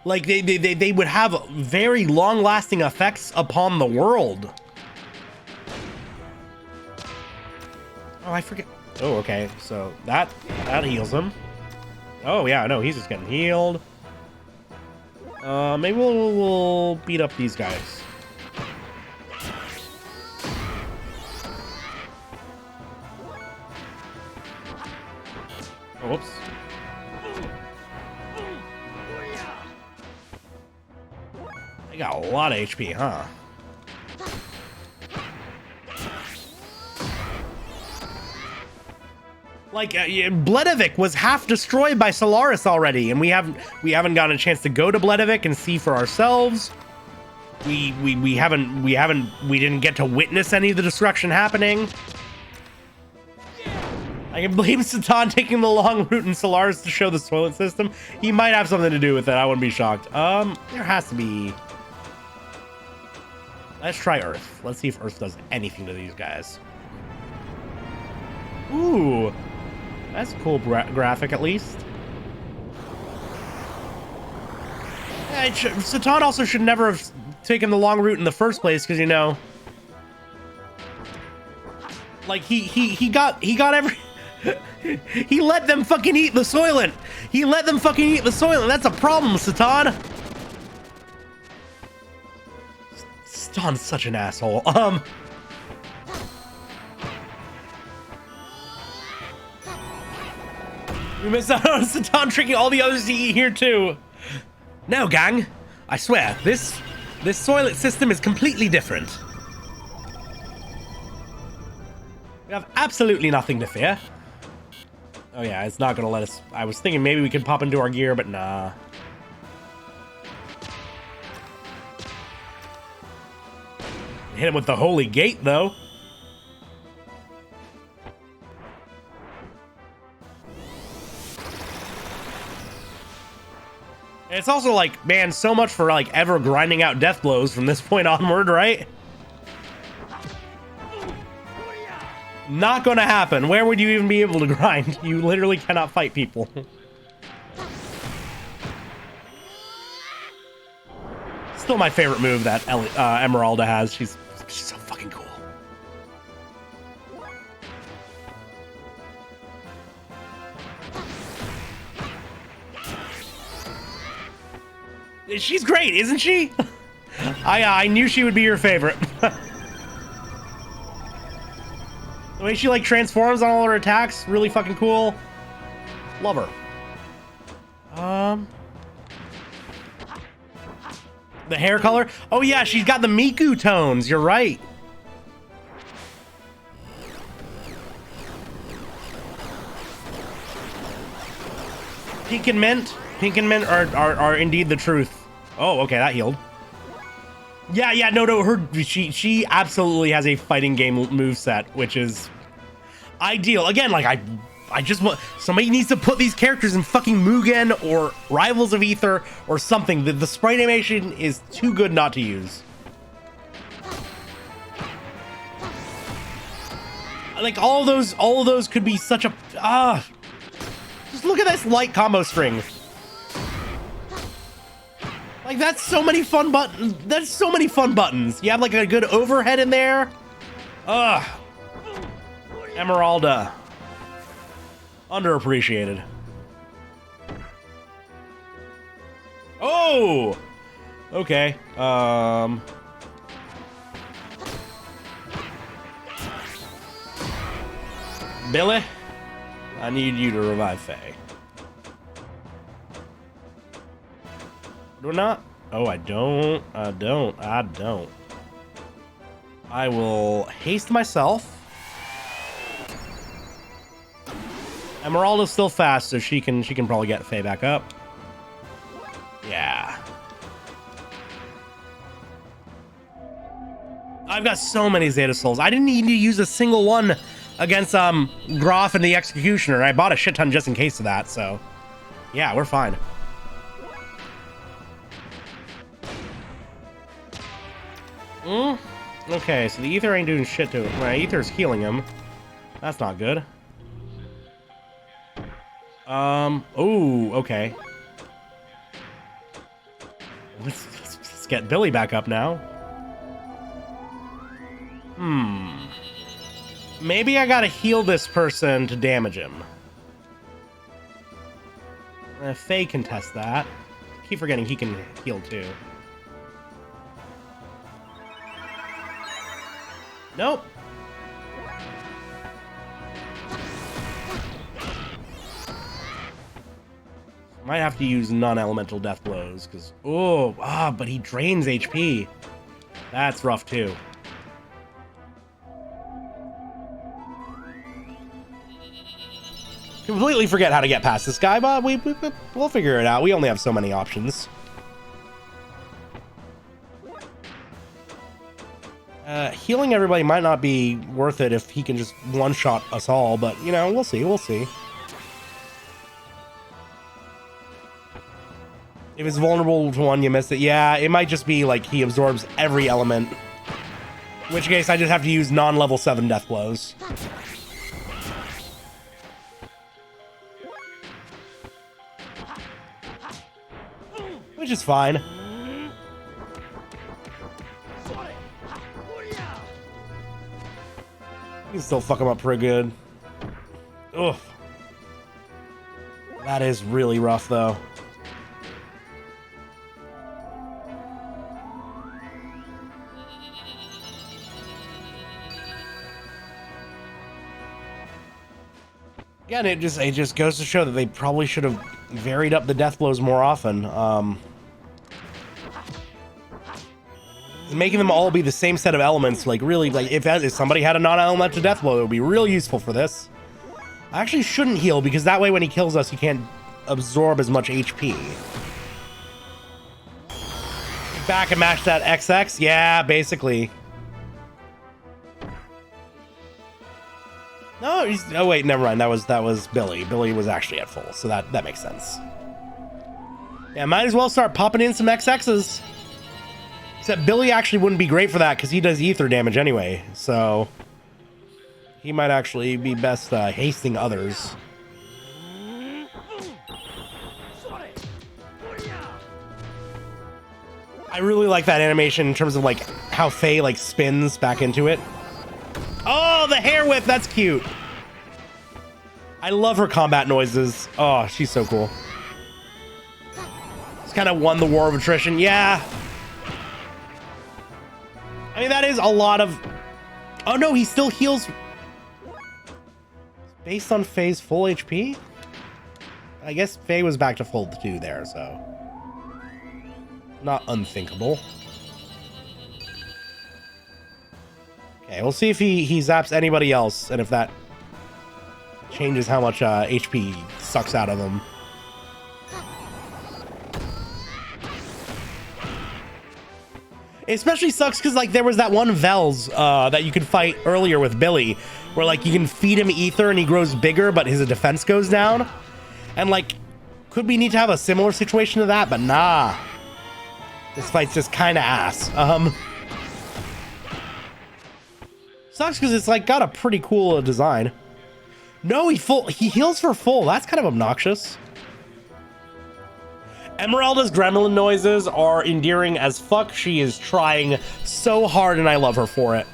Like they would have very long-lasting effects upon the world. Oh, I forget. Oh, okay. So that heals him. Oh yeah, no, he's just getting healed. Maybe we'll beat up these guys. Oh, whoops. They got a lot of HP, huh? Like Bledavik was half destroyed by Solaris already, and we haven't gotten a chance to go to Bledavik and see for ourselves. We didn't get to witness any of the destruction happening. I can blame Satan taking the long route in Solaris to show the toilet system. He might have something to do with it. I wouldn't be shocked. There has to be. Let's try Earth. Let's see if Earth does anything to these guys. Ooh. That's a cool graphic, at least. Yeah, Satan also should never have taken the long route in the first place, because, you know, like he got every. He let them fucking eat the Soylent. He let them fucking eat the Soylent. That's a problem, Satan. Satan's such an asshole. We missed out on Satan tricking all the others to eat here too. No, gang. I swear, this Soylent system is completely different. We have absolutely nothing to fear. Oh yeah, it's not gonna let us. I was thinking maybe we could pop into our gear, but nah. Hit him with the holy gate, though. And it's also like, man, so much for like ever grinding out death blows from this point onward, right? Not gonna happen. Where would you even be able to grind? You literally cannot fight people. Still my favorite move that Emeralda has. She's so fucking cool. She's great, isn't she? I knew she would be your favorite. The way she like transforms on all her attacks, really fucking cool. Love her. The hair color? Oh yeah, she's got the Miku tones. You're right. Pink and mint are indeed the truth. Oh, okay, that healed. Yeah, no, she absolutely has a fighting game moveset, which is ideal. Again, like I just want somebody needs to put these characters in fucking Mugen or Rivals of Aether or something. The sprite animation is too good not to use. Like all of those could be such a just look at this light combo string. Like that's so many fun buttons. That's so many fun buttons. You have like a good overhead in there. Emeralda. Underappreciated. Oh! Okay. Billy? I need you to revive Fei. Do not? Oh, I don't. I will haste myself. Emeralda's still fast, so she can probably get Fei back up. Yeah. I've got so many Zeta Souls. I didn't need to use a single one against Groff and the Executioner. I bought a shit ton just in case of that, so yeah, we're fine. Okay, so the Ether ain't doing shit to him. My Ether's healing him. That's not good. Oh, okay. Let's get Billy back up now. Maybe I gotta heal this person to damage him. Fei can test that. Keep forgetting he can heal too. Nope. Might have to use non-elemental death blows, because... but he drains HP. That's rough, too. Completely forget how to get past this guy, but we'll figure it out. We only have so many options. Healing everybody might not be worth it if he can just one-shot us all, but, you know, we'll see. If it's vulnerable to one, you missed it. Yeah, it might just be like he absorbs every element. In which case, I just have to use non-level 7 death blows. Which is fine. You can still fuck him up pretty good. Ugh. That is really rough, though. Again, it just goes to show that they probably should have varied up the death blows more often. Making them all be the same set of elements, like really, like if somebody had a non-elemental death blow, it would be real useful for this. I actually shouldn't heal because that way when he kills us, he can't absorb as much HP. Back and mash that XX? Yeah, basically. No, oh wait, never mind. That was Billy. Billy was actually at full, so that makes sense. Yeah, might as well start popping in some XXs. Except Billy actually wouldn't be great for that because he does ether damage anyway, so he might actually be best hasting others. I really like that animation in terms of like how Fei like spins back into it. Oh, the hair whip, that's cute. I love her combat noises. Oh, she's so cool. It's kind of won the war of attrition. Yeah. I mean, that is a lot of... Oh, no, he still heals... Based on Fei's full HP? I guess Fei was back to full 2 there, so... Not unthinkable. Okay, we'll see if he zaps anybody else, and if that changes how much HP sucks out of them. Especially sucks because, like, there was that one Vels that you could fight earlier with Billy, where, like, you can feed him ether and he grows bigger, but his defense goes down. And, like, could we need to have a similar situation to that? But nah. This fight's just kind of ass. Sucks because it's, like, got a pretty cool design. No, he heals for full. That's kind of obnoxious. Emeralda's gremlin noises are endearing as fuck. She is trying so hard and I love her for it.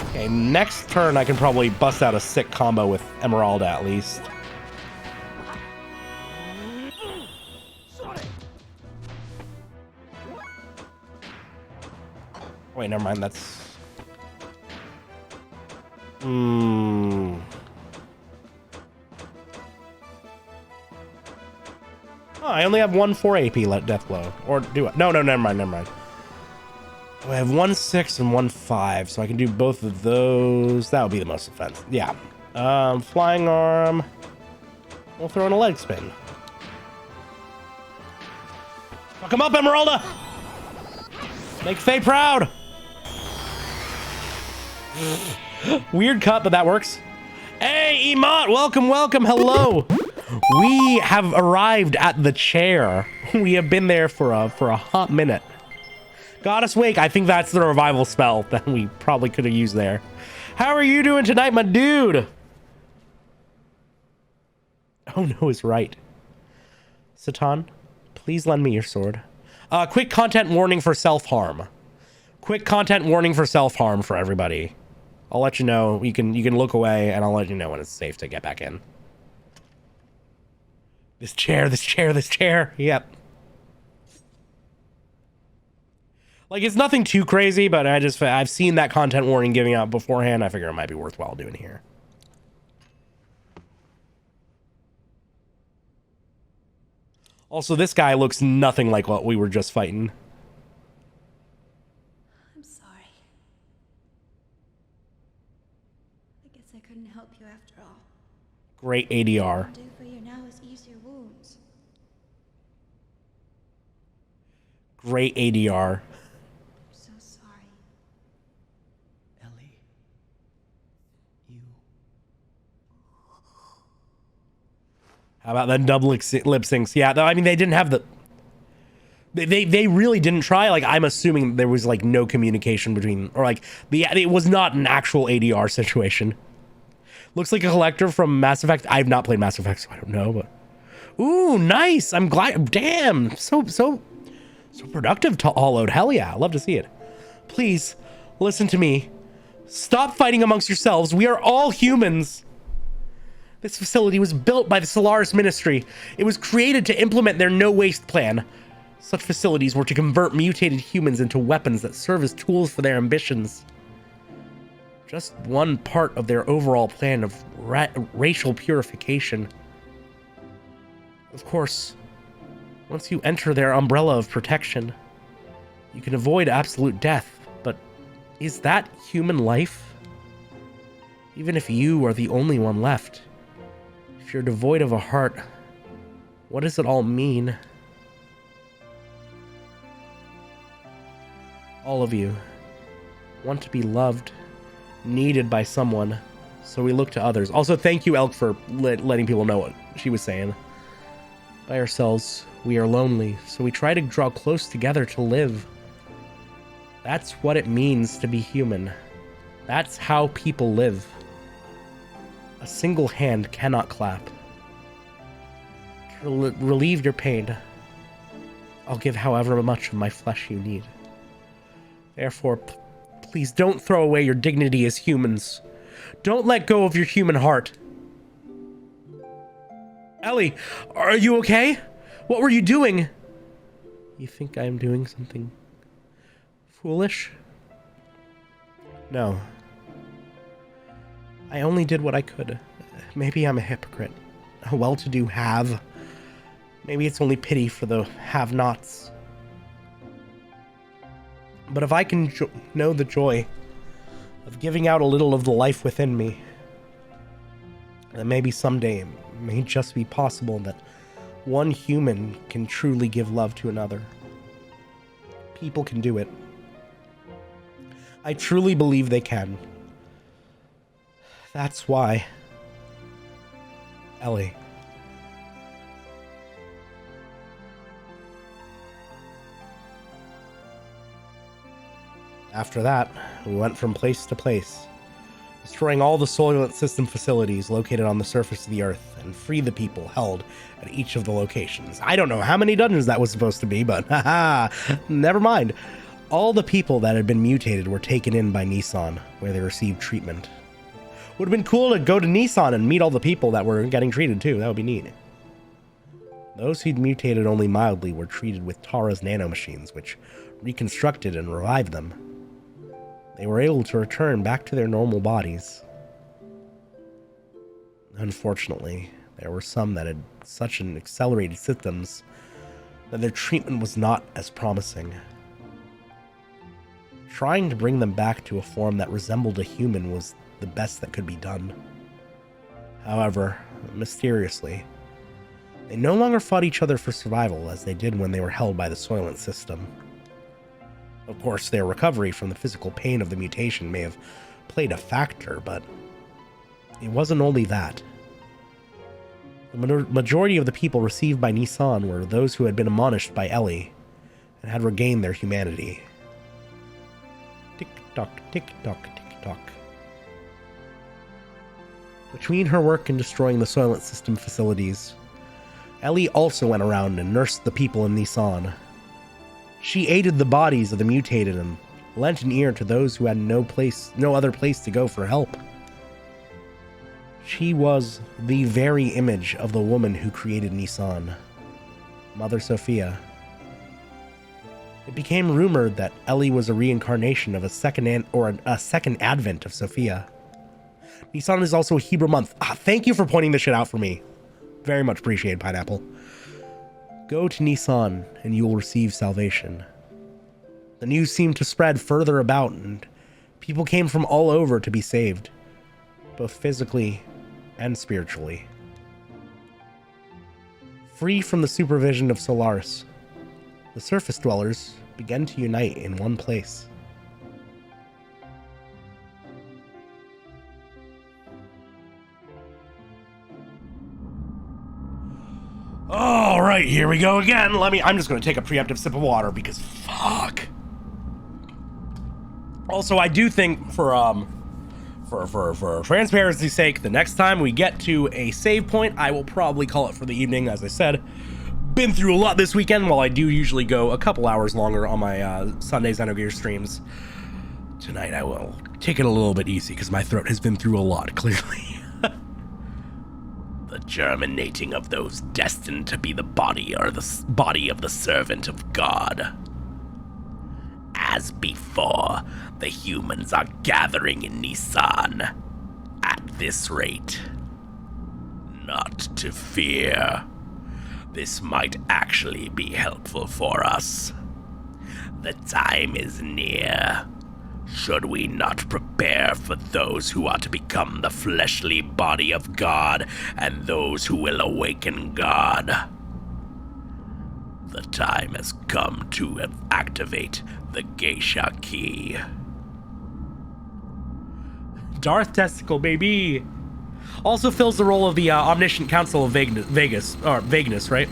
Okay, next turn I can probably bust out a sick combo with Emeralda at least. Wait, never mind, that's... Oh, I only have 1/4 AP let death blow. Or do I? No, never mind. I have 1/6 and 1/5, so I can do both of those. That would be the most offensive. Yeah. Flying arm. We'll throw in a leg spin. Fuck him up, Emeralda! Make Fei proud! Weird cut, but that works. Hey, Emot, welcome, hello. We have arrived at the chair. We have been there for a hot minute. Goddess Wake, I think that's the revival spell that we probably could have used there. How are you doing tonight, my dude? Oh no, is right. Satan, please lend me your sword. Quick content warning for self-harm. Quick content warning for self-harm for everybody. I'll let you know. You can look away, and I'll let you know when it's safe to get back in. This chair. Yep. Like, it's nothing too crazy, but I've seen that content warning giving out beforehand. I figure it might be worthwhile doing here. Also, this guy looks nothing like what we were just fighting. I'm sorry. I guess I couldn't help you after all. Great ADR. What I can do for you now is ease your wounds. Great ADR. I'm so sorry. Elly. You. How about that double lip syncs? Yeah, I mean, they didn't have the... They really didn't try. Like, I'm assuming there was, like, no communication between... Or, like, it was not an actual ADR situation. Looks like a collector from Mass Effect. I've not played Mass Effect, so I don't know, but... Ooh, nice! I'm glad... Damn! So productive to Hollowed. Hell yeah, I'd love to see it. Please, listen to me. Stop fighting amongst yourselves. We are all humans. This facility was built by the Solaris Ministry. It was created to implement their no-waste plan. Such facilities were to convert mutated humans into weapons that serve as tools for their ambitions. Just one part of their overall plan of racial purification. Of course, once you enter their umbrella of protection, you can avoid absolute death, but is that human life? Even if you are the only one left, if you're devoid of a heart, what does it all mean? All of you want to be loved, needed by someone, so we look to others. Also, thank you, Elk, for letting people know what she was saying. By ourselves, we are lonely, so we try to draw close together to live. That's what it means to be human. That's how people live. A single hand cannot clap. To relieve your pain, I'll give however much of my flesh you need. Therefore, please don't throw away your dignity as humans. Don't let go of your human heart. Elly, are you okay? What were you doing? You think I am doing something foolish? No. I only did what I could. Maybe I'm a hypocrite. A well-to-do have. Maybe it's only pity for the have-nots. But if I can know the joy of giving out a little of the life within me, And maybe someday it may just be possible that one human can truly give love to another. People can do it. I truly believe they can. That's why, Elly, after that, we went from place to place, destroying all the Soylent System facilities located on the surface of the Earth, and free the people held at each of the locations. I don't know how many dungeons that was supposed to be, but haha, never mind. All the people that had been mutated were taken in by Nissan, where they received treatment. Would have been cool to go to Nissan and meet all the people that were getting treated too. That would be neat. Those who'd mutated only mildly were treated with Tara's nanomachines, which reconstructed and revived them. They were able to return back to their normal bodies. Unfortunately, there were some that had such an accelerated systems that their treatment was not as promising. Trying to bring them back to a form that resembled a human was the best that could be done. However, mysteriously, they no longer fought each other for survival as they did when they were held by the Soylent System. Of course, their recovery from the physical pain of the mutation may have played a factor, but it wasn't only that. The majority of the people received by Nissan were those who had been admonished by Elly and had regained their humanity. Tick-tock, tick-tock, tick-tock. Between her work in destroying the Soylent System facilities, Elly also went around and nursed the people in Nissan. She aided the bodies of the mutated and lent an ear to those who had no other place to go for help. She was the very image of the woman who created Nissan, Mother Sophia. It became rumored that Elly was a reincarnation of a second advent of Sophia. Nissan is also a Hebrew month. Thank you for pointing this shit out for me. Very much appreciated, Pineapple. Go to Nissan and you will receive salvation. The news seemed to spread further about and people came from all over to be saved, both physically and spiritually. Free from the supervision of Solaris, the surface dwellers began to unite in one place. All right, here we go again. I'm just going to take a preemptive sip of water because fuck. Also, I do think for transparency's sake, the next time we get to a save point, I will probably call it for the evening. As I said, been through a lot this weekend, while I do usually go a couple hours longer on my Sunday Xenogears streams. Tonight I will take it a little bit easy because my throat has been through a lot, clearly. The germinating of those destined to be the body or the body of the servant of God. As before, the humans are gathering in Nissan. At this rate. Not to fear. This might actually be helpful for us. The time is near. Should we not prepare for those who are to become the fleshly body of God and those who will awaken God? The time has come to activate the Geisha Key. Darth Testicle, baby! Also fills the role of the Omniscient Council of Vagueness, right?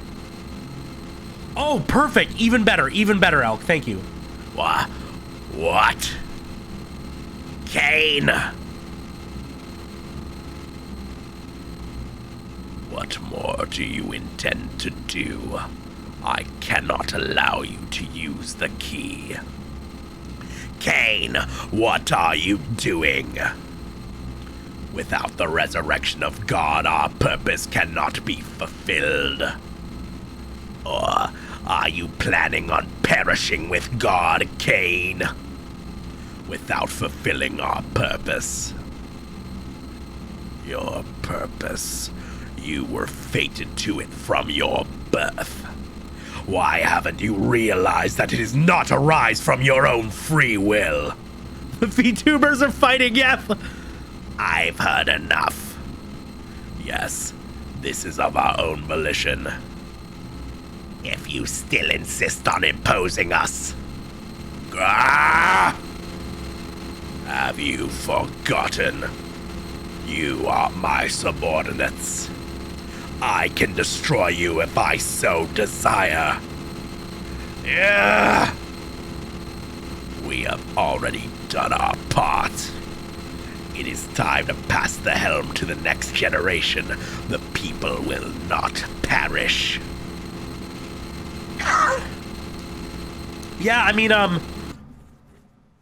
Oh, perfect! Even better, Elk. Thank you. What? Kane! What more do you intend to do? I cannot allow you to use the key. Kane, what are you doing? Without the resurrection of God, our purpose cannot be fulfilled. Or are you planning on perishing with God, Kane? Without fulfilling our purpose. Your purpose. You were fated to it from your birth. Why haven't you realized that it is not arise from your own free will? The VTubers are fighting, yeah! I've heard enough. Yes, this is of our own volition. If you still insist on imposing us. Ah! Have you forgotten? You are my subordinates. I can destroy you if I so desire. Yeah. We have already done our part. It is time to pass the helm to the next generation. The people will not perish. Yeah, I mean,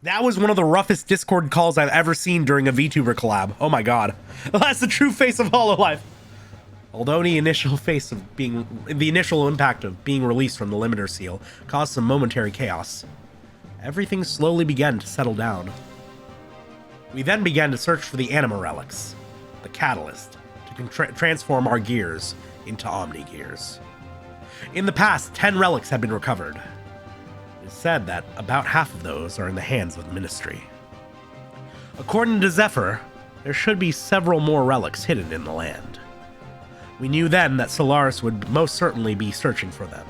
that was one of the roughest Discord calls I've ever seen during a VTuber collab. Oh my god. That's the true face of Hololive. Although the initial impact of being released from the limiter seal caused some momentary chaos, everything slowly began to settle down. We then began to search for the anima relics, the catalyst, to transform our gears into Omni gears. In the past, 10 relics have been recovered. It is said that about half of those are in the hands of the Ministry. According to Zephyr, there should be several more relics hidden in the land. We knew then that Solaris would most certainly be searching for them.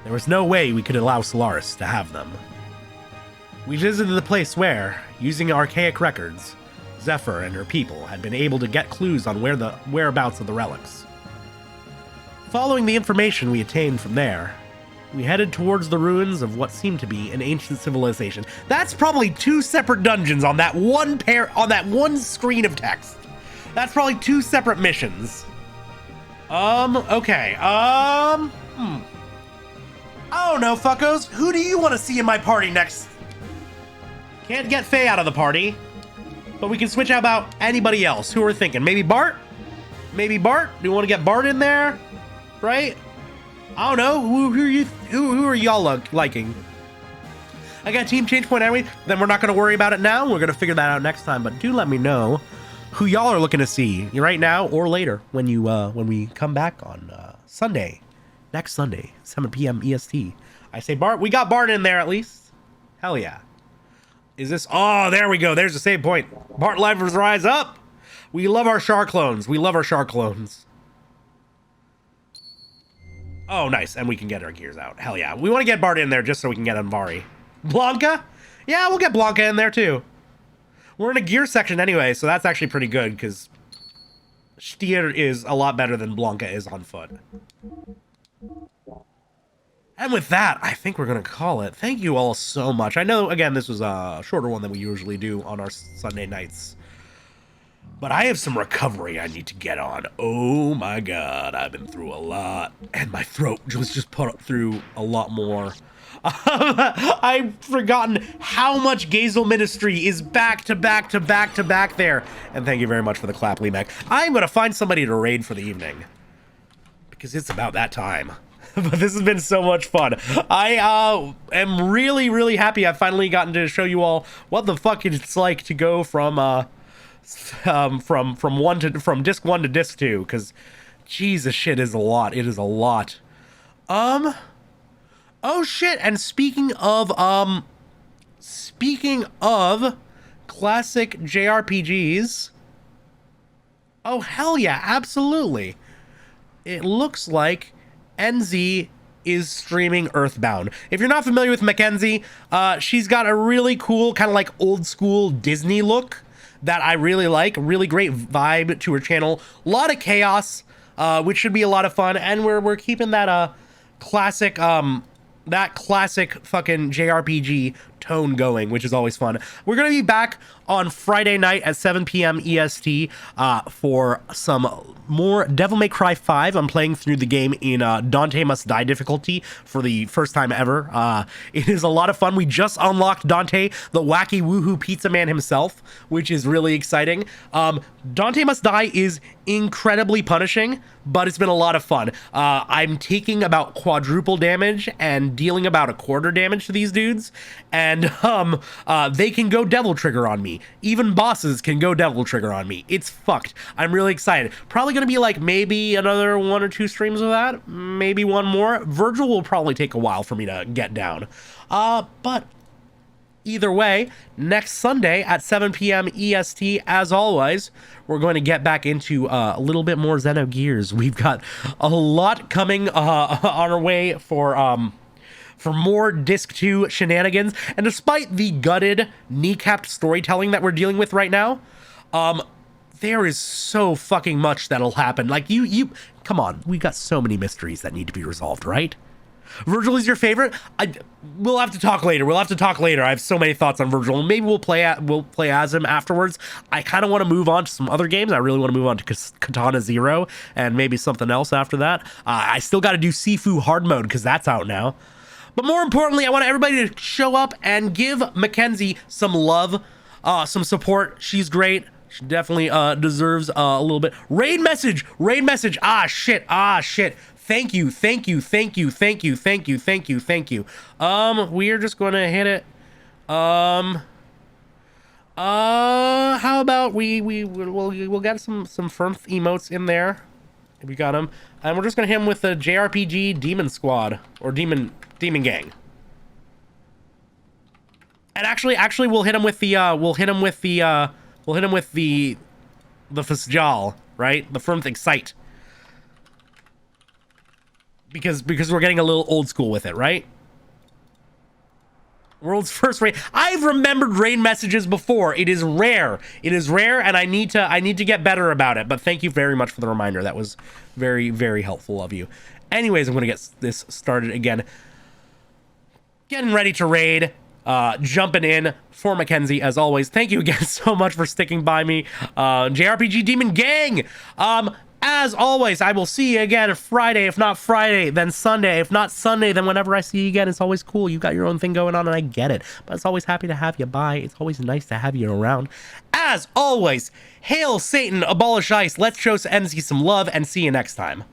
There was no way we could allow Solaris to have them. We visited the place where, using archaic records, Zephyr and her people had been able to get clues on where the whereabouts of the relics. Following the information we attained from there, we headed towards the ruins of what seemed to be an ancient civilization. That's probably 2 separate dungeons on that one screen of text. That's probably 2 separate missions. Okay, I don't know, fuckos. Who do you want to see in my party next? Can't get Fei out of the party, but we can switch out about anybody else. Who are thinking? Maybe Bart? Maybe Bart? Do you want to get Bart in there? Right? I don't know. Who are y'all liking? I got team change point anyway. Then we're not going to worry about it now. We're going to figure that out next time. But do let me know who y'all are looking to see right now or later when we come back on Sunday, next Sunday, 7 p.m. EST. I say Bart. We got Bart in there at least. Hell yeah. Is this? Oh, there we go. There's the save point. Bart levers rise up. We love our Char clones. We love our Char clones. Oh, nice. And we can get our gears out. Hell yeah. We want to get Bart in there just so we can get Anvari. Blanca? Yeah, we'll get Blanca in there too. We're in a gear section anyway, so that's actually pretty good because Stier is a lot better than Blanca is on foot. And with that, I think we're going to call it. Thank you all so much. I know, again, this was a shorter one than we usually do on our Sunday nights. But I have some recovery I need to get on. Oh my god, I've been through a lot. And my throat was just put through a lot more. I've forgotten how much Gazel Ministry is back to back to back to back there. And thank you very much for the clap, Lee-Mac. I'm going to find somebody to raid for the evening. Because it's about that time. But this has been so much fun. I am really, really happy I've finally gotten to show you all what the fuck it's like to go from disc 1 to disc 2, because Jesus shit is a lot. It is a lot. Oh shit, and speaking of classic JRPGs, oh hell yeah, absolutely. It looks like NZ is streaming Earthbound. If you're not familiar with Mackenzie, she's got a really cool kind of like old school Disney look that I really like. Really great vibe to her channel. A lot of chaos, which should be a lot of fun. And we're keeping that classic fucking JRPG tone going, which is always fun. We're gonna be back on Friday night at 7 p.m. EST for some more Devil May Cry 5. I'm playing through the game in Dante Must Die difficulty for the first time ever. It is a lot of fun. We just unlocked Dante, the wacky woohoo pizza man himself, which is really exciting. Dante Must Die is incredibly punishing, but it's been a lot of fun. I'm taking about quadruple damage and dealing about a quarter damage to these dudes, and they can go Devil Trigger on me. Even bosses can go Devil Trigger on me. It's fucked. I'm really excited. Probably gonna be like maybe another 1 or 2 streams of that, maybe one more. Virgil will probably take a while for me to get down. But Either way, next Sunday at 7 p.m. EST, as always, we're going to get back into a little bit more Xenogears. We've got a lot coming on our way for more Disc 2 shenanigans. And despite the gutted, kneecapped storytelling that we're dealing with right now, there is so fucking much that'll happen. Like, come on, we got so many mysteries that need to be resolved, right? Virgil is your favorite? We'll have to talk later. I have so many thoughts on Virgil. Maybe we'll play as him afterwards. I kind of want to move on to some other games. I really want to move on to Katana Zero and maybe something else after that. I still got to do Sifu Hard Mode because that's out now. But more importantly, I want everybody to show up and give Mackenzie some love, some support. She's great. She definitely deserves a little bit. Raid message. Ah, shit. Thank you. We're just gonna hit it. How about we'll get some phirmth emotes in there. If we got them, and we're just gonna hit him with the JRPG Demon Squad or Demon Gang. And actually, we'll hit him with the Fisjal, right? The phirmth Excite. Because we're getting a little old school with it, right? World's first raid. I've remembered raid messages before. It is rare, and I need to get better about it. But thank you very much for the reminder. That was very, very helpful of you. Anyways, I'm gonna get this started again. Getting ready to raid. Jumping in for Mackenzie as always. Thank you again so much for sticking by me. JRPG Demon Gang. As always, I will see you again Friday. If not Friday, then Sunday. If not Sunday, then whenever I see you again, it's always cool. You got your own thing going on, and I get it. But it's always happy to have you by. It's always nice to have you around. As always, hail Satan, abolish ICE. Let's show NZ some love, and see you next time.